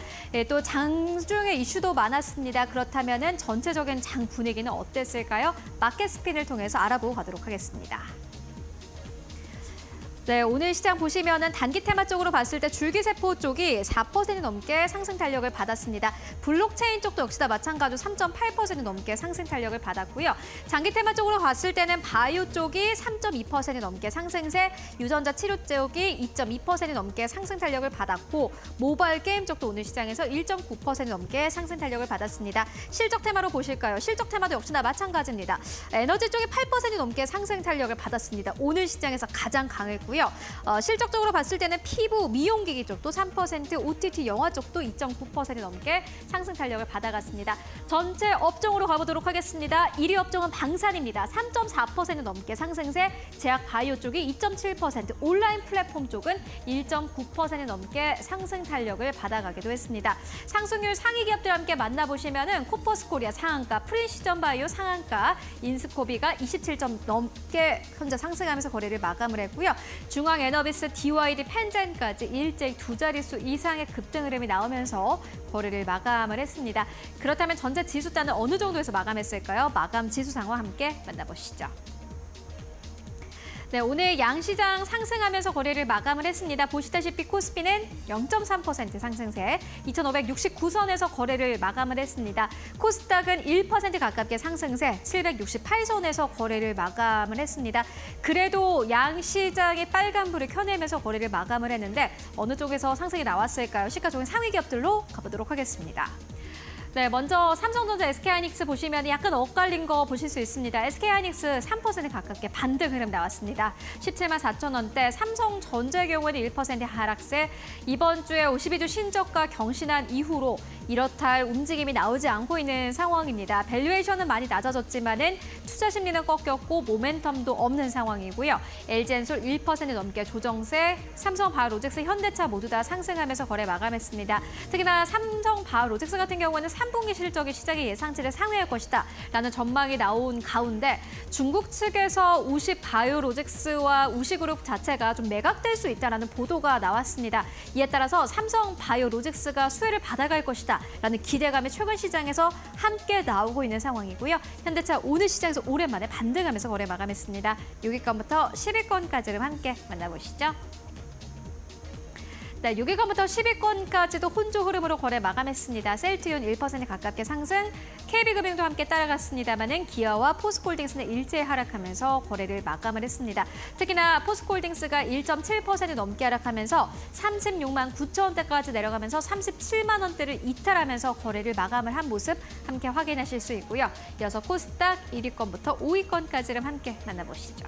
또 장중에 이슈도 많았습니다. 그렇다면 전체적인 장 분위기는 어땠을까요? 마켓 스핀을 통해서 알아보고 가도록 하겠습니다. 네, 오늘 시장 보시면은 단기 테마 쪽으로 봤을 때 줄기세포 쪽이 4% 넘게 상승 탄력을 받았습니다. 블록체인 쪽도 역시나 마찬가지로 3.8% 넘게 상승 탄력을 받았고요. 장기 테마 쪽으로 봤을 때는 바이오 쪽이 3.2% 넘게 상승세, 유전자 치료 쪽이 2.2% 넘게 상승 탄력을 받았고 모바일 게임 쪽도 오늘 시장에서 1.9% 넘게 상승 탄력을 받았습니다. 실적 테마로 보실까요? 실적 테마도 역시나 마찬가지입니다. 에너지 쪽이 8% 넘게 상승 탄력을 받았습니다. 오늘 시장에서 가장 강했고요. 실적적으로 봤을 때는 피부, 미용기기 쪽도 3%, OTT 영화 쪽도 2.9% 넘게 상승 탄력을 받아갔습니다. 전체 업종으로 가보도록 하겠습니다. 1위 업종은 방산입니다. 3.4% 넘게 상승세, 제약 바이오 쪽이 2.7%, 온라인 플랫폼 쪽은 1.9% 넘게 상승 탄력을 받아가기도 했습니다. 상승률 상위 기업들 함께 만나보시면은 코퍼스 코리아 상한가, 프리시전 바이오 상한가, 인스코비가 27점 넘게 현재 상승하면서 거래를 마감을 했고요. 중앙 에너비스, DYD, 펜젠까지 일제히 두 자릿수 이상의 급등 흐름이 나오면서 거래를 마감을 했습니다. 그렇다면 전체 지수단은 어느 정도에서 마감했을까요? 마감 지수 상황 함께 만나보시죠. 네, 오늘 양시장 상승하면서 거래를 마감을 했습니다. 보시다시피 코스피는 0.3% 상승세, 2,569선에서 거래를 마감을 했습니다. 코스닥은 1% 가깝게 상승세, 768선에서 거래를 마감을 했습니다. 그래도 양시장이 빨간불을 켜내면서 거래를 마감을 했는데 어느 쪽에서 상승이 나왔을까요? 시가총액 상위 기업들로 가보도록 하겠습니다. 네, 먼저 삼성전자, SK하이닉스 보시면 약간 엇갈린 거 보실 수 있습니다. SK하이닉스 3% 가깝게 반등 흐름 나왔습니다. 17만 4천 원대, 삼성전자의 경우에는 1% 하락세. 이번 주에 52주 신저가 경신한 이후로 이렇다 할 움직임이 나오지 않고 있는 상황입니다. 밸류에이션은 많이 낮아졌지만은 투자 심리는 꺾였고 모멘텀도 없는 상황이고요. LG엔솔 1% 넘게 조정세, 삼성바이오로직스, 현대차 모두 다 상승하면서 거래 마감했습니다. 특히나 삼성바이오로직스 같은 경우는 3분기 실적이 시장의 예상치를 상회할 것이다 라는 전망이 나온 가운데 중국 측에서 우식바이오로직스와 우식그룹 자체가 좀 매각될 수 있다는 보도가 나왔습니다. 이에 따라서 삼성바이오로직스가 수혜를 받아갈 것이다 라는 기대감이 최근 시장에서 함께 나오고 있는 상황이고요. 현대차 오늘 시장에서 오랜만에 반등하면서 거래 마감했습니다. 6위권부터 10위권까지를 함께 만나보시죠. 네, 6위권부터 10위권까지도 혼조 흐름으로 거래 마감했습니다. 셀트리온 1% 가깝게 상승, KB금융도 함께 따라갔습니다만은 기아와 포스코홀딩스는 일제히 하락하면서 거래를 마감을 했습니다. 특히나 포스코홀딩스가 1.7% 넘게 하락하면서 36만 9천 원대까지 내려가면서 37만 원대를 이탈하면서 거래를 마감을 한 모습 함께 확인하실 수 있고요. 이어서 코스닥 1위권부터 5위권까지를 함께 만나보시죠.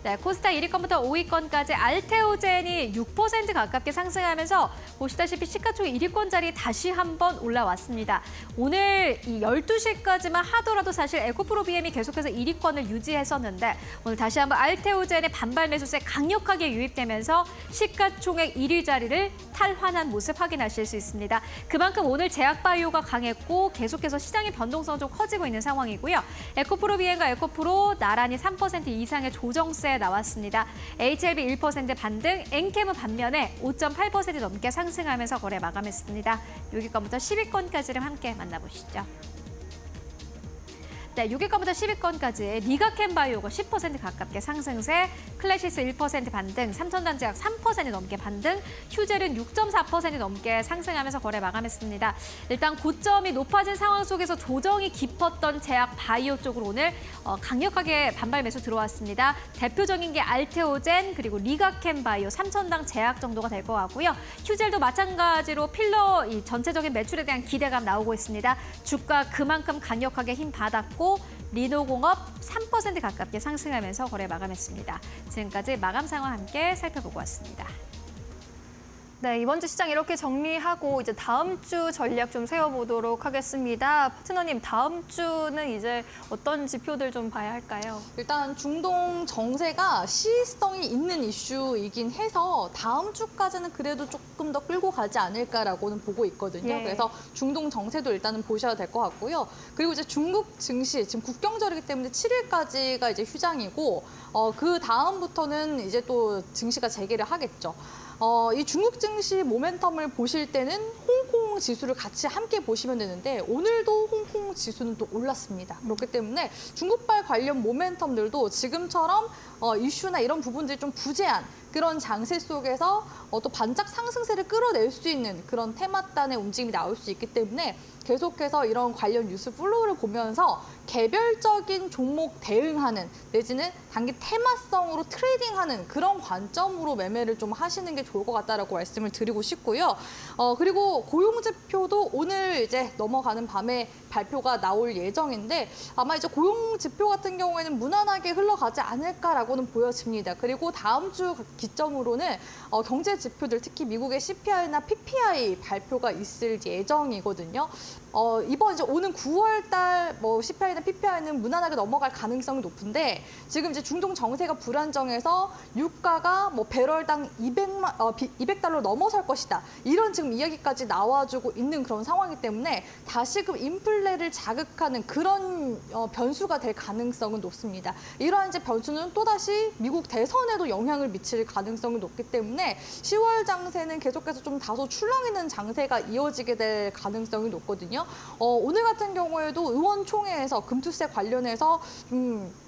네, 코스닥 1위권부터 5위권까지 알테오젠이 6% 가깝게 상승하면서 보시다시피 시가총 1위권 자리 다시 한번 올라왔습니다. 오늘 이 12시까지만 하더라도 사실 에코프로 BM이 계속해서 1위권을 유지했었는데 오늘 다시 한번 알테오젠의 반발 매수세 강력하게 유입되면서 시가총액 1위 자리를 탈환한 모습 확인하실 수 있습니다. 그만큼 오늘 제약바이오가 강했고 계속해서 시장의 변동성 좀 커지고 있는 상황이고요. 에코프로 BM과 에코프로 나란히 3% 이상의 조정세 나왔습니다. HLB 1% 반등, 엔캠은 반면에 5.8% 넘게 상승하면서 거래 마감했습니다. 6위권부터 10위권까지를 함께 만나보시죠. 네, 6위권부터 10위권까지 리가캠바이오가 10% 가깝게 상승세, 클래시스 1% 반등, 삼천단제약 3% 넘게 반등, 휴젤은 6.4% 넘게 상승하면서 거래 마감했습니다. 일단 고점이 높아진 상황 속에서 조정이 깊었던 제약 바이오 쪽으로 오늘 강력하게 반발 매수 들어왔습니다. 대표적인 게 알테오젠 그리고 리가캠바이오, 삼천당 제약 정도가 될 것 같고요. 휴젤도 마찬가지로 필러 이 전체적인 매출에 대한 기대감 나오고 있습니다. 주가 그만큼 강력하게 힘 받았고 리노공업 3% 가깝게 상승하면서 거래 마감했습니다. 지금까지 마감 상황 함께 살펴보고 왔습니다. 네, 이번 주 시장 이렇게 정리하고 이제 다음 주 전략 좀 세워보도록 하겠습니다. 파트너님, 다음 주는 이제 어떤 지표들 좀 봐야 할까요? 일단 중동 정세가 시의성이 있는 이슈이긴 해서 다음 주까지는 그래도 조금 더 끌고 가지 않을까라고는 보고 있거든요. 예. 그래서 중동 정세도 일단은 보셔야 될 것 같고요. 그리고 이제 중국 증시 지금 국경절이기 때문에 7일까지가 이제 휴장이고 그 다음부터는 이제 또 증시가 재개를 하겠죠. 이 중국 증시 모멘텀을 보실 때는 홍콩 지수를 같이 함께 보시면 되는데 오늘도 홍콩 지수는 또 올랐습니다. 그렇기 때문에 중국발 관련 모멘텀들도 지금처럼 이슈나 이런 부분들이 좀 부재한 그런 장세 속에서 또 반짝 상승세를 끌어낼 수 있는 그런 테마단의 움직임이 나올 수 있기 때문에 계속해서 이런 관련 뉴스 플로우를 보면서 개별적인 종목 대응하는 내지는 단기 테마성으로 트레이딩하는 그런 관점으로 매매를 좀 하시는 게 좋을 것 같다라고 말씀을 드리고 싶고요. 그리고 고용지표도 오늘 이제 넘어가는 밤에 발표가 나올 예정인데 아마 이제 고용지표 같은 경우에는 무난하게 흘러가지 않을까라고는 보여집니다. 그리고 다음 주 기점으로는 경제 지표들 특히 미국의 CPI나 PPI 발표가 있을 예정이거든요. 이번 이제 오는 9월 달 CPI나 PPI는 무난하게 넘어갈 가능성이 높은데 지금 이제 중동 정세가 불안정해서 유가가 배럴당 200달러 넘어설 것이다. 이런 지금 이야기까지 나와주고 있는 그런 상황이기 때문에 다시금 인플레를 자극하는 그런 변수가 될 가능성은 높습니다. 이러한 이제 변수는 또다시 미국 대선에도 영향을 미칠 가능성이 높기 때문에 10월 장세는 계속해서 좀 다소 출렁이는 장세가 이어지게 될 가능성이 높거든요. 오늘 같은 경우에도 의원총회에서 금투세 관련해서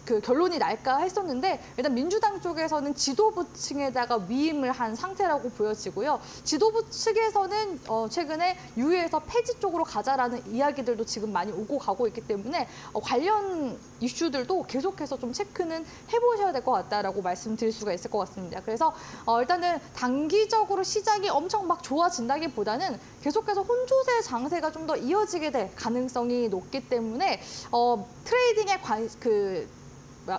그 결론이 날까 했었는데 일단 민주당 쪽에서는 지도부 층에다가 위임을 한 상태라고 보여지고요. 지도부 측에서는 최근에 유예에서 폐지 쪽으로 가자라는 이야기들도 지금 많이 오고 가고 있기 때문에 관련 이슈들도 계속해서 좀 체크는 해보셔야 될 것 같다라고 말씀드릴 수가 있을 것 같습니다. 그래서 일단은 단기적으로 시장이 엄청 막 좋아진다기보다는 계속해서 혼조세 장세가 좀 더 이어지게 될 가능성이 높기 때문에 트레이딩의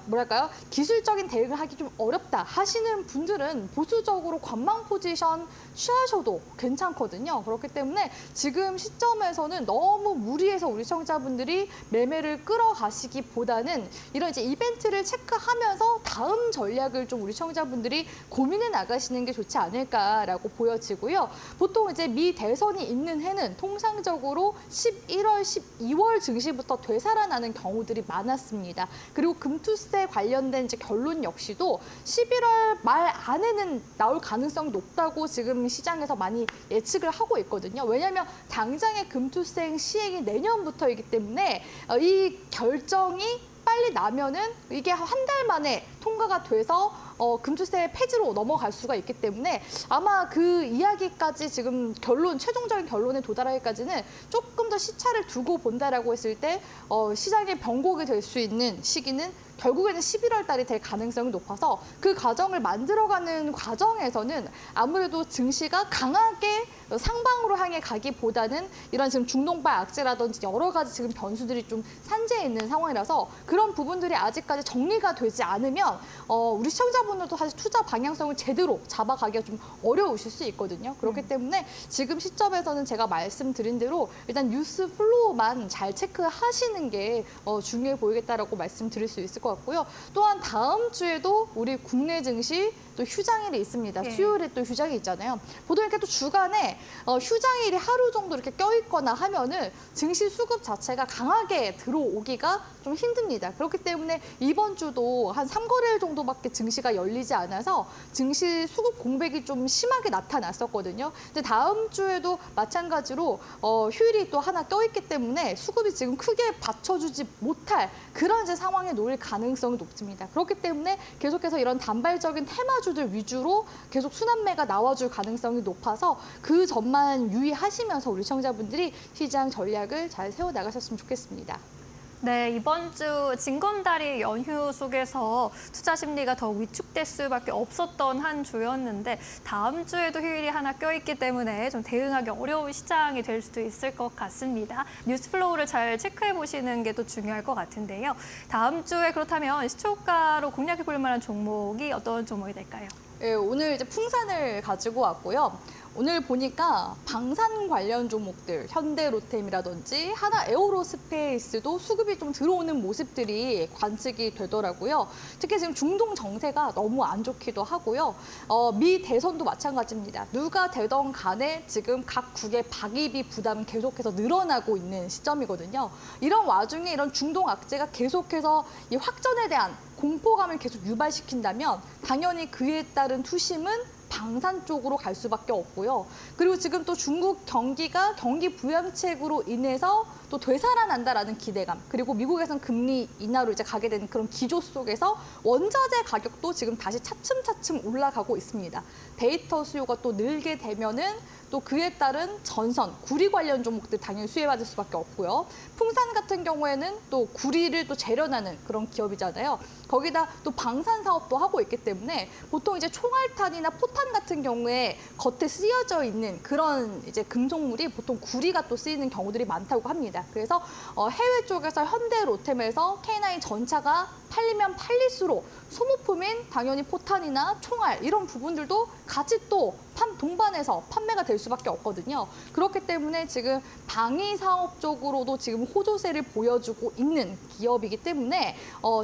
뭐랄까요? 기술적인 대응을 하기 좀 어렵다 하시는 분들은 보수적으로 관망 포지션 취하셔도 괜찮거든요. 그렇기 때문에 지금 시점에서는 너무 무리해서 우리 시청자분들이 매매를 끌어가시기보다는 이런 이제 이벤트를 체크하면서 다음 전략을 좀 우리 시청자분들이 고민해 나가시는 게 좋지 않을까라고 보여지고요. 보통 이제 미 대선이 있는 해는 통상적으로 11월, 12월 증시부터 되살아나는 경우들이 많았습니다. 그리고 금투세 관련된 이제 결론 역시도 11월 말 안에는 나올 가능성이 높다고 지금 시장에서 많이 예측을 하고 있거든요. 왜냐하면 당장의 금투세 시행이 내년부터이기 때문에 이 결정이 빨리 나면은 이게 한 달 만에 통과가 돼서 금투세 폐지로 넘어갈 수가 있기 때문에 아마 그 이야기까지 지금 최종적인 결론에 도달하기까지는 조금 더 시차를 두고 본다라고 했을 때 시장의 변곡이 될 수 있는 시기는 결국에는 11월 달이 될 가능성이 높아서 그 과정을 만들어가는 과정에서는 아무래도 증시가 강하게 상방으로 향해 가기보다는 이런 지금 중동발 악재라든지 여러 가지 지금 변수들이 좀 산재해 있는 상황이라서 그런 부분들이 아직까지 정리가 되지 않으면 우리 시청자분들도 사실 투자 방향성을 제대로 잡아가기가 좀 어려우실 수 있거든요. 그렇기 때문에 지금 시점에서는 제가 말씀드린 대로 일단 뉴스 플로우만 잘 체크하시는 게 중요해 보이겠다라고 말씀드릴 수 있을 것 같고요. 또한 다음 주에도 우리 국내 증시 또 휴장일이 있습니다. 수요일에 또 휴장이 있잖아요. 보통 이렇게 또 주간에 휴장일이 하루 정도 이렇게 껴있거나 하면은 증시 수급 자체가 강하게 들어오기가 좀 힘듭니다. 그렇기 때문에 이번 주도 한 3거래일 정도밖에 증시가 열리지 않아서 증시 수급 공백이 좀 심하게 나타났었거든요. 근데 다음 주에도 마찬가지로 휴일이 또 하나 껴있기 때문에 수급이 지금 크게 받쳐주지 못할 그런 이제 상황에 놓일 가능성이 높습니다. 그렇기 때문에 계속해서 이런 단발적인 테마주들 위주로 계속 순환매가 나와줄 가능성이 높아서 그 점만 유의하시면서 우리 시청자분들이 시장 전략을 잘 세워나가셨으면 좋겠습니다. 네, 이번 주 징검다리 연휴 속에서 투자 심리가 더 위축될 수밖에 없었던 한 주였는데 다음 주에도 휴일이 하나 껴있기 때문에 좀 대응하기 어려운 시장이 될 수도 있을 것 같습니다. 뉴스 플로우를 잘 체크해 보시는 게 또 중요할 것 같은데요. 다음 주에 그렇다면 시초가로 공략해 볼 만한 종목이 어떤 종목이 될까요? 네, 오늘 이제 풍산을 가지고 왔고요. 오늘 보니까 방산 관련 종목들, 현대로템이라든지 하나 에어로스페이스도 수급이 좀 들어오는 모습들이 관측이 되더라고요. 특히 지금 중동 정세가 너무 안 좋기도 하고요. 미 대선도 마찬가지입니다. 누가 되던 간에 지금 각 국의 박이비 부담 계속해서 늘어나고 있는 시점이거든요. 이런 와중에 이런 중동 악재가 계속해서 이 확전에 대한 공포감을 계속 유발시킨다면 당연히 그에 따른 투심은 방산 쪽으로 갈 수밖에 없고요. 그리고 지금 또 중국 경기가 경기 부양책으로 인해서 또 되살아난다라는 기대감, 그리고 미국에선 금리 인하로 이제 가게 되는 그런 기조 속에서 원자재 가격도 지금 다시 차츰차츰 올라가고 있습니다. 데이터 수요가 또 늘게 되면은 또 그에 따른 전선, 구리 관련 종목들 당연히 수혜받을 수밖에 없고요. 풍산 같은 경우에는 또 구리를 또 재련하는 그런 기업이잖아요. 거기다 또 방산 사업도 하고 있기 때문에 보통 이제 총알탄이나 포탄 같은 경우에 겉에 쓰여져 있는 그런 이제 금속물이 보통 구리가 또 쓰이는 경우들이 많다고 합니다. 그래서 해외 쪽에서 현대로템에서 K9 전차가 팔리면 팔릴수록 소모품인 당연히 포탄이나 총알 이런 부분들도 같이 또 동반해서 판매가 될 수밖에 없거든요. 그렇기 때문에 지금 방위 사업 쪽으로도 지금 호조세를 보여주고 있는 기업이기 때문에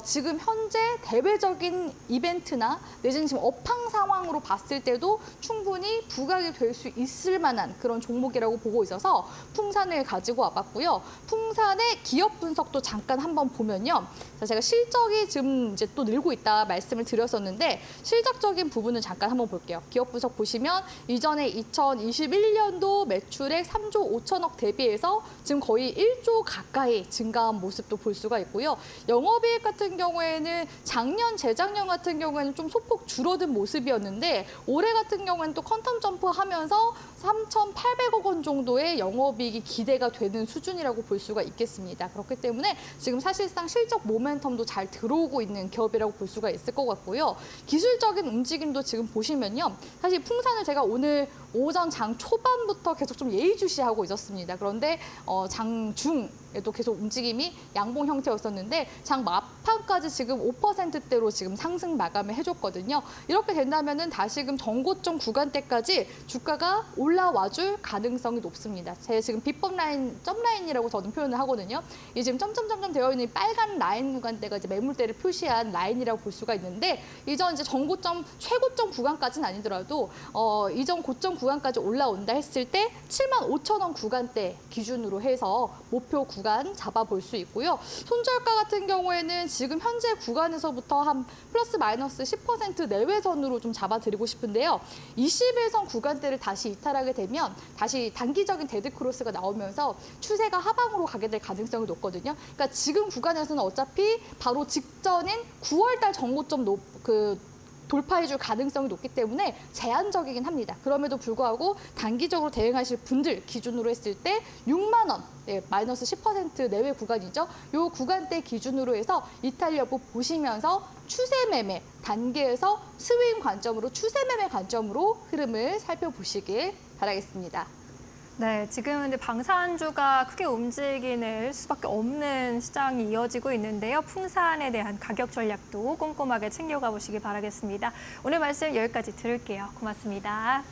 지금 현재 대외적인 이벤트나 내지는 지금 업황 상황으로 봤을 때도 충분히 부각이 될 수 있을 만한 그런 종목이라고 보고 있어서 풍산을 가지고 와봤고요. 풍산의 기업 분석도 잠깐 한번 보면요. 제가 실적이 지금 이제 또 늘고 있다 말씀을 드렸었는데 실적적인 부분을 잠깐 한번 볼게요. 기업 분석 보시면 이전에 2021년도 매출액 3조 5천억 대비해서 지금 거의 1조 가까이 증가한 모습도 볼 수가 있고요. 영업이익 같은 경우에는 작년, 재작년 같은 경우에는 좀 소폭 줄어든 모습이었는데 올해 같은 경우에는 또 퀀텀 점프하면서 3,800억 원 정도의 영업이익이 기대가 되는 수준이라고 볼 수가 있겠습니다. 그렇기 때문에 지금 사실상 실적 모멘텀도 잘 들어오고 있는 기업이라고 볼 수가 있을 것 같고요. 기술적인 움직임도 지금 보시면요. 사실 풍산을 제가 오늘 오전 장 초반부터 계속 좀 예의주시하고 있었습니다. 그런데 장 중 에도 계속 움직임이 양봉 형태였었는데 장 막판까지 지금 5%대로 지금 상승 마감을 해줬거든요. 이렇게 된다면은 다시금 전고점 구간대까지 주가가 올라와줄 가능성이 높습니다. 제 지금 비법 라인, 점 라인이라고 저는 표현을 하거든요. 이 지금 점점점점 되어 있는 빨간 라인 구간대가 이제 매물대를 표시한 라인이라고 볼 수가 있는데 이전 이제 전고점 최고점 구간까지는 아니더라도 이전 고점 구간까지 올라온다 했을 때 75,000원 구간대 기준으로 해서 목표 구간 잡아볼 수 있고요. 손절가 같은 경우에는 지금 현재 구간에서부터 한 플러스 마이너스 10% 내외선으로 좀 잡아드리고 싶은데요. 21선 구간대를 다시 이탈하게 되면 다시 단기적인 데드크로스가 나오면서 추세가 하방으로 가게 될 가능성이 높거든요. 그러니까 지금 구간에서는 어차피 바로 직전인 9월달 정고점 돌파해줄 가능성이 높기 때문에 제한적이긴 합니다. 그럼에도 불구하고 단기적으로 대응하실 분들 기준으로 했을 때 6만 원, 마이너스 10% 내외 구간이죠. 이 구간대 기준으로 해서 이탈 여부 보시면서 추세 매매 단계에서 스윙 관점으로 추세 매매 관점으로 흐름을 살펴보시길 바라겠습니다. 네, 지금은 근데 방산주가 크게 움직이는 수밖에 없는 시장이 이어지고 있는데요. 풍산에 대한 가격 전략도 꼼꼼하게 챙겨가 보시기 바라겠습니다. 오늘 말씀 여기까지 들을게요. 고맙습니다.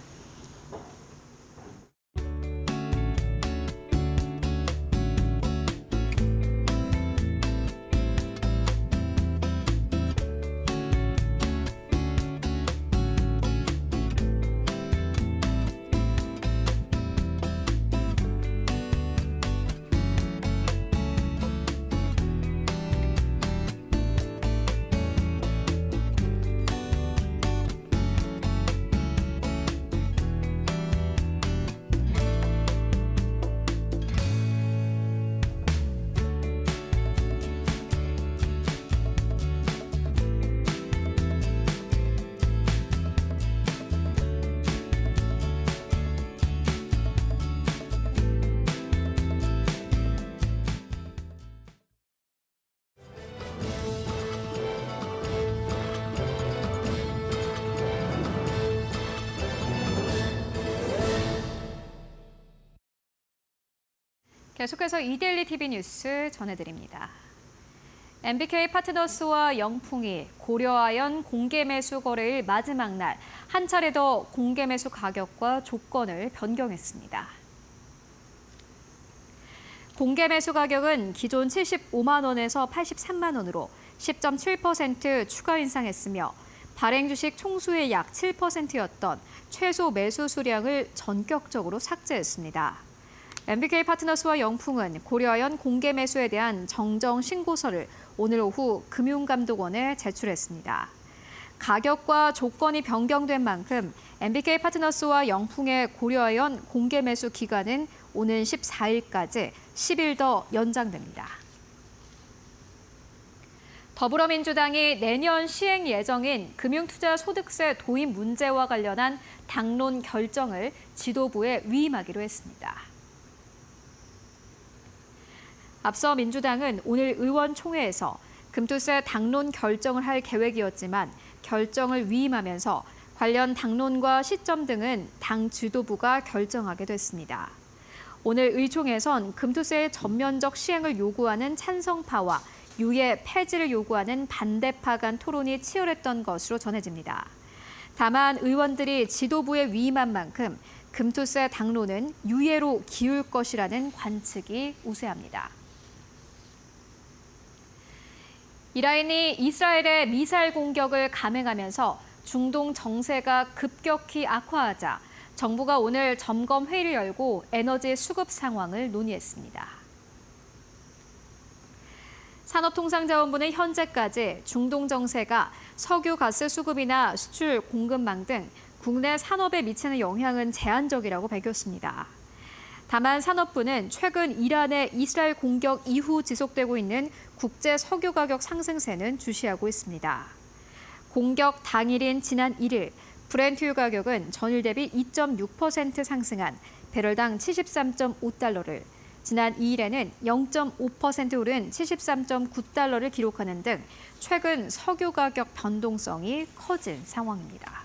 계속해서 이데일리 TV 뉴스 전해드립니다. MBK 파트너스와 영풍이 고려아연 공개 매수 거래일 마지막 날 한 차례 더 공개 매수 가격과 조건을 변경했습니다. 공개 매수 가격은 기존 75만 원에서 83만 원으로 10.7% 추가 인상했으며 발행 주식 총수의 약 7%였던 최소 매수 수량을 전격적으로 삭제했습니다. MBK 파트너스와 영풍은 고려아연 공개 매수에 대한 정정 신고서를 오늘 오후 금융감독원에 제출했습니다. 가격과 조건이 변경된 만큼 MBK 파트너스와 영풍의 고려아연 공개 매수 기간은 오는 14일까지 10일 더 연장됩니다. 더불어민주당이 내년 시행 예정인 금융투자소득세 도입 문제와 관련한 당론 결정을 지도부에 위임하기로 했습니다. 앞서 민주당은 오늘 의원총회에서 금투세 당론 결정을 할 계획이었지만 결정을 위임하면서 관련 당론과 시점 등은 당 지도부가 결정하게 됐습니다. 오늘 의총에선 금투세의 전면적 시행을 요구하는 찬성파와 유예 폐지를 요구하는 반대파 간 토론이 치열했던 것으로 전해집니다. 다만 의원들이 지도부에 위임한 만큼 금투세 당론은 유예로 기울 것이라는 관측이 우세합니다. 이란이 이스라엘의 미사일 공격을 감행하면서 중동 정세가 급격히 악화하자 정부가 오늘 점검 회의를 열고 에너지 수급 상황을 논의했습니다. 산업통상자원부는 현재까지 중동 정세가 석유 가스 수급이나 수출 공급망 등 국내 산업에 미치는 영향은 제한적이라고 밝혔습니다. 다만 산업부는 최근 이란의 이스라엘 공격 이후 지속되고 있는 국제 석유 가격 상승세는 주시하고 있습니다. 공격 당일인 지난 1일 브렌트유 가격은 전일 대비 2.6% 상승한 배럴당 73.5달러를, 지난 2일에는 0.5% 오른 73.9달러를 기록하는 등 최근 석유 가격 변동성이 커진 상황입니다.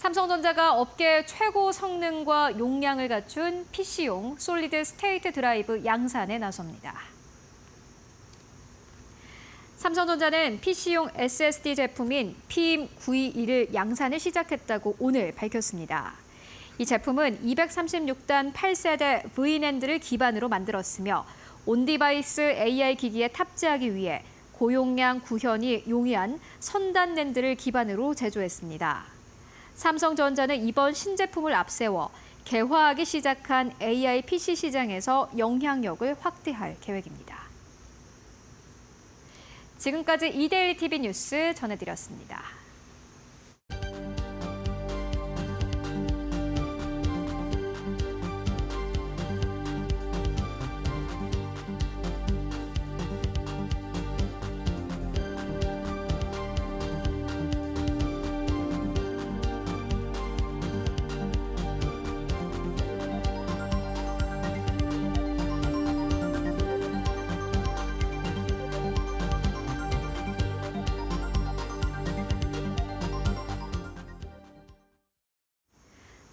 삼성전자가 업계 최고 성능과 용량을 갖춘 PC용 솔리드 스테이트 드라이브 양산에 나섭니다. 삼성전자는 PC용 SSD 제품인 PIM921을 양산을 시작했다고 오늘 밝혔습니다. 이 제품은 236단 8세대 V낸드를 기반으로 만들었으며 온디바이스 AI 기기에 탑재하기 위해 고용량 구현이 용이한 선단 낸드를 기반으로 제조했습니다. 삼성전자는 이번 신제품을 앞세워 개화하기 시작한 AI PC 시장에서 영향력을 확대할 계획입니다. 지금까지 이데일리 TV 뉴스 전해드렸습니다.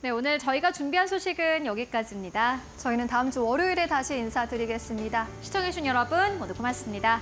네, 오늘 저희가 준비한 소식은 여기까지입니다. 저희는 다음 주 월요일에 다시 인사드리겠습니다. 시청해주신 여러분 모두 고맙습니다.